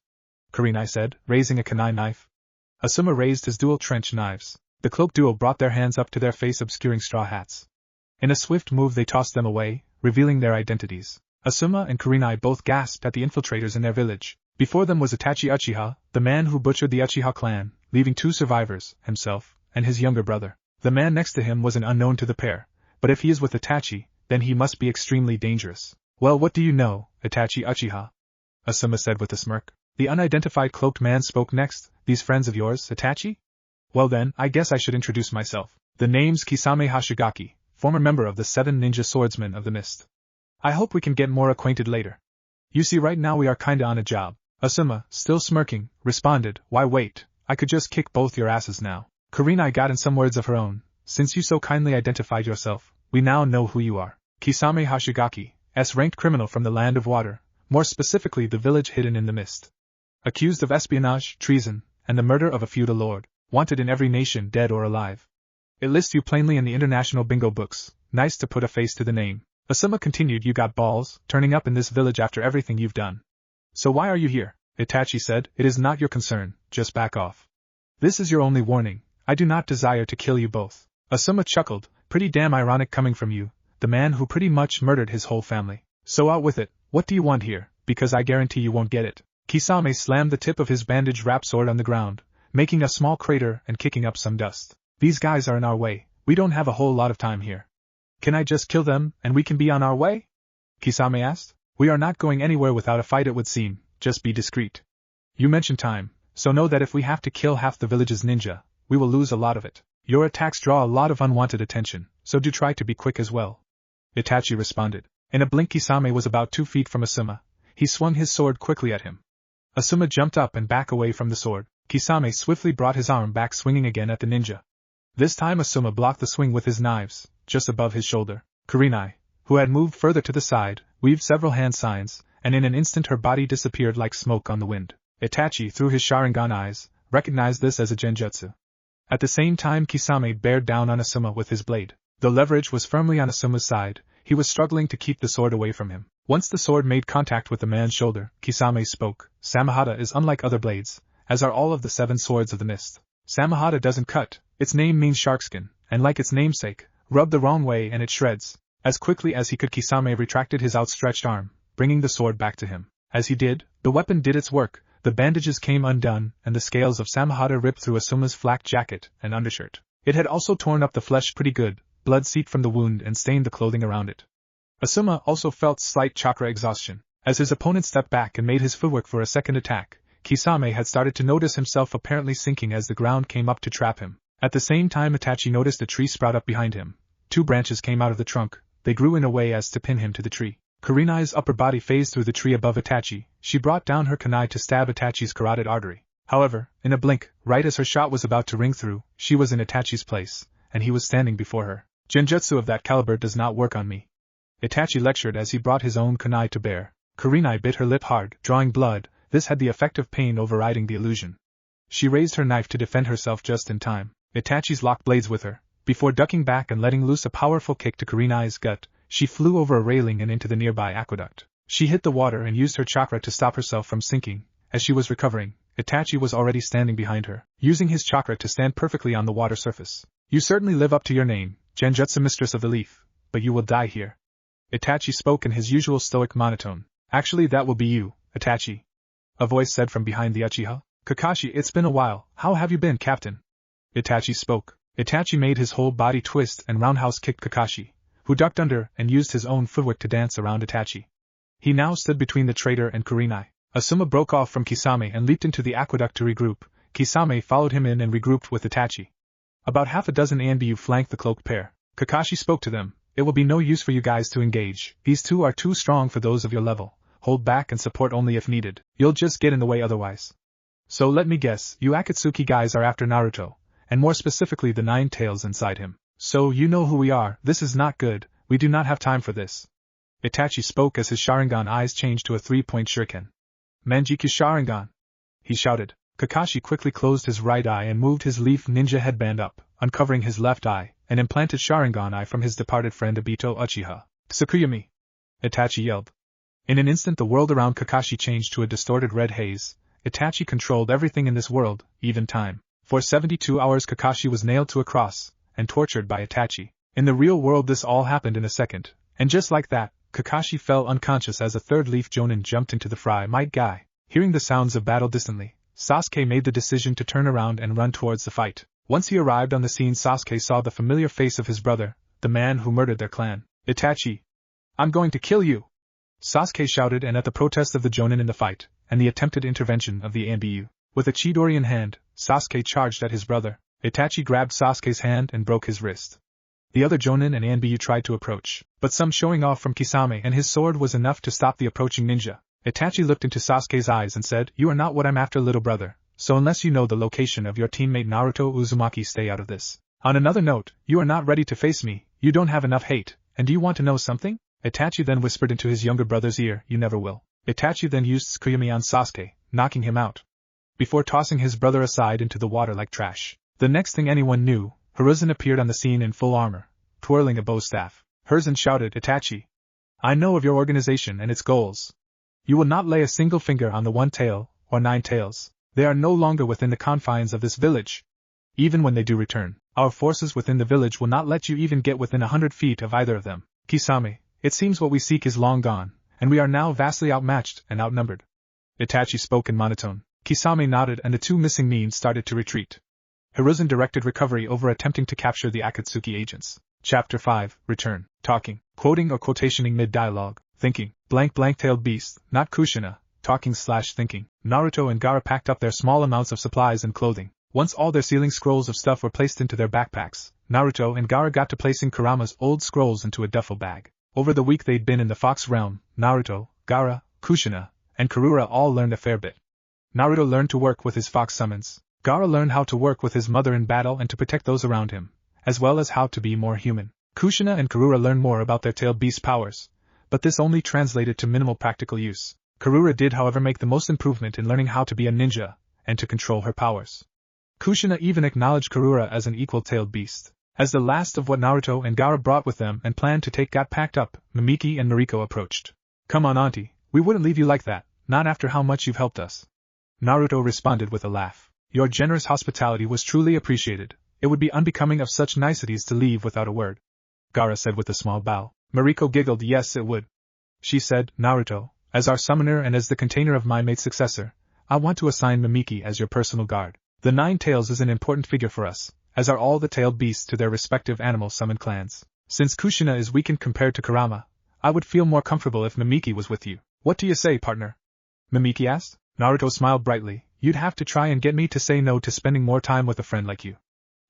Kurenai said, raising a kunai knife. Asuma raised his dual trench knives. The cloaked duo brought their hands up to their face obscuring straw hats. In a swift move they tossed them away, revealing their identities. Asuma and Kurenai both gasped at the infiltrators in their village. Before them was Itachi Uchiha, the man who butchered the Uchiha clan, leaving two survivors, himself, and his younger brother. The man next to him was an unknown to the pair, but if he is with Itachi, then he must be extremely dangerous. "Well, what do you know, Itachi Uchiha?" Asuma said with a smirk. The unidentified cloaked man spoke next. "These friends of yours, Itachi? Well then, I guess I should introduce myself. The name's Kisame Hashigaki, former member of the 7 Ninja Swordsmen of the Mist. I hope we can get more acquainted later. You see, right now we are kinda on a job." Asuma, still smirking, responded, "Why wait, I could just kick both your asses now." Kurenai got in some words of her own. "Since you so kindly identified yourself, we now know who you are. Kisame Hashigaki, S-ranked criminal from the Land of Water, more specifically the village hidden in the mist. Accused of espionage, treason, and the murder of a feudal lord, wanted in every nation, dead or alive. It lists you plainly in the international bingo books, nice to put a face to the name." Asuma continued, "You got balls, turning up in this village after everything you've done. So why are you here?" Itachi said, "It is not your concern, just back off. This is your only warning, I do not desire to kill you both." Asuma chuckled, "Pretty damn ironic coming from you, the man who pretty much murdered his whole family. So out with it, what do you want here, because I guarantee you won't get it." Kisame slammed the tip of his bandage-wrapped sword on the ground, making a small crater and kicking up some dust. "These guys are in our way, we don't have a whole lot of time here. Can I just kill them, and we can be on our way?" Kisame asked. "We are not going anywhere without a fight, it would seem, just be discreet. You mentioned time, so know that if we have to kill half the village's ninja, we will lose a lot of it. Your attacks draw a lot of unwanted attention, so do try to be quick as well." Itachi responded. In a blink Kisame was about 2 feet from Asuma. He swung his sword quickly at him. Asuma jumped up and back away from the sword. Kisame swiftly brought his arm back, swinging again at the ninja. This time Asuma blocked the swing with his knives, just above his shoulder. Kurenai, who had moved further to the side, weaved several hand signs, and in an instant her body disappeared like smoke on the wind. Itachi, through his Sharingan eyes, recognized this as a genjutsu. At the same time Kisame bared down on Asuma with his blade. The leverage was firmly on Asuma's side, he was struggling to keep the sword away from him. Once the sword made contact with the man's shoulder, Kisame spoke. "Samahata is unlike other blades, as are all of the 7 swords of the mist. Samahata doesn't cut, its name means sharkskin, and like its namesake, rub the wrong way and it shreds." As quickly as he could Kisame retracted his outstretched arm, bringing the sword back to him. As he did, the weapon did its work, the bandages came undone, and the scales of Samahata ripped through Asuma's flak jacket and undershirt. It had also torn up the flesh pretty good, blood seeped from the wound and stained the clothing around it. Asuma also felt slight chakra exhaustion. As his opponent stepped back and made his footwork for a second attack, Kisame had started to notice himself apparently sinking as the ground came up to trap him. At the same time Itachi noticed a tree sprout up behind him. 2 branches came out of the trunk, they grew in a way as to pin him to the tree. Kurenai's upper body phased through the tree above Itachi. She brought down her kunai to stab Itachi's carotid artery. However, in a blink, right as her shot was about to ring through, she was in Itachi's place, and he was standing before her. Genjutsu of that caliber does not work on me, Itachi lectured as he brought his own kunai to bear. Kurenai bit her lip hard, drawing blood. This had the effect of pain overriding the illusion. She raised her knife to defend herself just in time. Itachi's locked blades with her. Before ducking back and letting loose a powerful kick to Kurenai's gut, she flew over a railing and into the nearby aqueduct. She hit the water and used her chakra to stop herself from sinking. As she was recovering, Itachi was already standing behind her, using his chakra to stand perfectly on the water surface. You certainly live up to your name, Genjutsu Mistress of the Leaf, but you will die here. Itachi spoke in his usual stoic monotone. Actually, that will be you, Itachi. A voice said from behind the Uchiha. Kakashi, it's been a while. How have you been, Captain? Itachi spoke. Itachi made his whole body twist and roundhouse kicked Kakashi, who ducked under and used his own footwork to dance around Itachi. He now stood between the traitor and Kurenai. Asuma broke off from Kisame and leaped into the aqueduct to regroup. Kisame followed him in and regrouped with Itachi. About half a dozen Anbu flanked the cloaked pair. Kakashi spoke to them. It will be no use for you guys to engage. These two are too strong for those of your level. Hold back and support only if needed. You'll just get in the way otherwise. So let me guess, you Akatsuki guys are after Naruto, and more specifically the 9 tails inside him. So you know who we are. This is not good. We do not have time for this. Itachi spoke as his Sharingan eyes changed to a 3-point shuriken. Manjikyu Sharingan! He shouted. Kakashi quickly closed his right eye and moved his leaf ninja headband up, uncovering his left eye, and implanted Sharingan eye from his departed friend Obito Uchiha. Tsukuyami! Itachi yelled. In an instant the world around Kakashi changed to a distorted red haze. Itachi controlled everything in this world, even time. For 72 hours Kakashi was nailed to a cross, and tortured by Itachi. In the real world this all happened in a second, and just like that, Kakashi fell unconscious as a third leaf Jonin jumped into the fray. My guy. Hearing the sounds of battle distantly, Sasuke made the decision to turn around and run towards the fight. Once he arrived on the scene, Sasuke saw the familiar face of his brother, the man who murdered their clan. Itachi! I'm going to kill you! Sasuke shouted, and at the protest of the Jonin in the fight, and the attempted intervention of the Anbu, with a Chidori in hand, Sasuke charged at his brother. Itachi grabbed Sasuke's hand and broke his wrist. The other Jonin and Anbu tried to approach, but some showing off from Kisame and his sword was enough to stop the approaching ninja. Itachi looked into Sasuke's eyes and said, You are not what I'm after, little brother, so unless you know the location of your teammate Naruto Uzumaki, stay out of this. On another note, you are not ready to face me, you don't have enough hate, and do you want to know something? Itachi then whispered into his younger brother's ear, You never will. Itachi then used Tsukuyami on Sasuke, knocking him out, before tossing his brother aside into the water like trash. The next thing anyone knew, Hiruzen appeared on the scene in full armor, twirling a bow staff. Hiruzen shouted, Itachi! I know of your organization and its goals. You will not lay a single finger on the 1 tail, or 9 tails. They are no longer within the confines of this village. Even when they do return, our forces within the village will not let you even get within 100 feet of either of them. Kisame, it seems what we seek is long gone, and we are now vastly outmatched and outnumbered. Itachi spoke in monotone. Kisame nodded and the 2 missing Nin started to retreat. Hiruzen directed recovery over attempting to capture the Akatsuki agents. Chapter 5, Return. Talking, quoting or quotationing mid-dialogue, thinking, blank-tailed beast, not Kushina, talking/thinking. Naruto and Gaara packed up their small amounts of supplies and clothing. Once all their sealing scrolls of stuff were placed into their backpacks, Naruto and Gaara got to placing Kurama's old scrolls into a duffel bag. Over the week they'd been in the Fox Realm, Naruto, Gaara, Kushina, and Karura all learned a fair bit. Naruto learned to work with his fox summons. Gaara learned how to work with his mother in battle and to protect those around him, as well as how to be more human. Kushina and Karura learned more about their tailed beast powers, but this only translated to minimal practical use. Karura did however make the most improvement in learning how to be a ninja, and to control her powers. Kushina even acknowledged Karura as an equal tailed beast. As the last of what Naruto and Gaara brought with them and planned to take got packed up, Mimiki and Mariko approached. Come on auntie, we wouldn't leave you like that, not after how much you've helped us. Naruto responded with a laugh. Your generous hospitality was truly appreciated. It would be unbecoming of such niceties to leave without a word. Gaara said with a small bow. Mariko giggled. Yes, it would. She said, Naruto, as our summoner and as the container of my mate's successor, I want to assign Mimiki as your personal guard. The 9 tails is an important figure for us, as are all the tailed beasts to their respective animal summon clans. Since Kushina is weakened compared to Kurama, I would feel more comfortable if Mimiki was with you. What do you say, partner? Mimiki asked. Naruto smiled brightly. You'd have to try and get me to say no to spending more time with a friend like you,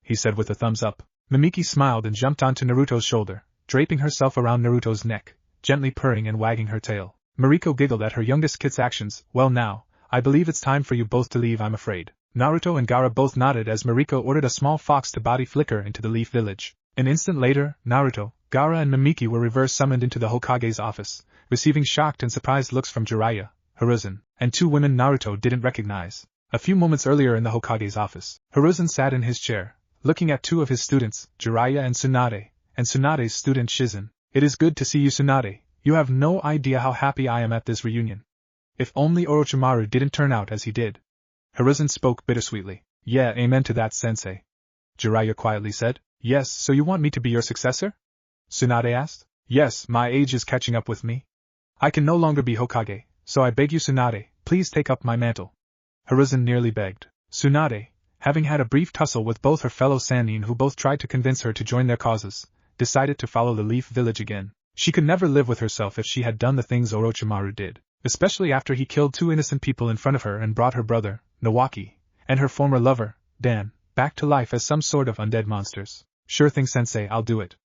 he said with a thumbs up. Mimiki smiled and jumped onto Naruto's shoulder, draping herself around Naruto's neck. gently purring and wagging her tail. Mariko giggled at her youngest kid's actions. Well now, I believe it's time for you both to leave, I'm afraid. Naruto and Gaara both nodded as Mariko ordered a small fox to body flicker into the Leaf Village. An instant later, Naruto, Gaara and Mimiki were reverse summoned into the Hokage's office, receiving shocked and surprised looks from Jiraiya, Hiruzen, and two women Naruto didn't recognize. A few moments earlier in the Hokage's office, Hiruzen sat in his chair, looking at two of his students, Jiraiya and Tsunade's student Shizen. It is good to see you, Tsunade. You have no idea how happy I am at this reunion. If only Orochimaru didn't turn out as he did. Hiruzen spoke bittersweetly. Yeah, amen to that, sensei. Jiraiya quietly said. Yes, so you want me to be your successor? Tsunade asked. Yes, my age is catching up with me. I can no longer be Hokage, so I beg you, Tsunade, please take up my mantle. Hiruzen nearly begged. Tsunade, having had a brief tussle with both her fellow Sannin who both tried to convince her to join their causes, decided to follow the Leaf Village again. She could never live with herself if she had done the things Orochimaru did, especially after he killed two innocent people in front of her and brought her brother, Nawaki, and her former lover, Dan, back to life as some sort of undead monsters. Sure thing, sensei, I'll do it.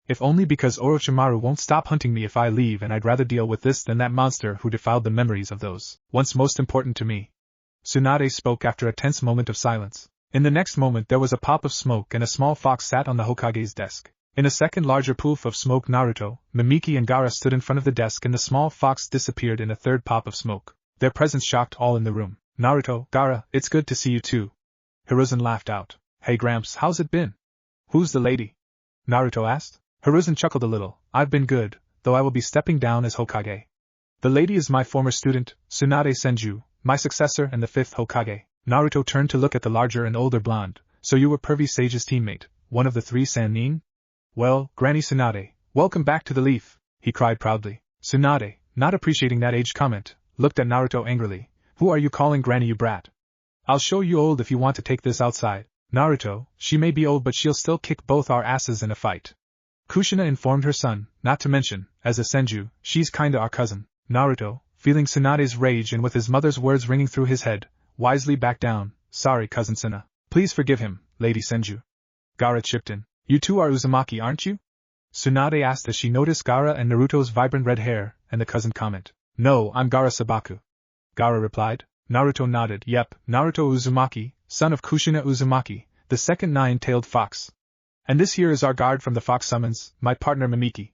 If only because Orochimaru won't stop hunting me if I leave, and I'd rather deal with this than that monster who defiled the memories of those once most important to me. Tsunade spoke after a tense moment of silence. In the next moment there was a pop of smoke and a small fox sat on the Hokage's desk. In a second larger poof of smoke, Naruto, Mimiki and Gaara stood in front of the desk and the small fox disappeared in a third pop of smoke. Their presence shocked all in the room. Naruto, Gaara, it's good to see you too. Hiruzen laughed out. Hey Gramps, how's it been? Who's the lady? Naruto asked. Hiruzen chuckled a little. I've been good, though I will be stepping down as Hokage. The lady is my former student, Tsunade Senju, my successor and the fifth Hokage. Naruto turned to look at the larger and older blonde. So you were Pervy Sage's teammate, one of the three Sannin? Well, Granny Tsunade, welcome back to the Leaf, he cried proudly. Tsunade, not appreciating that age comment, looked at Naruto angrily. Who are you calling Granny, you brat? I'll show you old if you want to take this outside. Naruto, she may be old but she'll still kick both our asses in a fight. Kushina informed her son, not to mention, as a Senju, she's kinda our cousin. Naruto, feeling Tsunade's rage and with his mother's words ringing through his head, wisely backed down. Sorry, cousin Suna. Please forgive him, Lady Senju. Gaara chipped in. You two are Uzumaki, aren't you? Tsunade asked as she noticed Gaara and Naruto's vibrant red hair, and the cousin comment. No, I'm Gaara Sabaku. Gaara replied. Naruto nodded. Yep, Naruto Uzumaki, son of Kushina Uzumaki, the second nine-tailed fox. And this here is our guard from the Fox Summons, my partner Mimiki.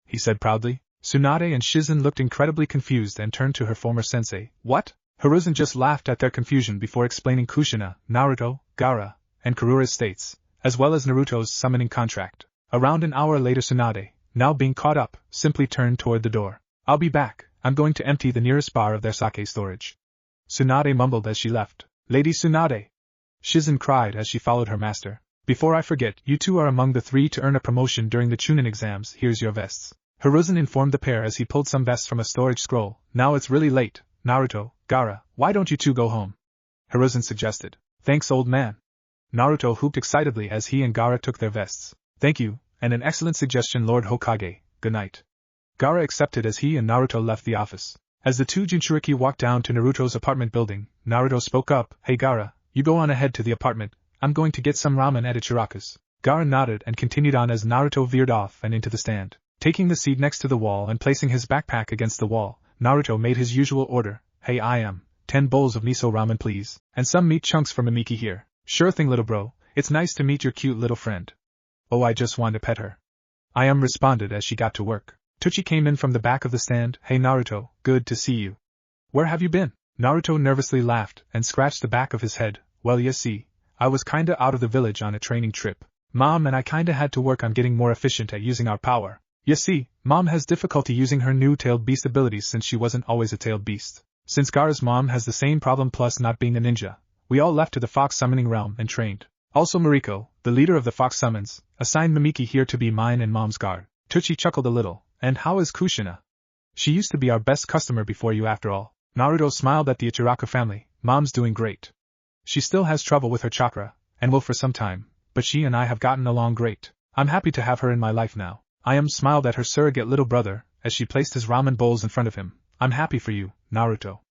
He said proudly. Tsunade and Shizen looked incredibly confused and turned to her former sensei. What? Hiruzen just laughed at their confusion before explaining Kushina, Naruto, Gaara, and Karura's states, as well as Naruto's summoning contract. Around an hour later Tsunade, now being caught up, simply turned toward the door. I'll be back, I'm going to empty the nearest bar of their sake storage. Tsunade mumbled as she left. Lady Tsunade! Shizen cried as she followed her master. Before I forget, you two are among the three to earn a promotion during the Chunin Exams, here's your vests. Hiruzen informed the pair as he pulled some vests from a storage scroll. Now it's really late, Naruto, Gaara, why don't you two go home? Hiruzen suggested. Thanks, old man. Naruto whooped excitedly as he and Gaara took their vests. Thank you, and an excellent suggestion, Lord Hokage. Good night. Gaara accepted as he and Naruto left the office. As the two Jinchuriki walked down to Naruto's apartment building, Naruto spoke up. Hey Gaara, you go on ahead to the apartment. I'm going to get some ramen at Ichiraku's. Gaara nodded and continued on as Naruto veered off and into the stand. Taking the seat next to the wall and placing his backpack against the wall, Naruto made his usual order. Hey, I am 10 bowls of miso ramen please, and some meat chunks for Mimiki here. Sure thing, little bro, it's nice to meet your cute little friend. Oh, I just want to pet her. I am, responded as she got to work. Tuchi came in from the back of the stand. Hey Naruto, good to see you. Where have you been? Naruto nervously laughed and scratched the back of his head. Well, you see, I was kinda out of the village on a training trip. Mom and I kinda had to work on getting more efficient at using our power. You see, Mom has difficulty using her new tailed beast abilities since she wasn't always a tailed beast. Since Gaara's mom has the same problem plus not being a ninja, we all left to the fox summoning realm and trained. Also Mariko, the leader of the fox summons, assigned Mimiki here to be mine and Mom's guard. Tuchi chuckled a little. And how is Kushina? She used to be our best customer before you after all. Naruto smiled at the Ichiraku family. Mom's doing great. She still has trouble with her chakra, and will for some time, but she and I have gotten along great. I'm happy to have her in my life now. I am smiled at her surrogate little brother, as she placed his ramen bowls in front of him. I'm happy for you, Naruto.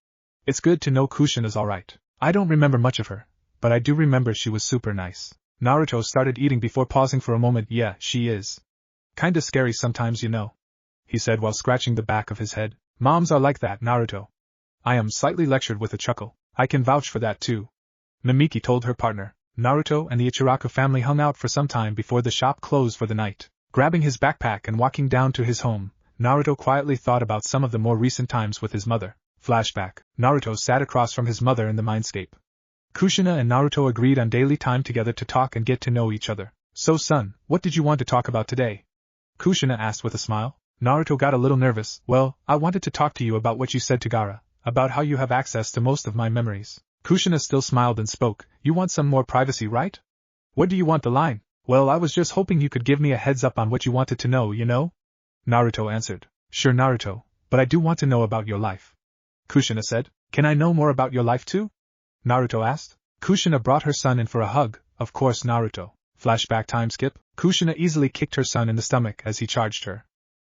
It's good to know Kushina's alright. I don't remember much of her, but I do remember she was super nice. Naruto started eating before pausing for a moment. Yeah, she is. Kinda scary sometimes, you know. he said while scratching the back of his head. Moms are like that, Naruto. I am slightly lectured with a chuckle. I can vouch for that too. Mimiki told her partner. Naruto and the Ichiraku family hung out for some time before the shop closed for the night. Grabbing his backpack and walking down to his home, Naruto quietly thought about some of the more recent times with his mother. Flashback. Naruto sat across from his mother in the mindscape. Kushina and Naruto agreed on daily time together to talk and get to know each other. So son, what did you want to talk about today? Kushina asked with a smile. Naruto got a little nervous. Well, I wanted to talk to you about what you said to Gaara, about how you have access to most of my memories. Kushina still smiled and spoke. You want some more privacy, right? What do you want the line? Well, I was just hoping you could give me a heads up on what you wanted to know, you know? Naruto answered. Sure, Naruto, but I do want to know about your life. Kushina said. Can I know more about your life too? Naruto asked. Kushina brought her son in for a hug. Of course, Naruto. Flashback time skip. Kushina easily kicked her son in the stomach as he charged her.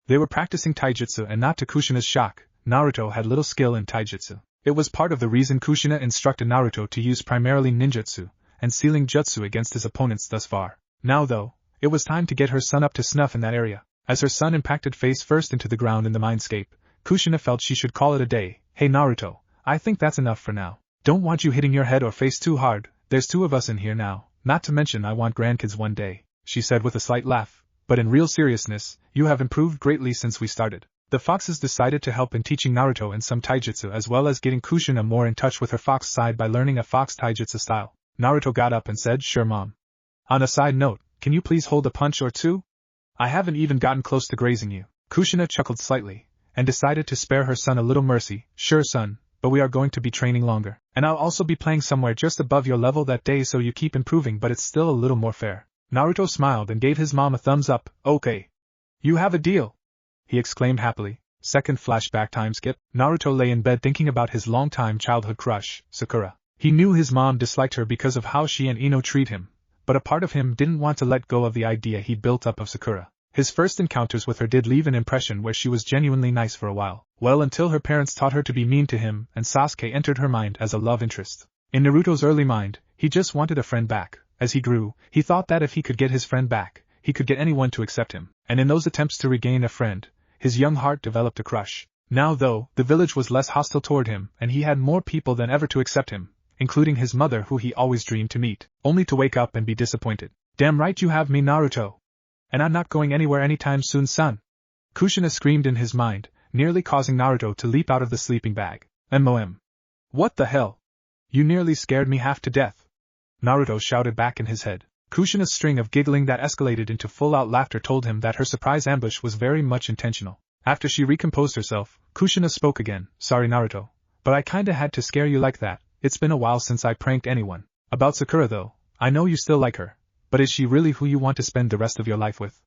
They were practicing taijutsu and not to Kushina's shock, Naruto had little skill in taijutsu. It was part of the reason Kushina instructed Naruto to use primarily ninjutsu and sealing jutsu against his opponents thus far. Now though, it was time to get her son up to snuff in that area. As her son impacted face first into the ground in the mindscape, Kushina felt she should call it a day. Hey Naruto, I think that's enough for now. Don't want you hitting your head or face too hard, there's 2 of us in here now, not to mention I want grandkids one day, she said with a slight laugh, but in real seriousness, you have improved greatly since we started. The foxes decided to help in teaching Naruto in some taijutsu as well as getting Kushina more in touch with her fox side by learning a fox taijutsu style. Naruto got up and said, Sure mom. On a side note, can you please hold a punch or two? I haven't even gotten close to grazing you. Kushina chuckled slightly, and decided to spare her son a little mercy. Sure son, but we are going to be training longer, and I'll also be playing somewhere just above your level that day so you keep improving but it's still a little more fair. Naruto smiled and gave his mom a thumbs up. Okay. You have a deal, he exclaimed happily. Second flashback time skip. Naruto lay in bed thinking about his longtime childhood crush, Sakura. He knew his mom disliked her because of how she and Ino treat him, but a part of him didn't want to let go of the idea he'd built up of Sakura. His first encounters with her did leave an impression where she was genuinely nice for a while. Well, until her parents taught her to be mean to him and Sasuke entered her mind as a love interest. In Naruto's early mind, he just wanted a friend back. As he grew, he thought that if he could get his friend back, he could get anyone to accept him. And in those attempts to regain a friend, his young heart developed a crush. Now though, the village was less hostile toward him and he had more people than ever to accept him, including his mother who he always dreamed to meet, only to wake up and be disappointed. Damn right you have me, Naruto. And I'm not going anywhere anytime soon, son. Kushina screamed in his mind, nearly causing Naruto to leap out of the sleeping bag. MOM. What the hell? You nearly scared me half to death. Naruto shouted back in his head. Kushina's string of giggling that escalated into full-out laughter told him that her surprise ambush was very much intentional. After she recomposed herself, Kushina spoke again. Sorry Naruto, but I kinda had to scare you like that. It's been a while since I pranked anyone. About Sakura though, I know you still like her, but is she really who you want to spend the rest of your life with?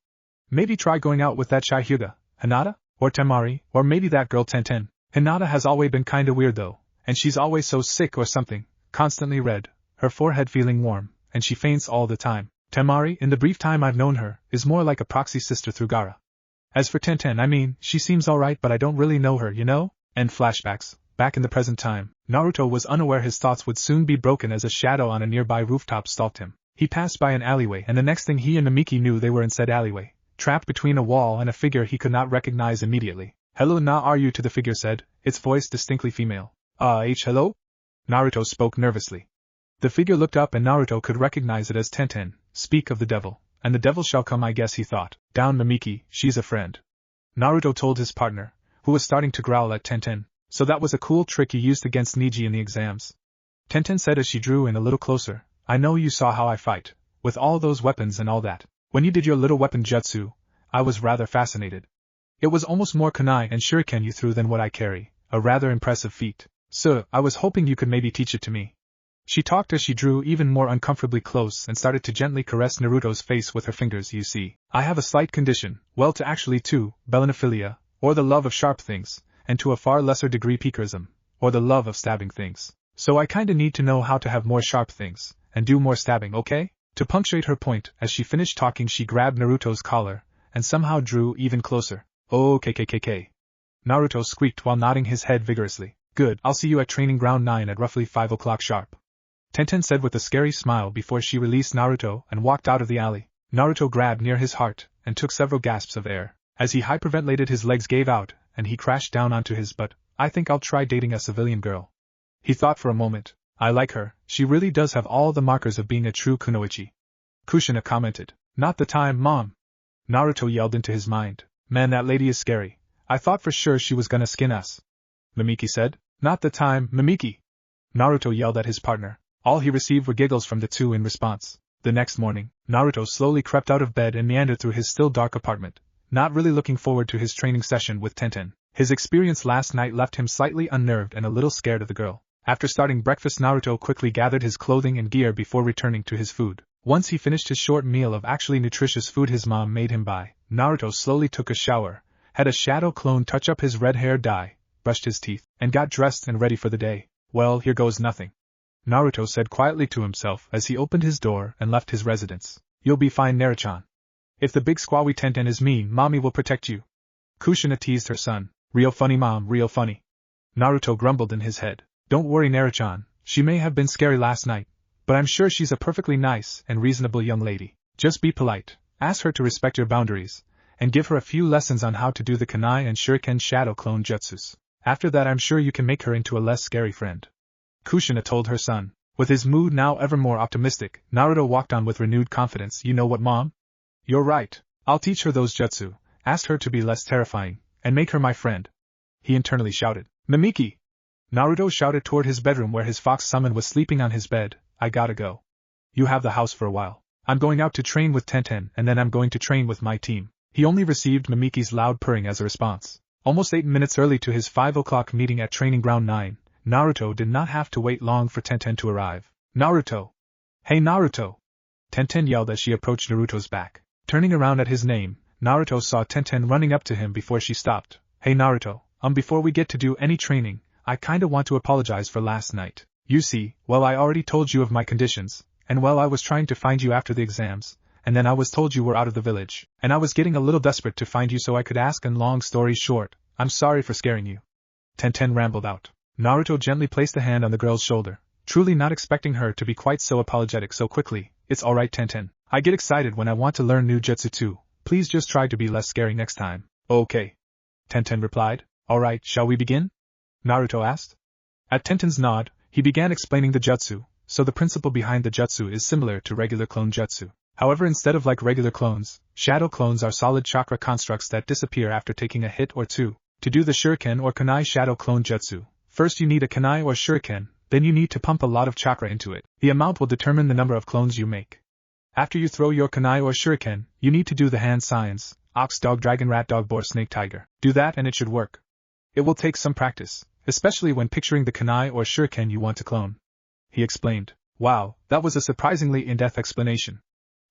Maybe try going out with that shy Hyuga, Hinata, or Temari, or maybe that girl Tenten. Hinata has always been kinda weird though, and she's always so sick or something, constantly red, her forehead feeling warm, and she faints all the time. Temari, in the brief time I've known her, is more like a proxy sister through Gaara. As for Tenten, I mean, she seems alright but I don't really know her, you know? End flashbacks. Back in the present time, Naruto was unaware his thoughts would soon be broken as a shadow on a nearby rooftop stalked him. He passed by an alleyway and the next thing he and Namiki knew they were in said alleyway, trapped between a wall and a figure he could not recognize immediately. Hello na are you to the figure said, its voice distinctly female. Hello? Naruto spoke nervously. The figure looked up and Naruto could recognize it as Tenten. Speak of the devil, and the devil shall come I guess he thought. Down Namiki, she's a friend. Naruto told his partner, who was starting to growl at Tenten. So that was a cool trick you used against Niji in the exams. Tenten said as she drew in a little closer. I know you saw how I fight, with all those weapons and all that. When you did your little weapon jutsu, I was rather fascinated. It was almost more kunai and shuriken you threw than what I carry, a rather impressive feat. So, I was hoping you could maybe teach it to me. She talked as she drew even more uncomfortably close and started to gently caress Naruto's face with her fingers. You see, I have a slight condition, well to actually two, belinophilia, or the love of sharp things, and to a far lesser degree piquerism, or the love of stabbing things. So I kinda need to know how to have more sharp things, and do more stabbing, okay? To punctuate her point, as she finished talking she grabbed Naruto's collar, and somehow drew even closer. Oh KKKK. Naruto squeaked while nodding his head vigorously. Good, I'll see you at training ground 9 at roughly 5 o'clock sharp. Tenten said with a scary smile before she released Naruto and walked out of the alley. Naruto grabbed near his heart, and took several gasps of air. As he hyperventilated, his legs gave out, and he crashed down onto his butt. I think I'll try dating a civilian girl. He thought for a moment. I like her, she really does have all the markers of being a true kunoichi. Kushina commented. Not the time, Mom. Naruto yelled into his mind. Man, that lady is scary. I thought for sure she was gonna skin us. Mimiki said. Not the time, Mimiki. Naruto yelled at his partner. All he received were giggles from the two in response. The next morning, Naruto slowly crept out of bed and meandered through his still dark apartment, not really looking forward to his training session with Tenten. His experience last night left him slightly unnerved and a little scared of the girl. After starting breakfast, Naruto quickly gathered his clothing and gear before returning to his food. Once he finished his short meal of actually nutritious food his mom made him buy, Naruto slowly took a shower, had a shadow clone touch up his red hair dye, brushed his teeth, and got dressed and ready for the day. Well, here goes nothing, Naruto said quietly to himself as he opened his door and left his residence. You'll be fine, Naruchan. If the big squawy Tenten is mean, Mommy will protect you. Kushina teased her son. Real funny, Mom, real funny. Naruto grumbled in his head. Don't worry, Naruchan, she may have been scary last night, but I'm sure she's a perfectly nice and reasonable young lady. Just be polite, ask her to respect your boundaries, and give her a few lessons on how to do the kunai and shuriken shadow clone jutsus. After that, I'm sure you can make her into a less scary friend. Kushina told her son. With his mood now ever more optimistic, Naruto walked on with renewed confidence. You know what, Mom? You're right. I'll teach her those jutsu, ask her to be less terrifying, and make her my friend. He internally shouted. Mimiki! Naruto shouted toward his bedroom where his fox summon was sleeping on his bed. I gotta go. You have the house for a while. I'm going out to train with Tenten and then I'm going to train with my team. He only received Mimiki's loud purring as a response. Almost 8 minutes early to his 5 o'clock meeting at Training Ground 9, Naruto did not have to wait long for Tenten to arrive. Naruto! Hey Naruto! Tenten yelled as she approached Naruto's back. Turning around at his name, Naruto saw Tenten running up to him before she stopped. Hey Naruto, before we get to do any training, I kinda want to apologize for last night. You see, well, I already told you of my conditions, and well, I was trying to find you after the exams, and then I was told you were out of the village, and I was getting a little desperate to find you so I could ask, and long story short, I'm sorry for scaring you. Tenten rambled out. Naruto gently placed a hand on the girl's shoulder, truly not expecting her to be quite so apologetic so quickly. It's alright, Tenten. I get excited when I want to learn new jutsu too. Please just try to be less scary next time. Okay. Tenten replied. Alright, shall we begin? Naruto asked. At Tenten's nod, he began explaining the jutsu. So the principle behind the jutsu is similar to regular clone jutsu. However, instead of like regular clones, shadow clones are solid chakra constructs that disappear after taking a hit or two. To do the shuriken or kunai shadow clone jutsu, first you need a kunai or shuriken, then you need to pump a lot of chakra into it. The amount will determine the number of clones you make. After you throw your kunai or shuriken, you need to do the hand signs, ox, dog, dragon, rat, dog, boar, snake, tiger. Do that and it should work. It will take some practice, especially when picturing the kunai or shuriken you want to clone. He explained. Wow, that was a surprisingly in-depth explanation.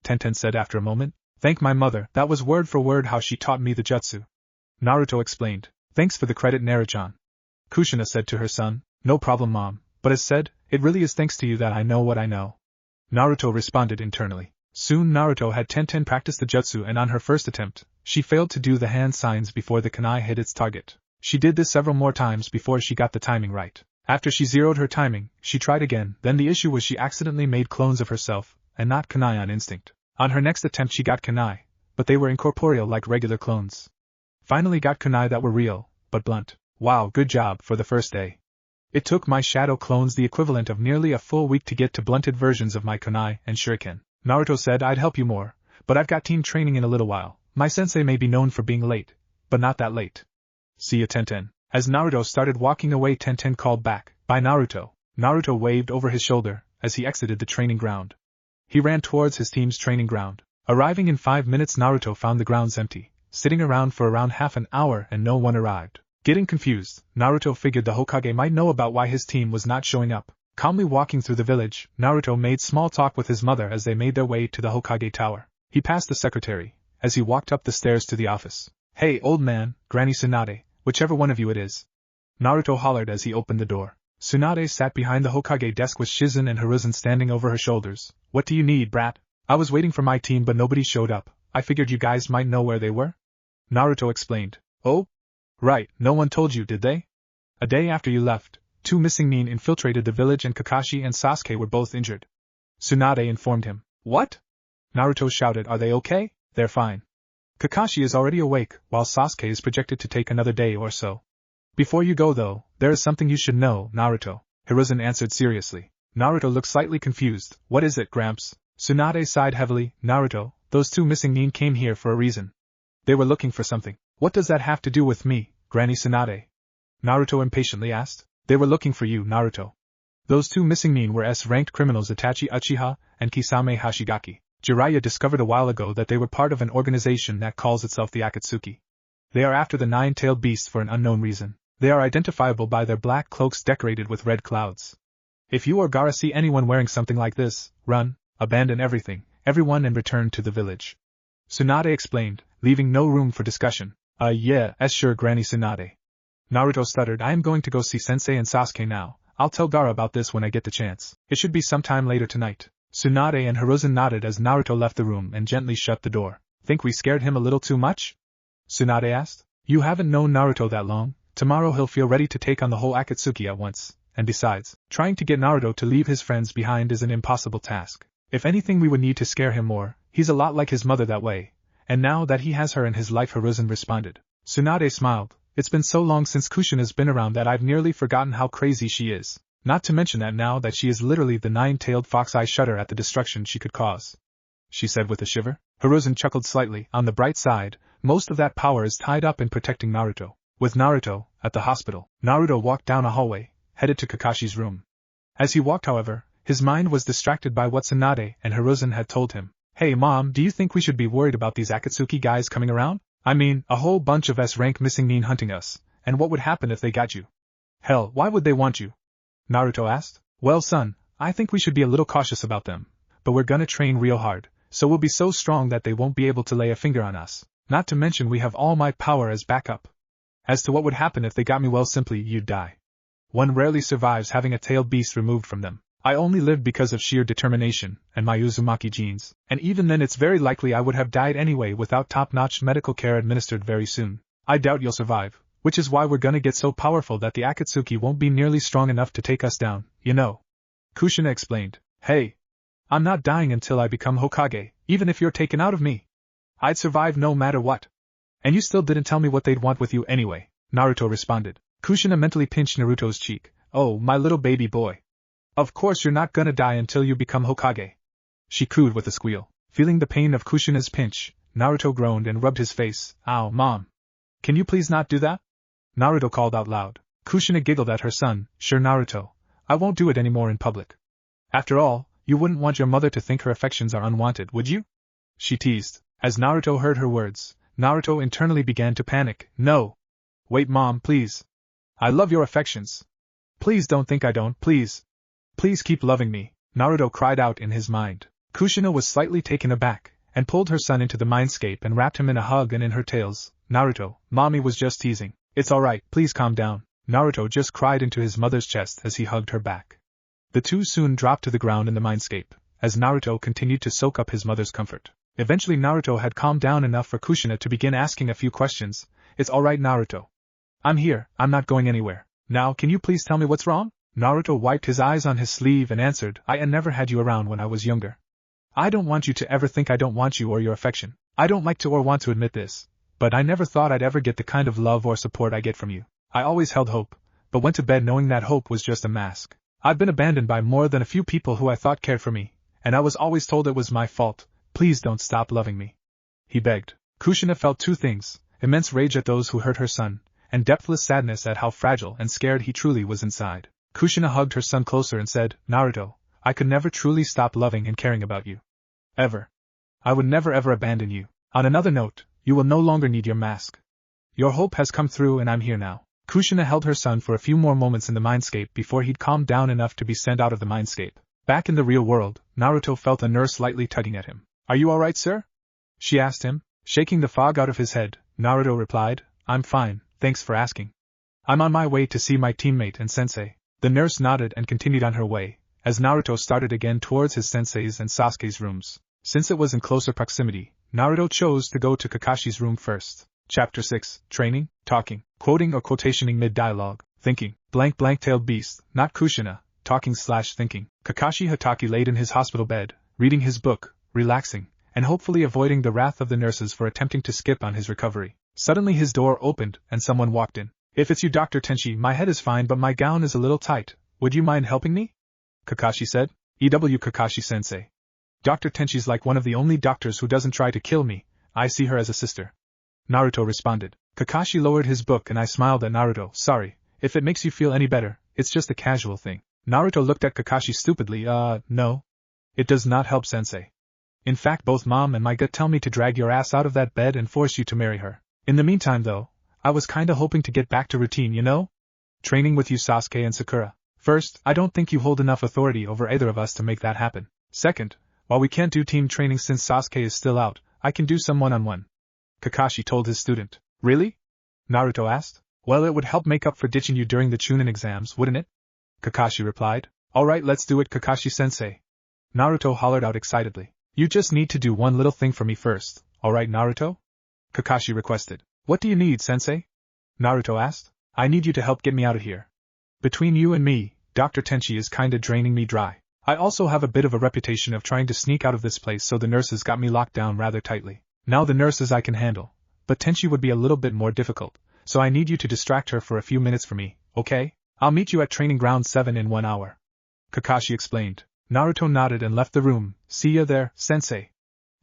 Tenten said after a moment. Thank my mother, that was word for word how she taught me the jutsu. Naruto explained. Thanks for the credit, Naruchan. Kushina said to her son. No problem, Mom, but as said, it really is thanks to you that I know what I know. Naruto responded internally. Soon Naruto had Tenten practice the jutsu, and on her first attempt, she failed to do the hand signs before the kunai hit its target. She did this several more times before she got the timing right. After she zeroed her timing, she tried again, then the issue was she accidentally made clones of herself, and not kunai on instinct. On her next attempt she got kunai, but they were incorporeal like regular clones. Finally got kunai that were real, but blunt. Wow, good job for the first day. It took my shadow clones the equivalent of nearly a full week to get to blunted versions of my kunai and shuriken. Naruto said I'd help you more, but I've got team training in a little while. My sensei may be known for being late, but not that late. See ya, Tenten. As Naruto started walking away, Tenten called back, Bye Naruto. Naruto waved over his shoulder as he exited the training ground. He ran towards his team's training ground. Arriving in 5 minutes, Naruto found the grounds empty, sitting around for around half an hour and no one arrived. Getting confused, Naruto figured the Hokage might know about why his team was not showing up. Calmly walking through the village, Naruto made small talk with his mother as they made their way to the Hokage tower. He passed the secretary as he walked up the stairs to the office. Hey, old man, Granny Tsunade, whichever one of you it is. Naruto hollered as he opened the door. Tsunade sat behind the Hokage desk with Shizen and Hiruzen standing over her shoulders. What do you need, brat? I was waiting for my team but nobody showed up. I figured you guys might know where they were. Naruto explained. Oh? Right, no one told you, did they? A day after you left, 2 missing nin infiltrated the village and Kakashi and Sasuke were both injured. Tsunade informed him. What? Naruto shouted, Are they okay? They're fine. Kakashi is already awake, while Sasuke is projected to take another day or so. Before you go though, there is something you should know, Naruto, Hiruzen answered seriously. Naruto looked slightly confused. What is it, Gramps? Tsunade sighed heavily. Naruto, those two missing nin came here for a reason. They were looking for something. What does that have to do with me, Granny Tsunade? Naruto impatiently asked. They were looking for you, Naruto. Those two missing nin were S-ranked criminals Itachi Uchiha and Kisame Hashigaki. Jiraiya discovered a while ago that they were part of an organization that calls itself the Akatsuki. They are after the nine-tailed beasts for an unknown reason. They are identifiable by their black cloaks decorated with red clouds. If you or Gaara see anyone wearing something like this, run, abandon everything, everyone and return to the village. Tsunade explained, leaving no room for discussion. Yes sure Granny Tsunade. Naruto stuttered, I am going to go see Sensei and Sasuke now. I'll tell Gaara about this when I get the chance. It should be sometime later tonight. Tsunade and Hiruzen nodded as Naruto left the room and gently shut the door. Think we scared him a little too much? Tsunade asked. You haven't known Naruto that long. Tomorrow he'll feel ready to take on the whole Akatsuki at once. And besides, trying to get Naruto to leave his friends behind is an impossible task. If anything we would need to scare him more, he's a lot like his mother that way. And now that he has her in his life, Hiruzen responded. Tsunade smiled. It's been so long since Kushina's been around that I've nearly forgotten how crazy she is. Not to mention that now that she is literally the nine-tailed fox, I shudder at the destruction she could cause. She said with a shiver. Hiruzen chuckled slightly. On the bright side, most of that power is tied up in protecting Naruto. With Naruto, at the hospital, Naruto walked down a hallway, headed to Kakashi's room. As he walked, however, his mind was distracted by what Tsunade and Hiruzen had told him. Hey Mom, do you think we should be worried about these Akatsuki guys coming around? I mean, a whole bunch of S-rank missing nin hunting us, and what would happen if they got you? Hell, why would they want you? Naruto asked. Well son, I think we should be a little cautious about them, but we're gonna train real hard, so we'll be so strong that they won't be able to lay a finger on us. Not to mention we have all my power as backup. As to what would happen if they got me, well simply you'd die. One rarely survives having a tailed beast removed from them. I only lived because of sheer determination and my Uzumaki genes, and even then it's very likely I would have died anyway without top-notch medical care administered very soon. I doubt you'll survive, which is why we're gonna get so powerful that the Akatsuki won't be nearly strong enough to take us down, you know. Kushina explained. Hey, I'm not dying until I become Hokage, even if you're taken out of me. I'd survive no matter what. And you still didn't tell me what they'd want with you anyway, Naruto responded. Kushina mentally pinched Naruto's cheek. Oh, my little baby boy. Of course you're not gonna die until you become Hokage. She cooed with a squeal. Feeling the pain of Kushina's pinch, Naruto groaned and rubbed his face. Ow, Mom. Can you please not do that? Naruto called out loud. Kushina giggled at her son. Sure Naruto, I won't do it anymore in public. After all, you wouldn't want your mother to think her affections are unwanted, would you? She teased. As Naruto heard her words, Naruto internally began to panic. No. Wait Mom, please. I love your affections. Please don't think I don't, please. Please keep loving me, Naruto cried out in his mind. Kushina was slightly taken aback, and pulled her son into the mindscape and wrapped him in a hug and in her tails. Naruto, Mommy was just teasing. It's alright, please calm down, Naruto just cried into his mother's chest as he hugged her back. The two soon dropped to the ground in the mindscape, as Naruto continued to soak up his mother's comfort. Eventually Naruto had calmed down enough for Kushina to begin asking a few questions. It's alright Naruto. I'm here, I'm not going anywhere. Now can you please tell me what's wrong? Naruto wiped his eyes on his sleeve and answered, I never had you around when I was younger. I don't want you to ever think I don't want you or your affection. I don't like to or want to admit this, but I never thought I'd ever get the kind of love or support I get from you. I always held hope, but went to bed knowing that hope was just a mask. I've been abandoned by more than a few people who I thought cared for me, and I was always told it was my fault. Please don't stop loving me. He begged. Kushina felt two things, immense rage at those who hurt her son, and depthless sadness at how fragile and scared he truly was inside. Kushina hugged her son closer and said, Naruto, I could never truly stop loving and caring about you. Ever. I would never ever abandon you. On another note, you will no longer need your mask. Your hope has come through and I'm here now. Kushina held her son for a few more moments in the mindscape before he'd calmed down enough to be sent out of the mindscape. Back in the real world, Naruto felt a nurse lightly tugging at him. Are you alright, sir? She asked him. Shaking the fog out of his head, Naruto replied, I'm fine, thanks for asking. I'm on my way to see my teammate and sensei. The nurse nodded and continued on her way, as Naruto started again towards his sensei's and Sasuke's rooms. Since it was in closer proximity, Naruto chose to go to Kakashi's room first. Chapter 6, Training, Talking, Quoting or Quotationing Mid-Dialogue, Thinking, Tailed Beast, not Kushina, Talking/Thinking. Kakashi Hatake laid in his hospital bed, reading his book, relaxing, and hopefully avoiding the wrath of the nurses for attempting to skip on his recovery. Suddenly his door opened, and someone walked in. "If it's you, Dr. Tenchi, my head is fine but my gown is a little tight. Would you mind helping me?" Kakashi said. "EW Kakashi-sensei. Dr. Tenchi's like one of the only doctors who doesn't try to kill me. I see her as a sister." Naruto responded. Kakashi lowered his book and I smiled at Naruto. "Sorry, if it makes you feel any better, it's just a casual thing." Naruto looked at Kakashi stupidly. No. It does not help, sensei. In fact, both mom and my gut tell me to drag your ass out of that bed and force you to marry her. In the meantime though, I was kinda hoping to get back to routine, you know? Training with you, Sasuke and Sakura. First, I don't think you hold enough authority over either of us to make that happen. Second, while we can't do team training since Sasuke is still out, I can do some one-on-one. Kakashi told his student. Really? Naruto asked. Well, it would help make up for ditching you during the Chunin exams, wouldn't it? Kakashi replied. Alright, let's do it, Kakashi-sensei. Naruto hollered out excitedly. You just need to do one little thing for me first, alright, Naruto? Kakashi requested. What do you need, sensei? Naruto asked. I need you to help get me out of here. Between you and me, Dr. Tenchi is kinda draining me dry. I also have a bit of a reputation of trying to sneak out of this place, so the nurses got me locked down rather tightly. Now the nurses I can handle, but Tenchi would be a little bit more difficult, so I need you to distract her for a few minutes for me, okay? I'll meet you at training ground 7 in 1 hour. Kakashi explained. Naruto nodded and left the room. See ya there, sensei,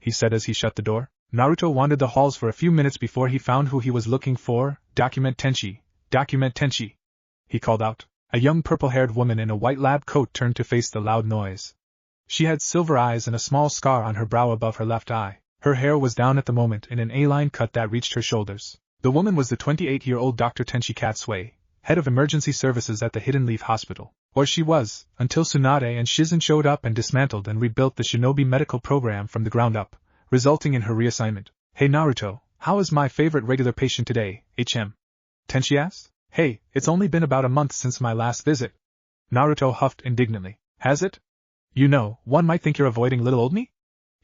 he said as he shut the door. Naruto wandered the halls for a few minutes before he found who he was looking for. Document Tenchi, he called out. A young purple-haired woman in a white lab coat turned to face the loud noise. She had silver eyes and a small scar on her brow above her left eye. Her hair was down at the moment in an A-line cut that reached her shoulders. The woman was the 28-year-old Dr. Tenchi Katsue, head of emergency services at the Hidden Leaf Hospital. Or she was, until Tsunade and Shizen showed up and dismantled and rebuilt the shinobi medical program from the ground up, resulting in her reassignment. Hey Naruto, how is my favorite regular patient today, HM? Tenchi asked. Hey, it's only been about a month since my last visit. Naruto huffed indignantly. Has it? You know, one might think you're avoiding little old me?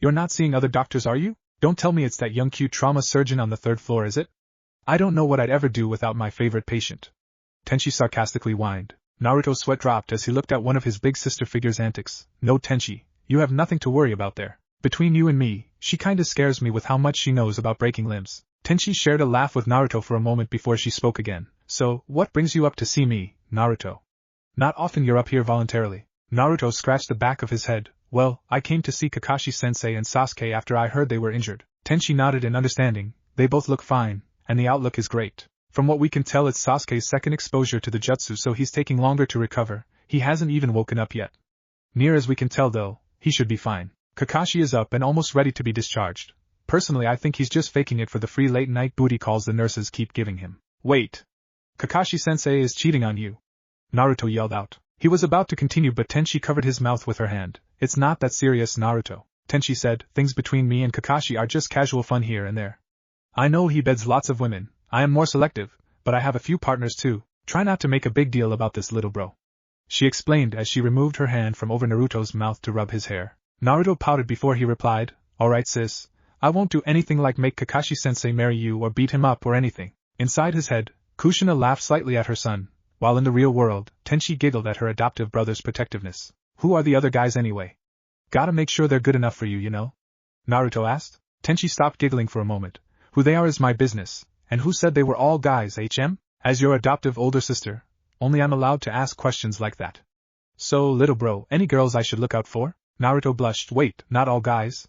You're not seeing other doctors, are you? Don't tell me it's that young cute trauma surgeon on the 3rd floor, is it? I don't know what I'd ever do without my favorite patient. Tenchi sarcastically whined. Naruto's sweat dropped as he looked at one of his big sister figure's antics. No, Tenchi, you have nothing to worry about there. Between you and me, she kinda scares me with how much she knows about breaking limbs. Tenchi shared a laugh with Naruto for a moment before she spoke again. So, what brings you up to see me, Naruto? Not often you're up here voluntarily. Naruto scratched the back of his head. Well, I came to see Kakashi-sensei and Sasuke after I heard they were injured. Tenchi nodded in understanding. They both look fine, and the outlook is great. From what we can tell, it's Sasuke's second exposure to the jutsu, so he's taking longer to recover. He hasn't even woken up yet. Near as we can tell though, he should be fine. Kakashi is up and almost ready to be discharged. Personally, I think he's just faking it for the free late-night booty calls the nurses keep giving him. Wait! Kakashi-sensei is cheating on you! Naruto yelled out. He was about to continue but Tenchi covered his mouth with her hand. It's not that serious, Naruto. Tenchi said, things between me and Kakashi are just casual fun here and there. I know he beds lots of women. I am more selective, but I have a few partners too. Try not to make a big deal about this, little bro. She explained as she removed her hand from over Naruto's mouth to rub his hair. Naruto pouted before he replied, Alright sis, I won't do anything like make Kakashi-sensei marry you or beat him up or anything. Inside his head, Kushina laughed slightly at her son, while in the real world, Tenchi giggled at her adoptive brother's protectiveness. Who are the other guys anyway? Gotta make sure they're good enough for you, you know? Naruto asked. Tenchi stopped giggling for a moment. Who they are is my business, and who said they were all guys, HM? As your adoptive older sister, only I'm allowed to ask questions like that. So, little bro, any girls I should look out for? Naruto blushed. Wait, not all guys?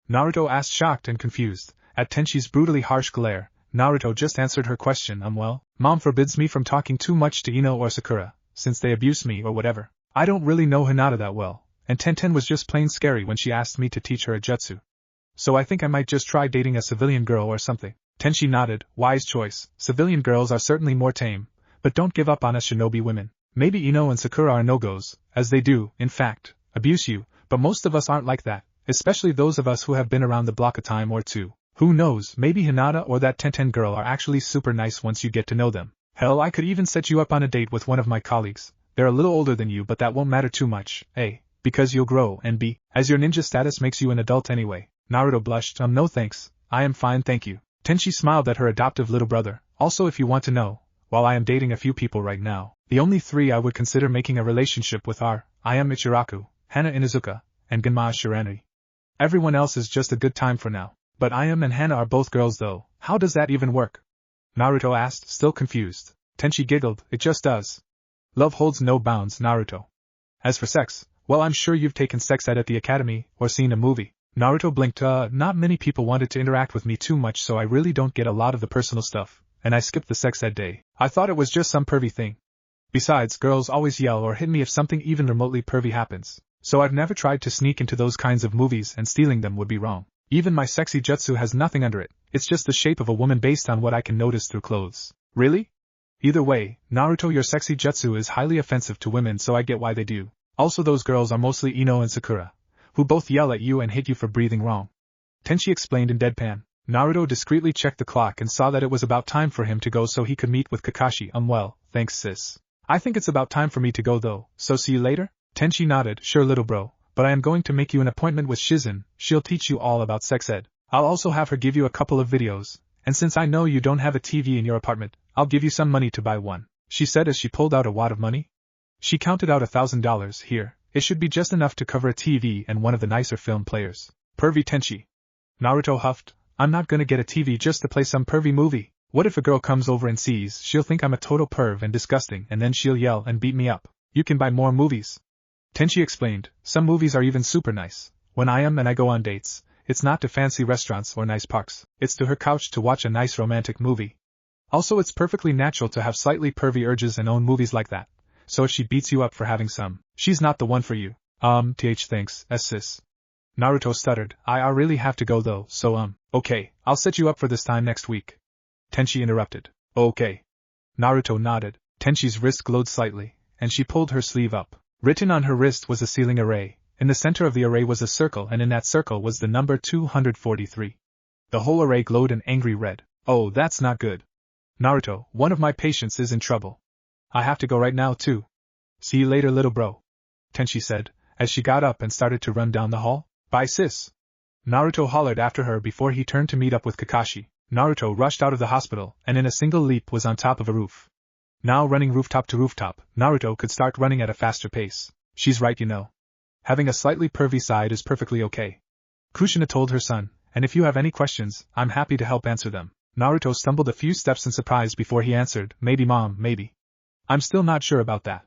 Naruto asked, shocked and confused. At Tenchi's brutally harsh glare, Naruto just answered her question. Well, mom forbids me from talking too much to Ino or Sakura, since they abuse me or whatever. I don't really know Hinata that well, and Tenten was just plain scary when she asked me to teach her a jutsu. So I think I might just try dating a civilian girl or something. Tenchi nodded. Wise choice. Civilian girls are certainly more tame, but don't give up on us shinobi women. Maybe Ino and Sakura are no-goes, as they do, in fact, abuse you, but most of us aren't like that, especially those of us who have been around the block a time or two. Who knows, maybe Hinata or that Tenten girl are actually super nice once you get to know them. Hell, I could even set you up on a date with one of my colleagues. They're a little older than you, but that won't matter too much, A, because you'll grow, and B, as your ninja status makes you an adult anyway. Naruto blushed. No thanks, I am fine thank you. Tenchi smiled at her adoptive little brother. Also, if you want to know, while I am dating a few people right now, the only 3 I would consider making a relationship with are, I am Ichiraku, Hana Inuzuka, and Genma Shiranui. Everyone else is just a good time for now. But I am and Hana are both girls though, how does that even work? Naruto asked, still confused. Tenchi giggled, it just does. Love holds no bounds, Naruto. As for sex, well, I'm sure you've taken sex ed at the academy, or seen a movie. Naruto blinked, not many people wanted to interact with me too much, so I really don't get a lot of the personal stuff, and I skipped the sex ed day. I thought it was just some pervy thing. Besides, girls always yell or hit me if something even remotely pervy happens, so I've never tried to sneak into those kinds of movies, and stealing them would be wrong. Even my sexy jutsu has nothing under it, it's just the shape of a woman based on what I can notice through clothes. Really? Either way, Naruto, your sexy jutsu is highly offensive to women, so I get why they do. Also, those girls are mostly Ino and Sakura, who both yell at you and hate you for breathing wrong. Tenchi explained in deadpan. Naruto discreetly checked the clock and saw that it was about time for him to go so he could meet with Kakashi. Well, thanks sis. I think it's about time for me to go though, so see you later? Tenchi nodded, sure little bro, but I am going to make you an appointment with Shizen, she'll teach you all about sex ed. I'll also have her give you a couple of videos, and since I know you don't have a TV in your apartment, I'll give you some money to buy one, she said as she pulled out a wad of money. She counted out $1,000, here, it should be just enough to cover a TV and one of the nicer film players. Pervy Tenchi. Naruto huffed, I'm not gonna get a TV just to play some pervy movie. What if a girl comes over and sees, she'll think I'm a total perv and disgusting and then she'll yell and beat me up. You can buy more movies. Tenchi explained, some movies are even super nice. When I am and I go on dates, it's not to fancy restaurants or nice parks, it's to her couch to watch a nice romantic movie. Also, it's perfectly natural to have slightly pervy urges and own movies like that. So if she beats you up for having some, she's not the one for you. Thanks, sis. Naruto stuttered, I really have to go though, so okay, I'll set you up for this time next week. Tenchi interrupted. Okay. Naruto nodded. Tenchi's wrist glowed slightly, and she pulled her sleeve up. Written on her wrist was a ceiling array. In the center of the array was a circle, and in that circle was the number 243. The whole array glowed an angry red. Oh, that's not good. Naruto, one of my patients is in trouble. I have to go right now too. See you later, little bro. Tenchi said, as she got up and started to run down the hall. Bye sis. Naruto hollered after her before he turned to meet up with Kakashi. Naruto rushed out of the hospital and in a single leap was on top of a roof. Now running rooftop to rooftop, Naruto could start running at a faster pace. She's right, you know. Having a slightly pervy side is perfectly okay. Kushina told her son, and if you have any questions, I'm happy to help answer them. Naruto stumbled a few steps in surprise before he answered, maybe mom, maybe. I'm still not sure about that.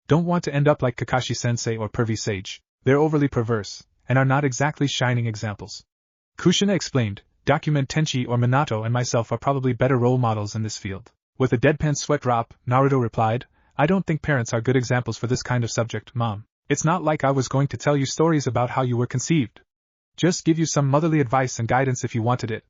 Don't want to end up like Kakashi-sensei or Pervy Sage. They're overly perverse, and are not exactly shining examples. Kushina explained, Document Tenchi or Minato and myself are probably better role models in this field. With a deadpan sweat drop, Naruto replied, I don't think parents are good examples for this kind of subject, mom. It's not like I was going to tell you stories about how you were conceived. Just give you some motherly advice and guidance if you wanted it.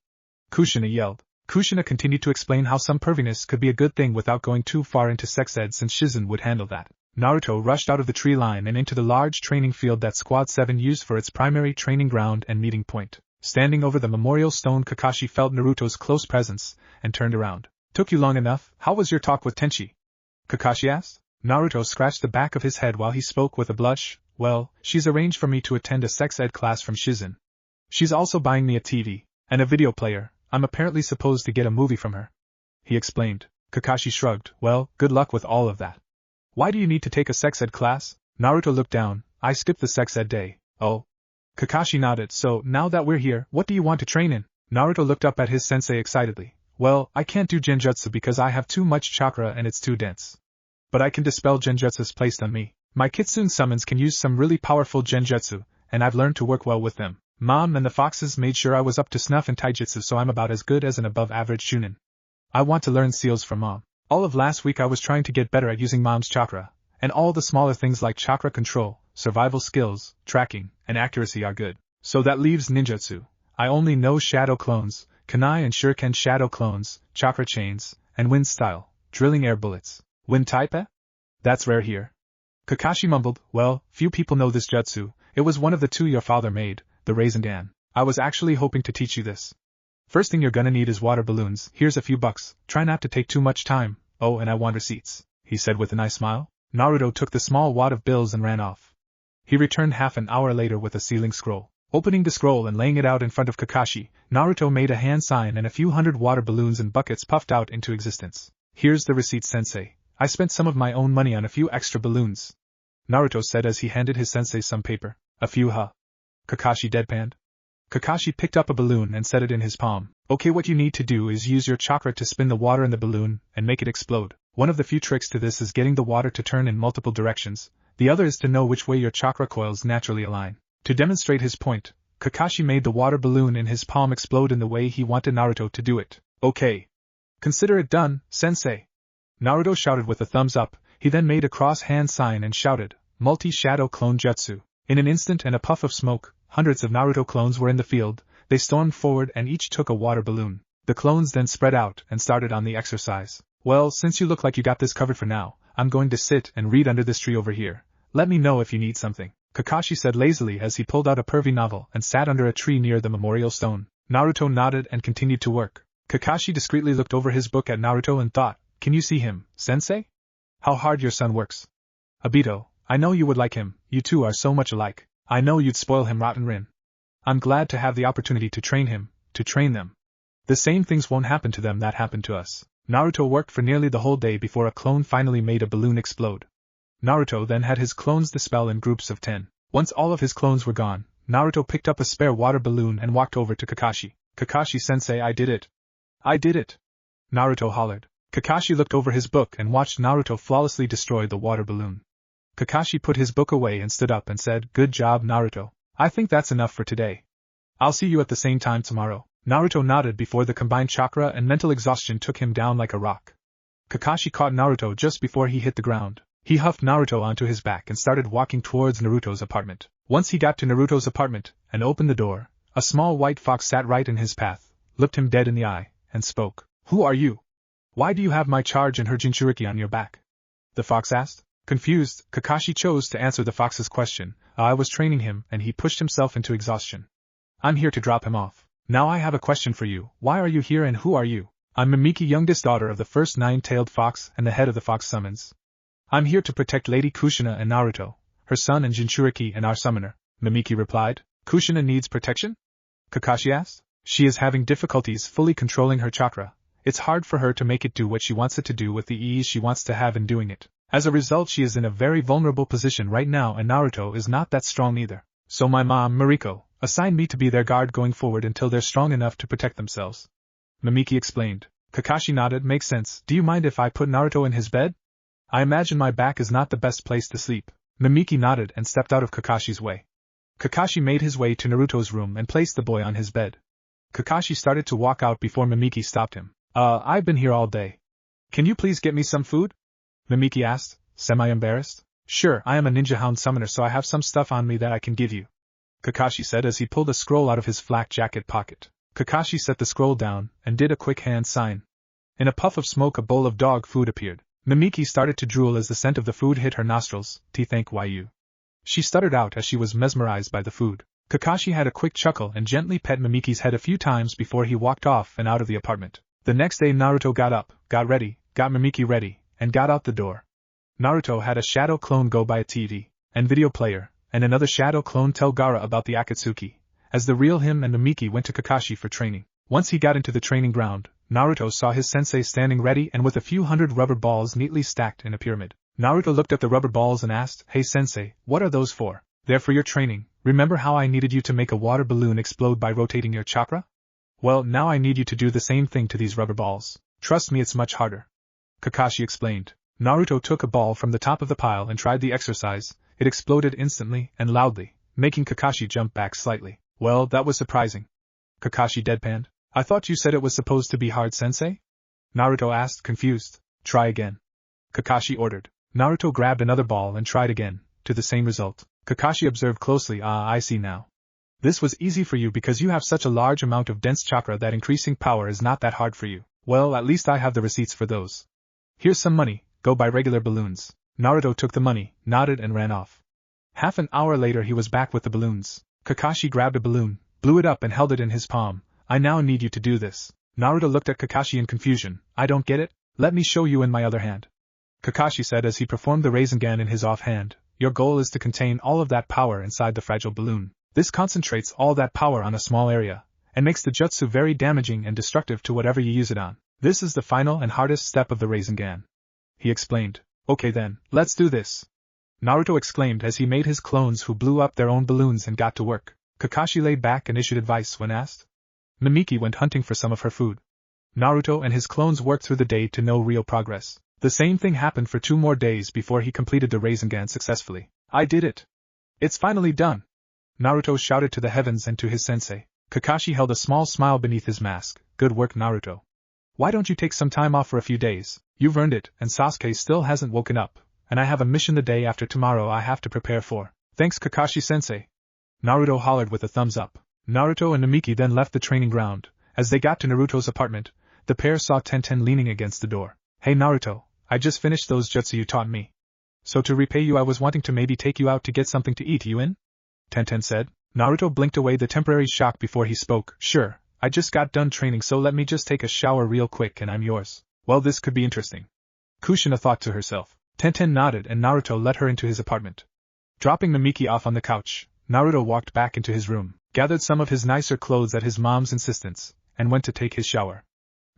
Kushina yelled. Kushina continued to explain how some perviness could be a good thing without going too far into sex ed since Shizen would handle that. Naruto rushed out of the tree line and into the large training field that Squad 7 used for its primary training ground and meeting point. Standing over the memorial stone, Kakashi felt Naruto's close presence, and turned around. Took you long enough, how was your talk with Tenchi? Kakashi asked. Naruto scratched the back of his head while he spoke with a blush. Well, she's arranged for me to attend a sex ed class from Shizen. She's also buying me a TV, and a video player. I'm apparently supposed to get a movie from her. He explained. Kakashi shrugged. Well, good luck with all of that. Why do you need to take a sex ed class? Naruto looked down. I skipped the sex ed day. Oh. Kakashi nodded. So, now that we're here, what do you want to train in? Naruto looked up at his sensei excitedly. Well, I can't do genjutsu because I have too much chakra and it's too dense. But I can dispel genjutsus placed on me. My kitsune summons can use some really powerful genjutsu, and I've learned to work well with them. Mom and the foxes made sure I was up to snuff in taijutsu, so I'm about as good as an above-average Chunin. I want to learn seals from Mom. All of last week I was trying to get better at using Mom's chakra, and all the smaller things like chakra control, survival skills, tracking, and accuracy are good. So that leaves ninjutsu. I only know shadow clones, kunai and shuriken shadow clones, chakra chains, and wind style, drilling air bullets. Wind type, eh? That's rare here. Kakashi mumbled, well, few people know this jutsu. It was one of the two your father made, the Raisin Dan. I was actually hoping to teach you this. First thing you're gonna need is water balloons. Here's a few bucks. Try not to take too much time. Oh, and I want receipts, he said with a nice smile. Naruto took the small wad of bills and ran off. He returned half an hour later with a sealing scroll. Opening the scroll and laying it out in front of Kakashi, Naruto made a hand sign and a few hundred water balloons and buckets puffed out into existence. Here's the receipt, sensei. I spent some of my own money on a few extra balloons, Naruto said as he handed his sensei some paper. A few, huh? Kakashi deadpanned. Kakashi picked up a balloon and set it in his palm. Okay, what you need to do is use your chakra to spin the water in the balloon and make it explode. One of the few tricks to this is getting the water to turn in multiple directions. The other is to know which way your chakra coils naturally align. To demonstrate his point, Kakashi made the water balloon in his palm explode in the way he wanted Naruto to do it. Okay. Consider it done, sensei. Naruto shouted with a thumbs up. He then made a cross-hand sign and shouted, Multi-Shadow Clone Jutsu. In an instant and a puff of smoke, hundreds of Naruto clones were in the field. They stormed forward and each took a water balloon. The clones then spread out and started on the exercise. Well, since you look like you got this covered for now, I'm going to sit and read under this tree over here. Let me know if you need something, Kakashi said lazily as he pulled out a pervy novel and sat under a tree near the memorial stone. Naruto nodded and continued to work. Kakashi discreetly looked over his book at Naruto and thought, can you see him, sensei? How hard your son works. Obito, I know you would like him, you two are so much alike. I know you'd spoil him rotten Rin. I'm glad to have the opportunity to train him, to train them. The same things won't happen to them that happened to us. Naruto worked for nearly the whole day before a clone finally made a balloon explode. Naruto then had his clones dispel in groups of 10. Once all of his clones were gone, Naruto picked up a spare water balloon and walked over to Kakashi. Kakashi-sensei, I did it. I did it. Naruto hollered. Kakashi looked over his book and watched Naruto flawlessly destroy the water balloon. Kakashi put his book away and stood up and said, Good job, Naruto. I think that's enough for today. I'll see you at the same time tomorrow. Naruto nodded before the combined chakra and mental exhaustion took him down like a rock. Kakashi caught Naruto just before he hit the ground. He huffed Naruto onto his back and started walking towards Naruto's apartment. Once he got to Naruto's apartment and opened the door, a small white fox sat right in his path, looked him dead in the eye, and spoke. Who are you? Why do you have my charge and her Jinchuriki on your back? The fox asked. Confused, Kakashi chose to answer the fox's question. I was training him and he pushed himself into exhaustion. I'm here to drop him off. Now I have a question for you. Why are you here and who are you? I'm Mimiki, youngest daughter of the first nine-tailed fox and the head of the fox summons. I'm here to protect Lady Kushina and Naruto, her son and Jinchuriki and our summoner, Mimiki replied. Kushina needs protection? Kakashi asked. She is having difficulties fully controlling her chakra. It's hard for her to make it do what she wants it to do with the ease she wants to have in doing it. As a result, she is in a very vulnerable position right now and Naruto is not that strong either. So my mom, Mariko, assigned me to be their guard going forward until they're strong enough to protect themselves. Mimiki explained. Kakashi nodded. Makes sense. Do you mind if I put Naruto in his bed? I imagine my back is not the best place to sleep. Mimiki nodded and stepped out of Kakashi's way. Kakashi made his way to Naruto's room and placed the boy on his bed. Kakashi started to walk out before Mimiki stopped him. I've been here all day. Can you please get me some food? Mimiki asked, semi-embarrassed. Sure, I am a ninja hound summoner so I have some stuff on me that I can give you. Kakashi said as he pulled a scroll out of his flak jacket pocket. Kakashi set the scroll down and did a quick hand sign. In a puff of smoke a bowl of dog food appeared. Mimiki started to drool as the scent of the food hit her nostrils. Thank you. She stuttered out as she was mesmerized by the food. Kakashi had a quick chuckle and gently pet Mimiki's head a few times before he walked off and out of the apartment. The next day Naruto got up, got ready, got Mimiki ready, and got out the door. Naruto had a shadow clone go buy a TV and video player, and another shadow clone tell Gaara about the Akatsuki, as the real him and Mimiki went to Kakashi for training. Once he got into the training ground, Naruto saw his sensei standing ready and with a few hundred rubber balls neatly stacked in a pyramid. Naruto looked at the rubber balls and asked, Hey sensei, what are those for? They're for your training. Remember how I needed you to make a water balloon explode by rotating your chakra? Well, now I need you to do the same thing to these rubber balls. Trust me, it's much harder. Kakashi explained. Naruto took a ball from the top of the pile and tried the exercise. It exploded instantly and loudly, making Kakashi jump back slightly. Well, that was surprising. Kakashi deadpanned. I thought you said it was supposed to be hard, sensei? Naruto asked, confused. Try again. Kakashi ordered. Naruto grabbed another ball and tried again, to the same result. Kakashi observed closely. I see now. This was easy for you because you have such a large amount of dense chakra that increasing power is not that hard for you. Well, at least I have the receipts for those. Here's some money, go buy regular balloons. Naruto took the money, nodded and ran off. Half an hour later he was back with the balloons. Kakashi grabbed a balloon, blew it up and held it in his palm. I now need you to do this. Naruto looked at Kakashi in confusion. I don't get it? Let me show you in my other hand. Kakashi said as he performed the Rasengan in his offhand. Your goal is to contain all of that power inside the fragile balloon. This concentrates all that power on a small area, and makes the jutsu very damaging and destructive to whatever you use it on. This is the final and hardest step of the Rasengan. He explained. Okay then, let's do this. Naruto exclaimed as he made his clones who blew up their own balloons and got to work. Kakashi laid back and issued advice when asked. Namiki went hunting for some of her food. Naruto and his clones worked through the day to no real progress. The same thing happened for 2 more days before he completed the Rasengan successfully. I did it! It's finally done! Naruto shouted to the heavens and to his sensei. Kakashi held a small smile beneath his mask. Good work, Naruto. Why don't you take some time off for a few days? You've earned it, and Sasuke still hasn't woken up, and I have a mission the day after tomorrow I have to prepare for. Thanks, Kakashi-sensei. Naruto hollered with a thumbs up. Naruto and Namiki then left the training ground. As they got to Naruto's apartment, the pair saw Tenten leaning against the door. Hey Naruto, I just finished those jutsu you taught me. So to repay you I was wanting to maybe take you out to get something to eat, you in? Tenten said. Naruto blinked away the temporary shock before he spoke. Sure, I just got done training so let me just take a shower real quick and I'm yours. Well, this could be interesting. Kushina thought to herself. Tenten nodded and Naruto led her into his apartment. Dropping Namiki off on the couch, Naruto walked back into his room, gathered some of his nicer clothes at his mom's insistence, and went to take his shower.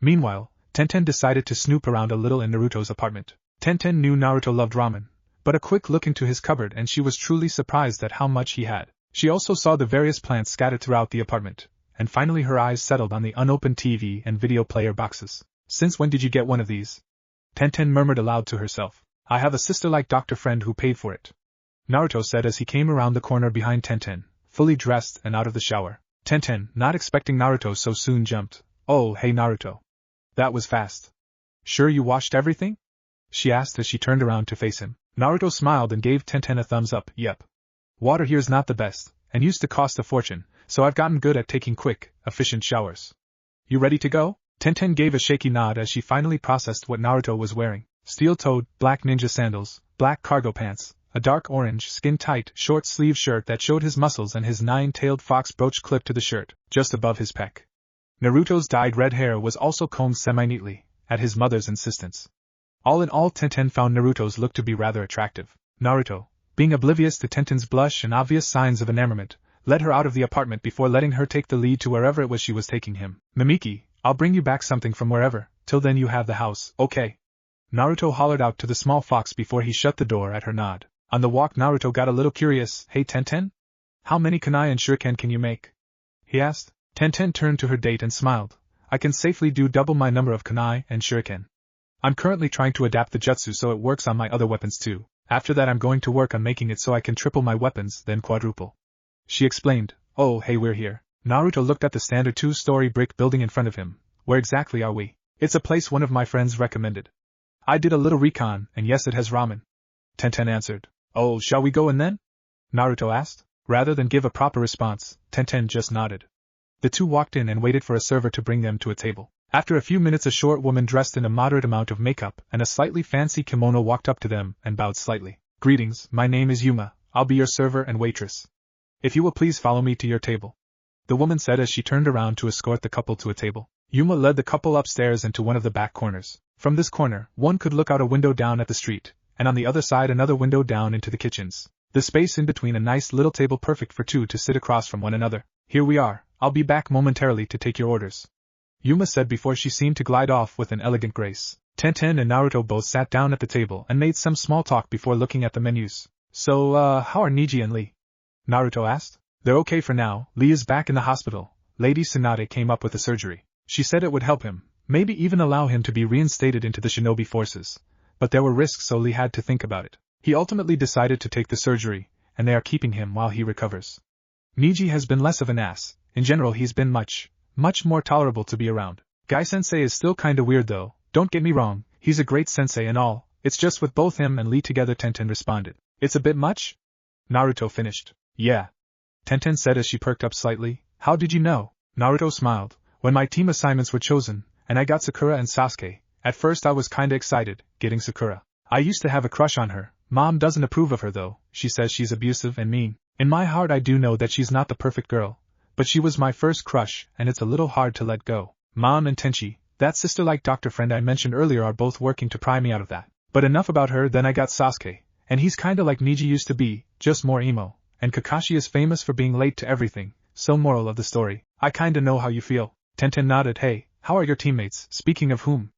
Meanwhile, Tenten decided to snoop around a little in Naruto's apartment. Tenten knew Naruto loved ramen, but a quick look into his cupboard and she was truly surprised at how much he had. She also saw the various plants scattered throughout the apartment, and finally her eyes settled on the unopened TV and video player boxes. Since when did you get one of these? Tenten murmured aloud to herself. I have a sister-like doctor friend who paid for it. Naruto said as he came around the corner behind Tenten, fully dressed and out of the shower. Tenten, not expecting Naruto so soon, jumped. Oh, hey Naruto. That was fast. Sure you washed everything? She asked as she turned around to face him. Naruto smiled and gave Tenten a thumbs up. Yep. Water here's not the best, and used to cost a fortune, so I've gotten good at taking quick, efficient showers. You ready to go? Tenten gave a shaky nod as she finally processed what Naruto was wearing. Steel-toed, black ninja sandals, black cargo pants, a dark orange, skin-tight, short-sleeve shirt that showed his muscles and his 9-tailed fox brooch clipped to the shirt, just above his pec. Naruto's dyed red hair was also combed semi-neatly, at his mother's insistence. All in all, Tenten found Naruto's look to be rather attractive. Naruto, being oblivious to Tenten's blush and obvious signs of enamorment, led her out of the apartment before letting her take the lead to wherever it was she was taking him. Namiki, I'll bring you back something from wherever, till then you have the house, okay? Naruto hollered out to the small fox before he shut the door at her nod. On the walk Naruto got a little curious. Hey Tenten? How many kunai and shuriken can you make? He asked. Tenten turned to her date and smiled. I can safely do double my number of kunai and shuriken. I'm currently trying to adapt the jutsu so it works on my other weapons too. After that I'm going to work on making it so I can triple my weapons, then quadruple. She explained. Oh hey, we're here. Naruto looked at the standard 2-story brick building in front of him. Where exactly are we? It's a place one of my friends recommended. I did a little recon, and yes it has ramen. Tenten answered. Oh, shall we go in then? Naruto asked. Rather than give a proper response, Tenten just nodded. The two walked in and waited for a server to bring them to a table. After a few minutes a short woman dressed in a moderate amount of makeup and a slightly fancy kimono walked up to them and bowed slightly. Greetings, my name is Yuma, I'll be your server and waitress. If you will please follow me to your table. The woman said as she turned around to escort the couple to a table. Yuma led the couple upstairs into one of the back corners. From this corner, one could look out a window down at the street, and on the other side another window down into the kitchens. The space in between a nice little table perfect for two to sit across from one another. Here we are, I'll be back momentarily to take your orders. Yuma said before she seemed to glide off with an elegant grace. Tenten and Naruto both sat down at the table and made some small talk before looking at the menus. So, how are Niji and Lee? Naruto asked. They're okay for now. Lee is back in the hospital. Lady Tsunade came up with a surgery. She said it would help him, maybe even allow him to be reinstated into the shinobi forces. But there were risks so Lee had to think about it. He ultimately decided to take the surgery, and they are keeping him while he recovers. Niji has been less of an ass. In general he's been much more tolerable to be around. Guy-sensei is still kinda weird though, don't get me wrong, he's a great sensei and all, it's just with both him and Lee together. Tenten responded. It's a bit much? Naruto finished. Yeah. Tenten said as she perked up slightly. How did you know? Naruto smiled. When my team assignments were chosen, and I got Sakura and Sasuke, at first I was kinda excited, getting Sakura. I used to have a crush on her. Mom doesn't approve of her though, she says she's abusive and mean. In my heart I do know that she's not the perfect girl. But she was my first crush, and it's a little hard to let go. Mom and Tenchi, that sister-like doctor friend I mentioned earlier, are both working to pry me out of that. But enough about her. Then I got Sasuke, and he's kinda like Niji used to be, just more emo, and Kakashi is famous for being late to everything, so moral of the story, I kinda know how you feel. Tenten nodded. Hey, how are your teammates? Speaking of whom?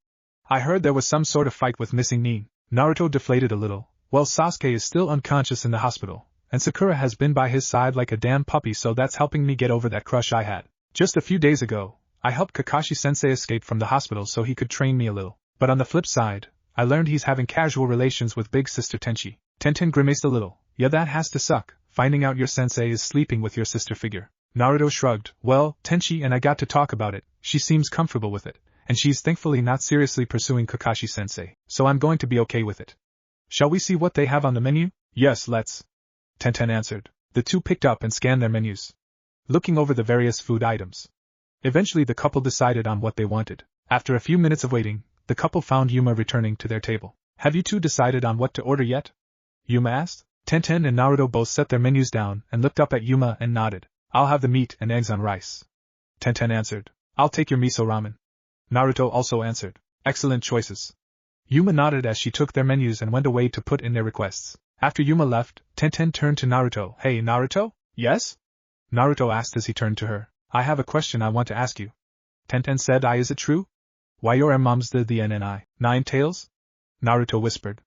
I heard there was some sort of fight with missing Nin. Naruto deflated a little. Well, Sasuke is still unconscious in the hospital, and Sakura has been by his side like a damn puppy, so that's helping me get over that crush I had. Just a few days ago, I helped Kakashi-sensei escape from the hospital so he could train me a little. But on the flip side, I learned he's having casual relations with big sister Tenchi. Tenten grimaced a little. Yeah, that has to suck, finding out your sensei is sleeping with your sister figure. Naruto shrugged. Well, Tenchi and I got to talk about it. She seems comfortable with it, and she's thankfully not seriously pursuing Kakashi-sensei, so I'm going to be okay with it. Shall we see what they have on the menu? Yes, let's. Tenten answered. The two picked up and scanned their menus, looking over the various food items. Eventually the couple decided on what they wanted. After a few minutes of waiting, the couple found Yuma returning to their table. Have you two decided on what to order yet? Yuma asked. Tenten and Naruto both set their menus down and looked up at Yuma and nodded. I'll have the meat and eggs on rice. Tenten answered. I'll take your miso ramen. Naruto also answered. Excellent choices. Yuma nodded as she took their menus and went away to put in their requests. After Yuma left, Tenten turned to Naruto. Hey Naruto? Yes? Naruto asked as he turned to her. I have a question I want to ask you. Tenten said. Is it true? Why your mom's the NNI? 9 tails? Naruto whispered.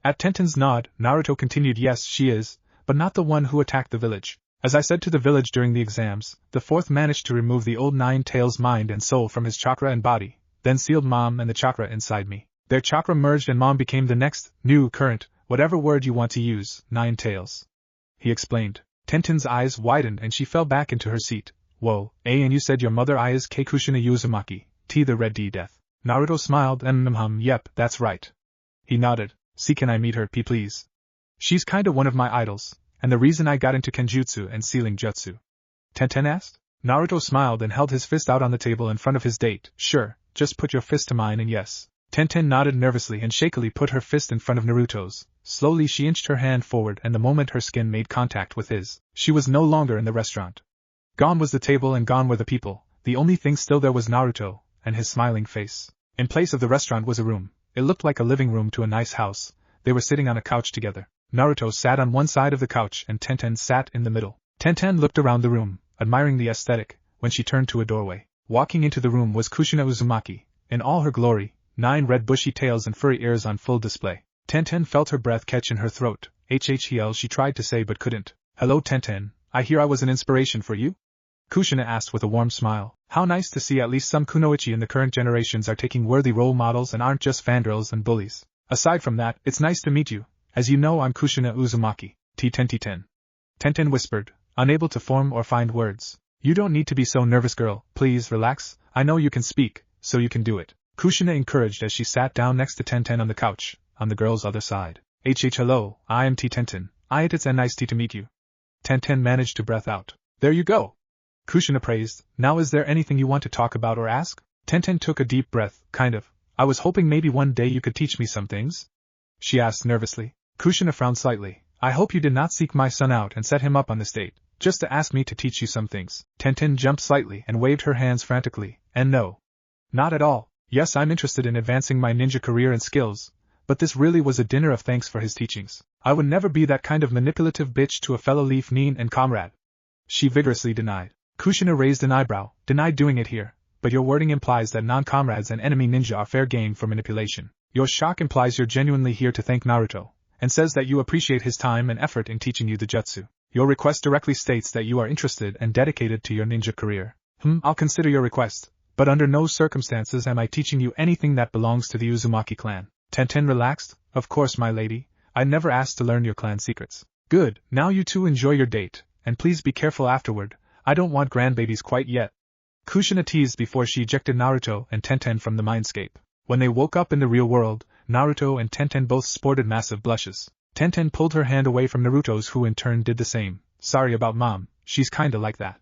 At Tenten's nod, Naruto continued. Yes, she is, but not the one who attacked the village. As I said to the village during the exams, the fourth managed to remove the old 9 tails mind and soul from his chakra and body, then sealed Mom and the chakra inside me. Their chakra merged and Mom became the next, new, current, whatever word you want to use, 9 tails. He explained. Tenten's eyes widened and she fell back into her seat. Whoa, and you said your mother is Kekushina Uzumaki, T the Red D Death. Naruto smiled. Yep, that's right. He nodded. See, can I meet her, please? She's kinda one of my idols, and the reason I got into Kenjutsu and sealing jutsu. Tenten asked. Naruto smiled and held his fist out on the table in front of his date. Sure, just put your fist to mine and yes. Tenten nodded nervously and shakily put her fist in front of Naruto's. Slowly she inched her hand forward and the moment her skin made contact with his, she was no longer in the restaurant. Gone was the table and gone were the people. The only thing still there was Naruto, and his smiling face. In place of the restaurant was a room. It looked like a living room to a nice house. They were sitting on a couch together. Naruto sat on one side of the couch and Tenten sat in the middle. Tenten looked around the room, admiring the aesthetic, when she turned to a doorway. Walking into the room was Kushina Uzumaki, in all her glory, 9 red bushy tails and furry ears on full display. Tenten felt her breath catch in her throat. HHEL she tried to say but couldn't. Hello Tenten, I hear I was an inspiration for you? Kushina asked with a warm smile. How nice to see at least some kunoichi in the current generations are taking worthy role models and aren't just fangirls and bullies. Aside from that, it's nice to meet you. As you know, I'm Kushina Uzumaki. T10. Tenten whispered, unable to form or find words. You don't need to be so nervous, girl. Please relax. I know you can speak, so you can do it. Kushina encouraged as she sat down next to Tenten on the couch, on the girl's other side. Hello, I am Tenten. It's nice to meet you. Tenten managed to breath out. There you go. Kushina praised. Now is there anything you want to talk about or ask? Tenten took a deep breath. Kind of. I was hoping maybe one day you could teach me some things. She asked nervously. Kushina frowned slightly. I hope you did not seek my son out and set him up on this date, just to ask me to teach you some things. Tenten jumped slightly and waved her hands frantically. And no. Not at all. Yes, I'm interested in advancing my ninja career and skills, but this really was a dinner of thanks for his teachings. I would never be that kind of manipulative bitch to a fellow leaf nin and comrade. She vigorously denied. Kushina raised an eyebrow. Denied doing it here, but your wording implies that non-comrades and enemy ninja are fair game for manipulation. Your shock implies you're genuinely here to thank Naruto, and says that you appreciate his time and effort in teaching you the jutsu. Your request directly states that you are interested and dedicated to your ninja career. I'll consider your request, but under no circumstances am I teaching you anything that belongs to the Uzumaki clan. Tenten relaxed. Of course, my lady. I never asked to learn your clan secrets. Good, now you two enjoy your date, and please be careful afterward. I don't want grandbabies quite yet. Kushina teased before she ejected Naruto and Tenten from the mindscape. When they woke up in the real world, Naruto and Tenten both sported massive blushes. Tenten pulled her hand away from Naruto's, who in turn did the same. Sorry about Mom, she's kinda like that.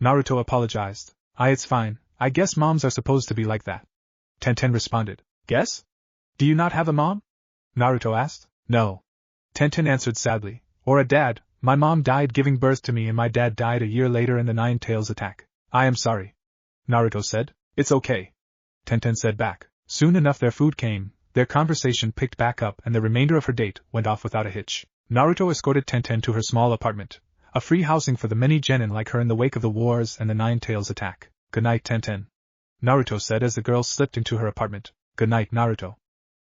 Naruto apologized. It's fine, I guess moms are supposed to be like that. Tenten responded. Guess? Do you not have a mom? Naruto asked. No. Tenten answered sadly. Or a dad. My mom died giving birth to me and my dad died a year later in the Nine Tails attack. I am sorry. Naruto said. It's okay. Tenten said back. Soon enough their food came, their conversation picked back up and the remainder of her date went off without a hitch. Naruto escorted Tenten to her small apartment, a free housing for the many genin like her in the wake of the wars and the Nine Tails attack. Good night, Tenten. Naruto said as the girl slipped into her apartment. Good night, Naruto.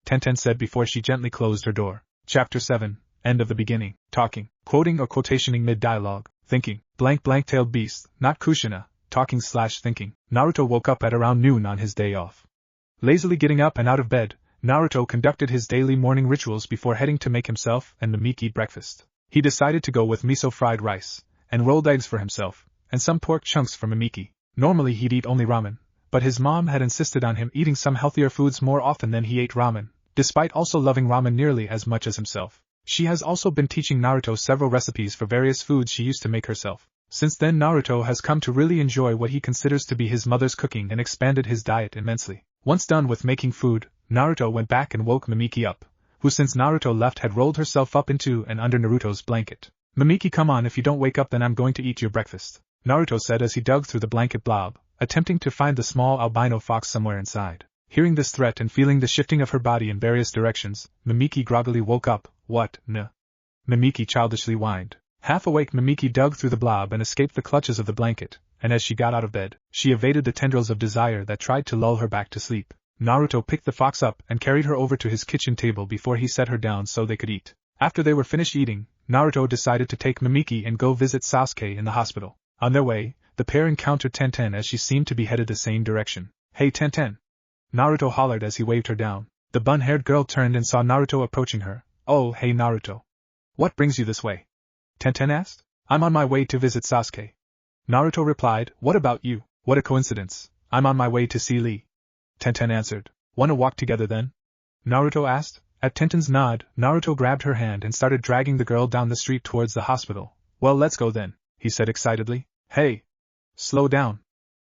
Tenten said before she gently closed her door. Chapter 7, End of the Beginning. talking, quoting or quotationing mid-dialogue, thinking, blank-tailed beast, not Kushina, talking/thinking. Naruto woke up at around noon on his day off. Lazily getting up and out of bed, Naruto conducted his daily morning rituals before heading to make himself and Mimiki breakfast. He decided to go with miso fried rice, and rolled eggs for himself, and some pork chunks for Mimiki. Normally he'd eat only ramen, but his mom had insisted on him eating some healthier foods more often than he ate ramen, despite also loving ramen nearly as much as himself. She has also been teaching Naruto several recipes for various foods she used to make herself. Since then Naruto has come to really enjoy what he considers to be his mother's cooking and expanded his diet immensely. Once done with making food, Naruto went back and woke Mimiki up, who since Naruto left had rolled herself up into and under Naruto's blanket. "Mimiki, come on, if you don't wake up then I'm going to eat your breakfast," Naruto said as he dug through the blanket blob, attempting to find the small albino fox somewhere inside. Hearing this threat and feeling the shifting of her body in various directions, Mimiki groggily woke up. "What, n?" Mimiki childishly whined. Half awake, Mimiki dug through the blob and escaped the clutches of the blanket, and as she got out of bed, she evaded the tendrils of desire that tried to lull her back to sleep. Naruto picked the fox up and carried her over to his kitchen table before he set her down so they could eat. After they were finished eating, Naruto decided to take Mimiki and go visit Sasuke in the hospital. On their way, the pair encountered Tenten as she seemed to be headed the same direction. "Hey Tenten!" Naruto hollered as he waved her down. The bun-haired girl turned and saw Naruto approaching her. "Oh, hey Naruto. What brings you this way?" Tenten asked. "I'm on my way to visit Sasuke." Naruto replied. "What about you?" "What a coincidence. I'm on my way to see Lee." Tenten answered. "Wanna walk together then?" Naruto asked. At Tenten's nod, Naruto grabbed her hand and started dragging the girl down the street towards the hospital. "Well, let's go then," he said excitedly. "Hey! Slow down!"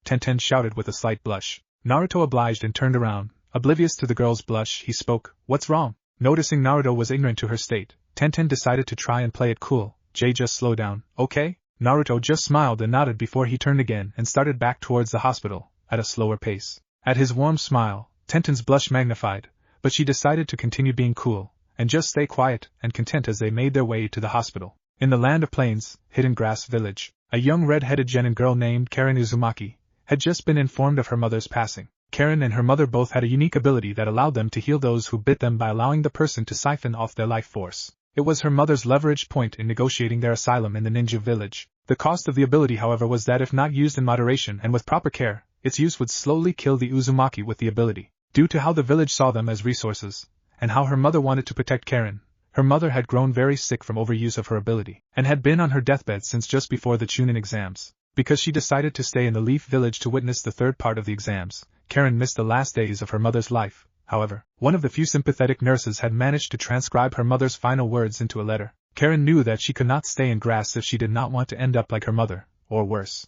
Tenten shouted with a slight blush. Naruto obliged and turned around. Oblivious to the girl's blush, he spoke. "What's wrong?" Noticing Naruto was ignorant to her state, Tenten decided to try and play it cool. "Just slow down, okay?" Naruto just smiled and nodded before he turned again and started back towards the hospital, at a slower pace. At his warm smile, Tenten's blush magnified, but she decided to continue being cool, and just stay quiet and content as they made their way to the hospital. In the land of plains, Hidden Grass Village, a young red-headed genin girl named Karen Uzumaki had just been informed of her mother's passing. Karen and her mother both had a unique ability that allowed them to heal those who bit them by allowing the person to siphon off their life force. It was her mother's leveraged point in negotiating their asylum in the ninja village. The cost of the ability, however, was that if not used in moderation and with proper care, its use would slowly kill the Uzumaki with the ability. Due to how the village saw them as resources, and how her mother wanted to protect Karen, her mother had grown very sick from overuse of her ability, and had been on her deathbed since just before the Chunin exams. Because she decided to stay in the Leaf Village to witness the third part of the exams, Karen missed the last days of her mother's life. However, one of the few sympathetic nurses had managed to transcribe her mother's final words into a letter. Karen knew that she could not stay in grass if she did not want to end up like her mother, or worse.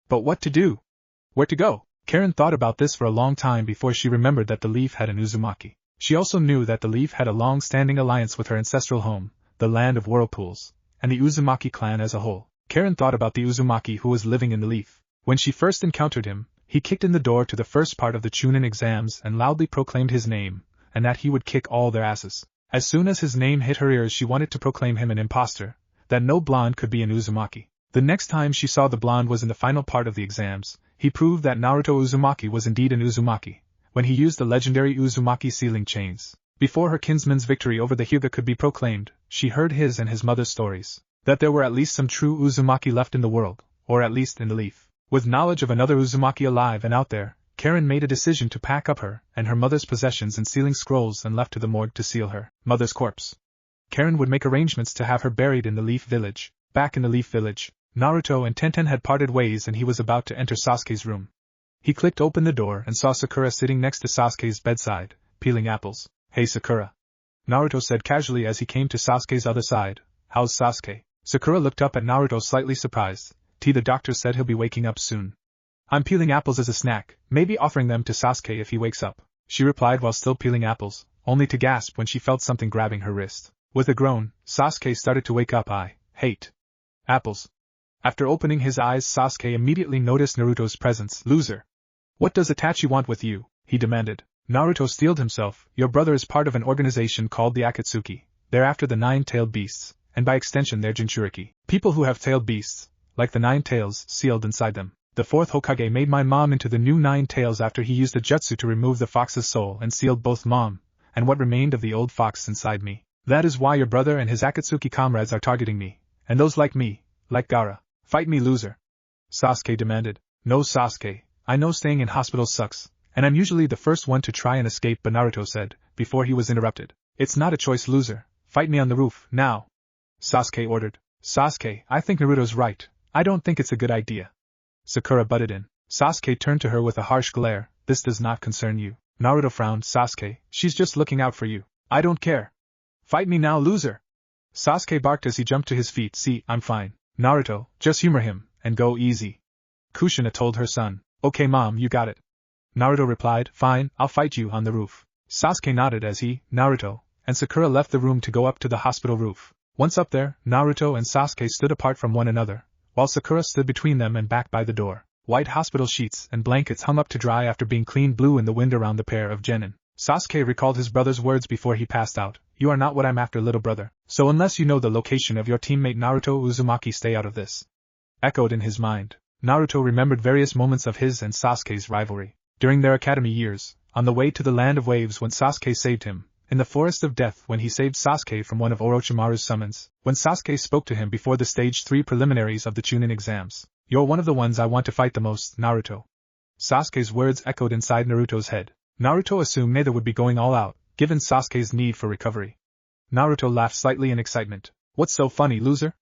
But what to do? Where to go? Karen thought about this for a long time before she remembered that the Leaf had an Uzumaki. She also knew that the Leaf had a long-standing alliance with her ancestral home, the Land of Whirlpools, and the Uzumaki clan as a whole. Karen thought about the Uzumaki who was living in the Leaf. When she first encountered him, he kicked in the door to the first part of the Chunin exams and loudly proclaimed his name, and that he would kick all their asses. As soon as his name hit her ears, she wanted to proclaim him an imposter, that no blonde could be an Uzumaki. The next time she saw the blonde was in the final part of the exams. He proved that Naruto Uzumaki was indeed an Uzumaki, when he used the legendary Uzumaki sealing chains. Before her kinsman's victory over the Hyuga could be proclaimed, she heard his and his mother's stories, that there were at least some true Uzumaki left in the world, or at least in the Leaf. With knowledge of another Uzumaki alive and out there, Karen made a decision to pack up her and her mother's possessions in sealing scrolls and left to the morgue to seal her mother's corpse. Karen would make arrangements to have her buried in the Leaf Village. Back in the Leaf Village, Naruto and Tenten had parted ways and he was about to enter Sasuke's room. He clicked open the door and saw Sakura sitting next to Sasuke's bedside, peeling apples. "Hey Sakura," Naruto said casually as he came to Sasuke's other side. "How's Sasuke?" Sakura looked up at Naruto slightly surprised. "The doctor said he'll be waking up soon. I'm peeling apples as a snack, maybe offering them to Sasuke if he wakes up," she replied while still peeling apples, only to gasp when she felt something grabbing her wrist. With a groan, Sasuke started to wake up. "I hate apples." After opening his eyes, Sasuke immediately noticed Naruto's presence. "Loser. What does Itachi want with you?" he demanded. Naruto steeled himself. "Your brother is part of an organization called the Akatsuki. They're after the nine-tailed beasts, and by extension they're Jinchuriki. People who have tailed beasts, like the nine tails, sealed inside them. The fourth Hokage made my mom into the new nine tails after he used the jutsu to remove the fox's soul and sealed both mom and what remained of the old fox inside me. That is why your brother and his Akatsuki comrades are targeting me, and those like me, like Gaara. Fight me, loser! Sasuke demanded. No, Sasuke, I know staying in hospital sucks, and I'm usually the first one to try and escape, but Naruto said, before he was interrupted. It's not a choice, loser. Fight me on the roof, now! Sasuke ordered. Sasuke, I think Naruto's right. I don't think it's a good idea. Sakura butted in. Sasuke turned to her with a harsh glare. This does not concern you. Naruto frowned. Sasuke, she's just looking out for you. I don't care. Fight me now, loser! Sasuke barked as he jumped to his feet. See, I'm fine. Naruto, just humor him, and go easy. Kushina told her son. Okay mom, you got it. Naruto replied, fine, I'll fight you on the roof. Sasuke nodded as he, Naruto, and Sakura left the room to go up to the hospital roof. Once up there, Naruto and Sasuke stood apart from one another, while Sakura stood between them and back by the door. White hospital sheets and blankets hung up to dry after being cleaned blew in the wind around the pair of genin. Sasuke recalled his brother's words before he passed out. You are not what I'm after, little brother, so unless you know the location of your teammate Naruto Uzumaki, stay out of this. Echoed in his mind. Naruto remembered various moments of his and Sasuke's rivalry. During their academy years, on the way to the land of waves when Sasuke saved him, in the forest of death when he saved Sasuke from one of Orochimaru's summons, when Sasuke spoke to him before the stage 3 preliminaries of the Chunin exams. You're one of the ones I want to fight the most, Naruto. Sasuke's words echoed inside Naruto's head. Naruto assumed neither would be going all out, given Sasuke's need for recovery. Naruto laughed slightly in excitement. What's so funny, loser?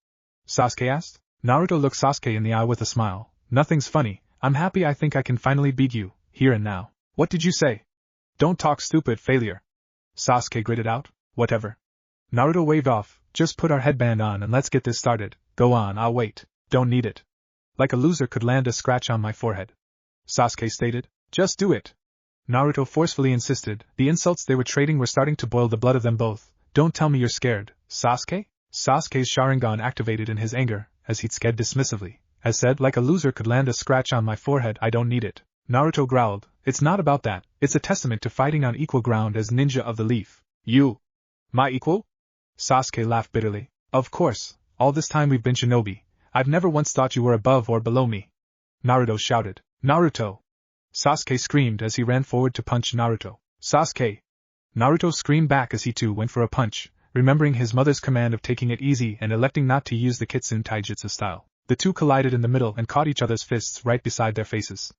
Sasuke asked. Naruto looked Sasuke in the eye with a smile. Nothing's funny, I'm happy. I think I can finally beat you, here and now. What did you say? Don't talk, stupid failure. Sasuke gritted out. Whatever. Naruto waved off. Just put our headband on and let's get this started. Go on, I'll wait. Don't need it. Like a loser could land a scratch on my forehead. Sasuke stated. Just do it. Naruto forcefully insisted. The insults they were trading were starting to boil the blood of them both. Don't tell me you're scared, Sasuke? Sasuke's Sharingan activated in his anger, as he'd said dismissively. As said, like a loser could land a scratch on my forehead, I don't need it. Naruto growled. It's not about that, it's a testament to fighting on equal ground as ninja of the leaf. You? My equal? Sasuke laughed bitterly. Of course, all this time we've been shinobi. I've never once thought you were above or below me. Naruto shouted. Naruto! Sasuke screamed as he ran forward to punch Naruto. Sasuke! Naruto screamed back as he too went for a punch, remembering his mother's command of taking it easy and electing not to use the Kitsune Taijutsu style. The two collided in the middle and caught each other's fists right beside their faces.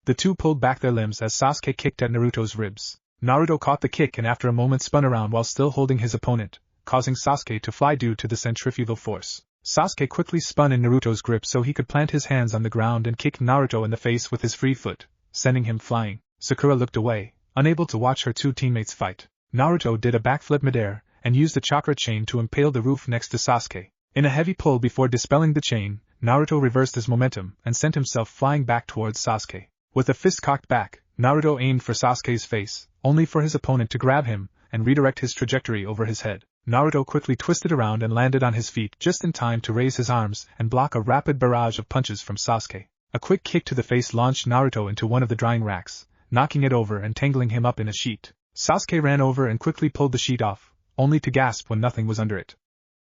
The two pulled back their limbs as Sasuke kicked at Naruto's ribs. Naruto caught the kick and after a moment spun around while still holding his opponent, causing Sasuke to fly due to the centrifugal force. Sasuke quickly spun in Naruto's grip so he could plant his hands on the ground and kick Naruto in the face with his free foot, sending him flying. Sakura looked away, unable to watch her two teammates fight. Naruto did a backflip midair, and used the chakra chain to impale the roof next to Sasuke. In a heavy pull before dispelling the chain, Naruto reversed his momentum and sent himself flying back towards Sasuke. With a fist cocked back, Naruto aimed for Sasuke's face, only for his opponent to grab him and redirect his trajectory over his head. Naruto quickly twisted around and landed on his feet just in time to raise his arms and block a rapid barrage of punches from Sasuke. A quick kick to the face launched Naruto into one of the drying racks, knocking it over and tangling him up in a sheet. Sasuke ran over and quickly pulled the sheet off, only to gasp when nothing was under it.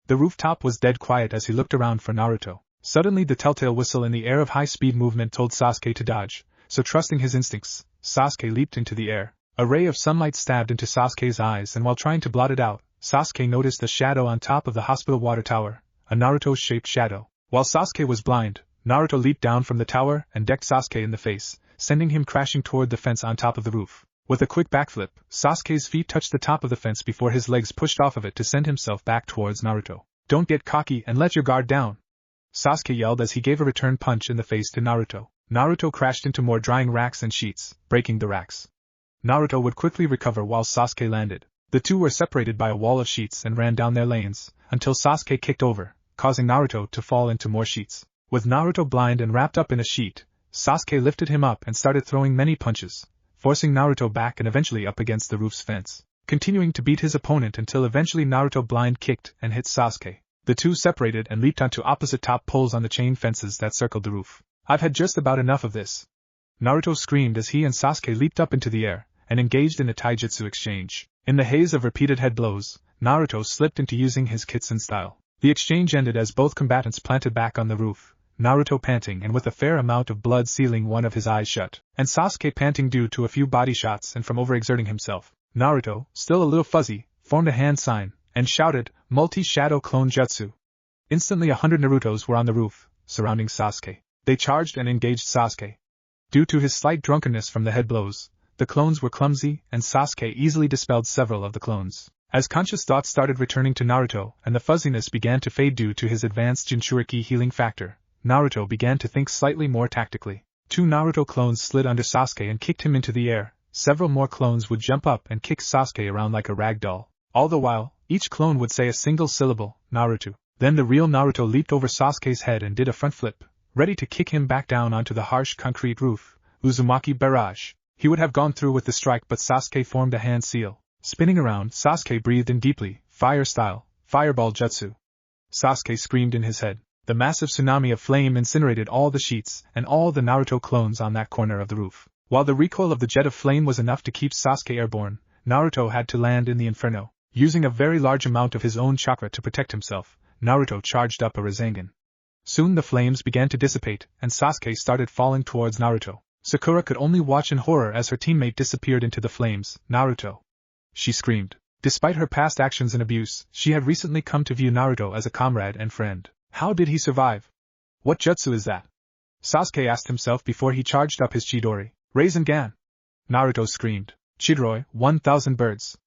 The rooftop was dead quiet as he looked around for Naruto. Suddenly the telltale whistle in the air of high-speed movement told Sasuke to dodge, so trusting his instincts, Sasuke leaped into the air. A ray of sunlight stabbed into Sasuke's eyes and while trying to blot it out, Sasuke noticed a shadow on top of the hospital water tower, a Naruto-shaped shadow. While Sasuke was blind, Naruto leaped down from the tower and decked Sasuke in the face, sending him crashing toward the fence on top of the roof. With a quick backflip, Sasuke's feet touched the top of the fence before his legs pushed off of it to send himself back towards Naruto. Don't get cocky and let your guard down! Sasuke yelled as he gave a return punch in the face to Naruto. Naruto crashed into more drying racks and sheets, breaking the racks. Naruto would quickly recover while Sasuke landed. The two were separated by a wall of sheets and ran down their lanes, until Sasuke kicked over, causing Naruto to fall into more sheets. With Naruto blind and wrapped up in a sheet, Sasuke lifted him up and started throwing many punches, forcing Naruto back and eventually up against the roof's fence, continuing to beat his opponent until eventually Naruto blind kicked and hit Sasuke. The two separated and leaped onto opposite top poles on the chain fences that circled the roof. I've had just about enough of this. Naruto screamed as he and Sasuke leaped up into the air and engaged in a taijutsu exchange. In the haze of repeated head blows, Naruto slipped into using his Kitsune style. The exchange ended as both combatants planted back on the roof, Naruto panting and with a fair amount of blood sealing one of his eyes shut, and Sasuke panting due to a few body shots and from overexerting himself. Naruto, still a little fuzzy, formed a hand sign, and shouted, "Multi-shadow clone jutsu!" Instantly 100 Narutos were on the roof, surrounding Sasuke. They charged and engaged Sasuke. Due to his slight drunkenness from the head blows, the clones were clumsy, and Sasuke easily dispelled several of the clones. As conscious thoughts started returning to Naruto and the fuzziness began to fade due to his advanced Jinchuriki healing factor, Naruto began to think slightly more tactically. 2 Naruto clones slid under Sasuke and kicked him into the air. Several more clones would jump up and kick Sasuke around like a rag doll. All the while, each clone would say a single syllable, Naruto. Then the real Naruto leaped over Sasuke's head and did a front flip, ready to kick him back down onto the harsh concrete roof, Uzumaki barrage. He would have gone through with the strike, but Sasuke formed a hand seal. Spinning around, Sasuke breathed in deeply, fire style, fireball jutsu. Sasuke screamed in his head. The massive tsunami of flame incinerated all the sheets and all the Naruto clones on that corner of the roof. While the recoil of the jet of flame was enough to keep Sasuke airborne, Naruto had to land in the inferno. Using a very large amount of his own chakra to protect himself, Naruto charged up a Rasengan. Soon the flames began to dissipate, and Sasuke started falling towards Naruto. Sakura could only watch in horror as her teammate disappeared into the flames. "Naruto!" she screamed. Despite her past actions and abuse, she had recently come to view Naruto as a comrade and friend. How did he survive? What jutsu is that? Sasuke asked himself before he charged up his Chidori. "Rasengan!" Naruto screamed. "Chidori, 1,000 birds!"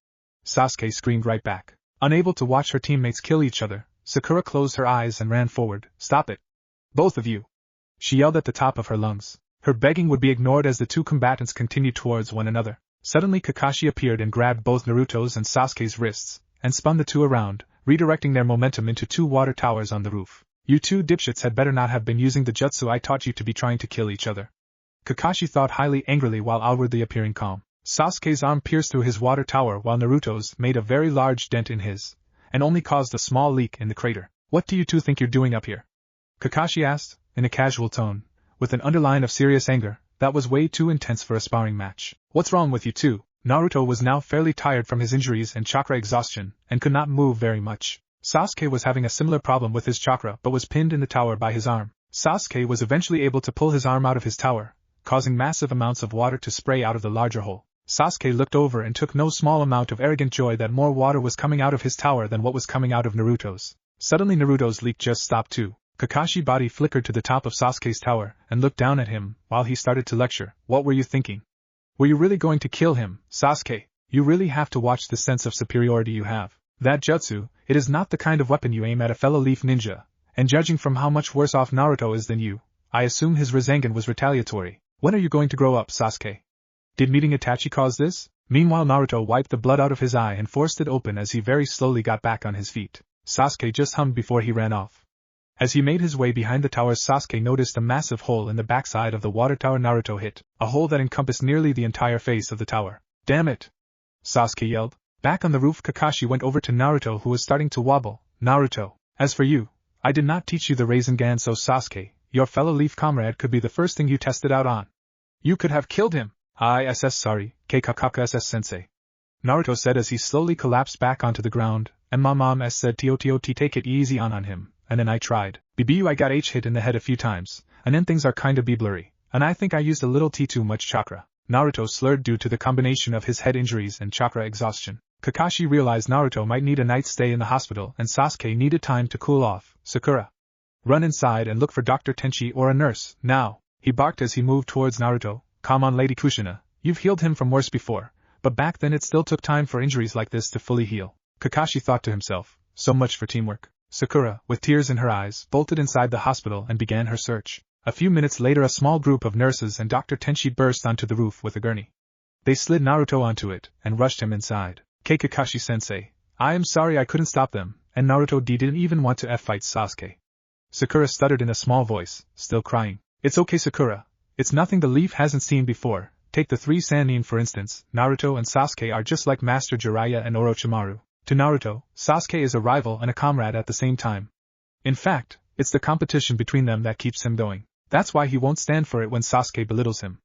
Sasuke screamed right back. Unable to watch her teammates kill each other, Sakura closed her eyes and ran forward. "Stop it! Both of you!" she yelled at the top of her lungs. Her begging would be ignored as the 2 combatants continued towards one another. Suddenly Kakashi appeared and grabbed both Naruto's and Sasuke's wrists, and spun the 2 around, redirecting their momentum into 2 water towers on the roof. "You 2 dipshits had better not have been using the jutsu I taught you to be trying to kill each other," Kakashi thought highly angrily while outwardly appearing calm. Sasuke's arm pierced through his water tower while Naruto's made a very large dent in his, and only caused a small leak in the crater. "What do you 2 think you're doing up here?" Kakashi asked, in a casual tone, with an underline of serious anger that was way too intense for a sparring match. "What's wrong with you 2? Naruto was now fairly tired from his injuries and chakra exhaustion, and could not move very much. Sasuke was having a similar problem with his chakra but was pinned in the tower by his arm. Sasuke was eventually able to pull his arm out of his tower, causing massive amounts of water to spray out of the larger hole. Sasuke looked over and took no small amount of arrogant joy that more water was coming out of his tower than what was coming out of Naruto's. Suddenly Naruto's leak just stopped too. Kakashi's body flickered to the top of Sasuke's tower and looked down at him while he started to lecture. "What were you thinking? Were you really going to kill him, Sasuke? You really have to watch the sense of superiority you have. That jutsu, it is not the kind of weapon you aim at a fellow leaf ninja, and judging from how much worse off Naruto is than you, I assume his Rasengan was retaliatory. When are you going to grow up, Sasuke? Did meeting Itachi cause this?" Meanwhile Naruto wiped the blood out of his eye and forced it open as he very slowly got back on his feet. Sasuke just hummed before he ran off. As he made his way behind the towers, Sasuke noticed a massive hole in the backside of the water tower Naruto hit, a hole that encompassed nearly the entire face of the tower. "Damn it!" Sasuke yelled. Back on the roof, Kakashi went over to Naruto, who was starting to wobble. "Naruto, as for you, I did not teach you the Rasengan, so Sasuke, your fellow leaf comrade, could be the first thing you tested out on. You could have killed him." Sorry, Kakaka sensei. Naruto said as he slowly collapsed back onto the ground, and my mom said TOT take it easy on him. And then I tried. BBU I got hit in the head a few times, and then things are kinda be blurry, and I think I used a little too much chakra. Naruto slurred due to the combination of his head injuries and chakra exhaustion. Kakashi realized Naruto might need a night's stay in the hospital and Sasuke needed time to cool off. "Sakura, run inside and look for Dr. Tenchi or a nurse, now," he barked as he moved towards Naruto. "Come on, Lady Kushina, you've healed him from worse before, but back then it still took time for injuries like this to fully heal." Kakashi thought to himself, so much for teamwork. Sakura, with tears in her eyes, bolted inside the hospital and began her search. A few minutes later a small group of nurses and Dr. Tenchi burst onto the roof with a gurney. They slid Naruto onto it and rushed him inside. Kakashi-sensei, I am sorry I couldn't stop them, and Naruto didn't even want to fight Sasuke. Sakura stuttered in a small voice, still crying. "It's okay, Sakura. It's nothing the leaf hasn't seen before. Take the 3 Sannin for instance. Naruto and Sasuke are just like Master Jiraiya and Orochimaru. To Naruto, Sasuke is a rival and a comrade at the same time. In fact, it's the competition between them that keeps him going. That's why he won't stand for it when Sasuke belittles him.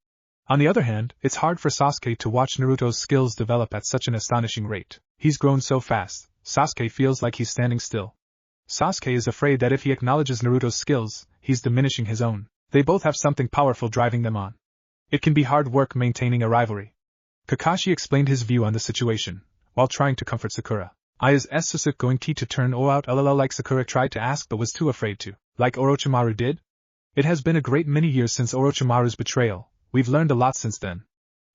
On the other hand, it's hard for Sasuke to watch Naruto's skills develop at such an astonishing rate. He's grown so fast, Sasuke feels like he's standing still. Sasuke is afraid that if he acknowledges Naruto's skills, he's diminishing his own. They both have something powerful driving them on. It can be hard work maintaining a rivalry." Kakashi explained his view on the situation, while trying to comfort Sakura. Is Sasuke going to turn out lol like Sakura tried to ask but was too afraid to, like Orochimaru did? It has been a great many years since Orochimaru's betrayal, we've learned a lot since then.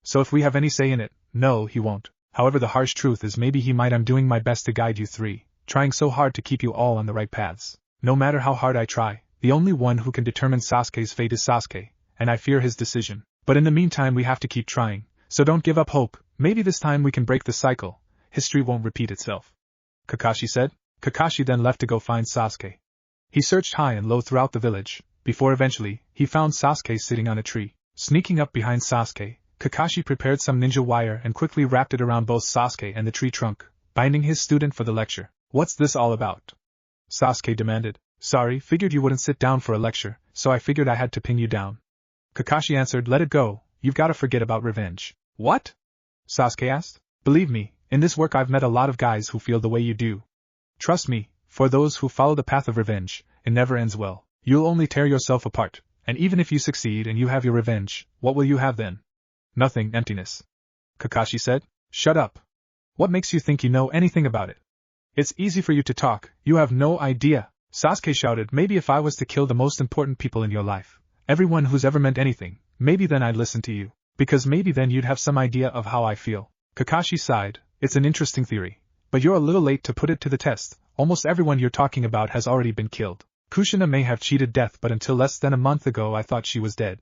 So if we have any say in it, no, he won't. However, the harsh truth is maybe he might. I'm doing my best to guide you three, trying so hard to keep you all on the right paths. No matter how hard I try, the only one who can determine Sasuke's fate is Sasuke, and I fear his decision. But in the meantime we have to keep trying, so don't give up hope. Maybe this time we can break the cycle. History won't repeat itself. Kakashi said. Kakashi then left to go find Sasuke. He searched high and low throughout the village, before eventually, he found Sasuke sitting on a tree. Sneaking up behind Sasuke, Kakashi prepared some ninja wire and quickly wrapped it around both Sasuke and the tree trunk, binding his student for the lecture. What's this all about? Sasuke demanded. Sorry, figured you wouldn't sit down for a lecture, so I figured I had to pin you down. Kakashi answered. Let it go, you've gotta forget about revenge. What? Sasuke asked. Believe me, in this work I've met a lot of guys who feel the way you do. Trust me, for those who follow the path of revenge, it never ends well. You'll only tear yourself apart, and even if you succeed and you have your revenge, what will you have then? Nothing, emptiness. Kakashi said. Shut up. What makes you think you know anything about it? It's easy for you to talk, you have no idea. Sasuke shouted. Maybe if I was to kill the most important people in your life, everyone who's ever meant anything, maybe then I'd listen to you, because maybe then you'd have some idea of how I feel. Kakashi sighed. It's an interesting theory, but you're a little late to put it to the test. Almost everyone you're talking about has already been killed. Kushina may have cheated death, but until less than a month ago I thought she was dead.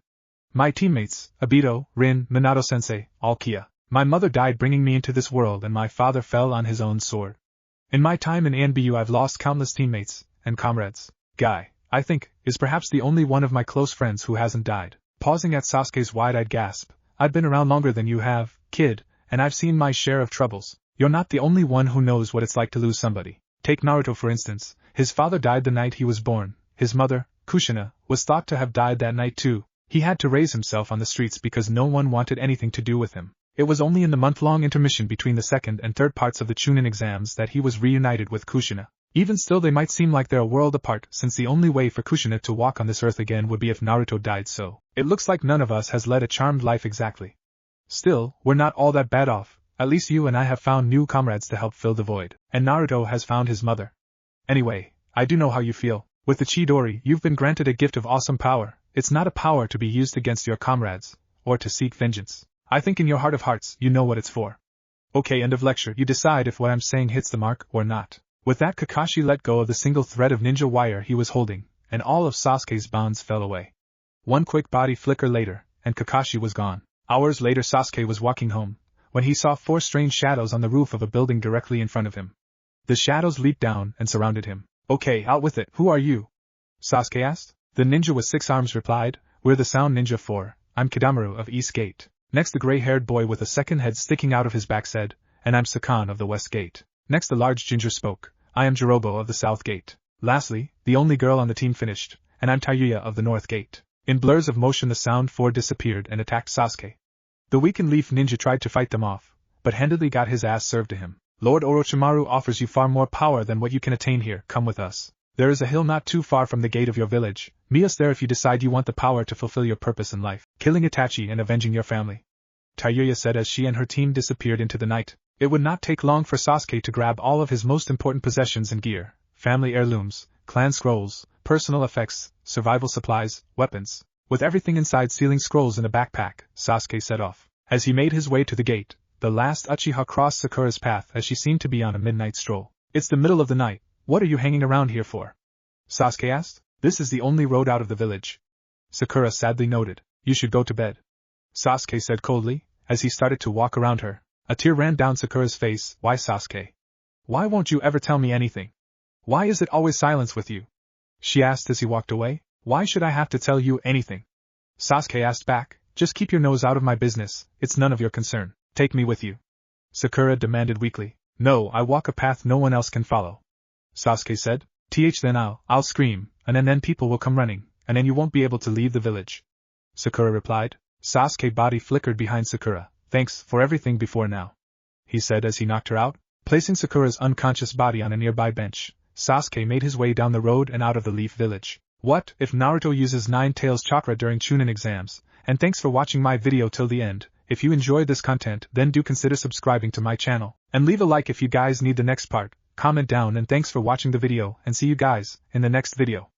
My teammates, Obito, Rin, Minato-sensei, all Kia. My mother died bringing me into this world and my father fell on his own sword. In my time in ANBU I've lost countless teammates and comrades. Guy, I think, is perhaps the only one of my close friends who hasn't died. Pausing at Sasuke's wide-eyed gasp. I've been around longer than you have, kid, and I've seen my share of troubles. You're not the only one who knows what it's like to lose somebody. Take Naruto for instance. His father died the night he was born. His mother, Kushina, was thought to have died that night too. He had to raise himself on the streets because no one wanted anything to do with him. It was only in the month-long intermission between the second and third parts of the Chunin exams that he was reunited with Kushina. Even still they might seem like they're a world apart, since the only way for Kushina to walk on this earth again would be if Naruto died, so it looks like none of us has led a charmed life exactly. Still, we're not all that bad off. At least you and I have found new comrades to help fill the void, and Naruto has found his mother. Anyway, I do know how you feel. With the Chidori, you've been granted a gift of awesome power. It's not a power to be used against your comrades, or to seek vengeance. I think in your heart of hearts, you know what it's for. Okay, end of lecture. You decide if what I'm saying hits the mark or not. With that, Kakashi let go of the single thread of ninja wire he was holding, and all of Sasuke's bonds fell away. One quick body flicker later, and Kakashi was gone. Hours later Sasuke was walking home, when he saw 4 strange shadows on the roof of a building directly in front of him. The shadows leaped down and surrounded him. Okay, out with it. Who are you? Sasuke asked. The ninja with 6 arms replied. We're the Sound Ninja 4. I'm Kidamaru of East Gate. Next the gray-haired boy with a second head sticking out of his back said, and I'm Sakan of the West Gate. Next the large ginger spoke. I am Jirobo of the South Gate. Lastly, the only girl on the team finished, and I'm Tayuya of the North Gate. In blurs of motion the Sound 4 disappeared and attacked Sasuke. The weakened Leaf Ninja tried to fight them off, but handedly got his ass served to him. Lord Orochimaru offers you far more power than what you can attain here. Come with us. There is a hill not too far from the gate of your village. Meet us there if you decide you want the power to fulfill your purpose in life, killing Itachi and avenging your family. Tayuya said as she and her team disappeared into the night. It would not take long for Sasuke to grab all of his most important possessions and gear, family heirlooms, clan scrolls, personal effects, survival supplies, weapons. With everything inside sealing scrolls in a backpack, Sasuke set off. As he made his way to the gate, the last Uchiha crossed Sakura's path as she seemed to be on a midnight stroll. It's the middle of the night. What are you hanging around here for? Sasuke asked. This is the only road out of the village. Sakura sadly noted. You should go to bed. Sasuke said coldly, as he started to walk around her. A tear ran down Sakura's face. Why, Sasuke? Why won't you ever tell me anything? Why is it always silence with you? She asked as he walked away. Why should I have to tell you anything? Sasuke asked back. Just keep your nose out of my business, it's none of your concern. Take me with you. Sakura demanded weakly. No, I walk a path no one else can follow. Sasuke said. Then I'll scream, and then people will come running, and then you won't be able to leave the village. Sakura replied. Sasuke's body flickered behind Sakura. Thanks for everything before now, he said as he knocked her out. Placing Sakura's unconscious body on a nearby bench, Sasuke made his way down the road and out of the Leaf Village. What if Naruto uses 9 tails chakra during Chunin exams? And thanks for watching my video till the end. If you enjoyed this content, then do consider subscribing to my channel, and leave a like if you guys need the next part. Comment down, and thanks for watching the video, and see you guys in the next video.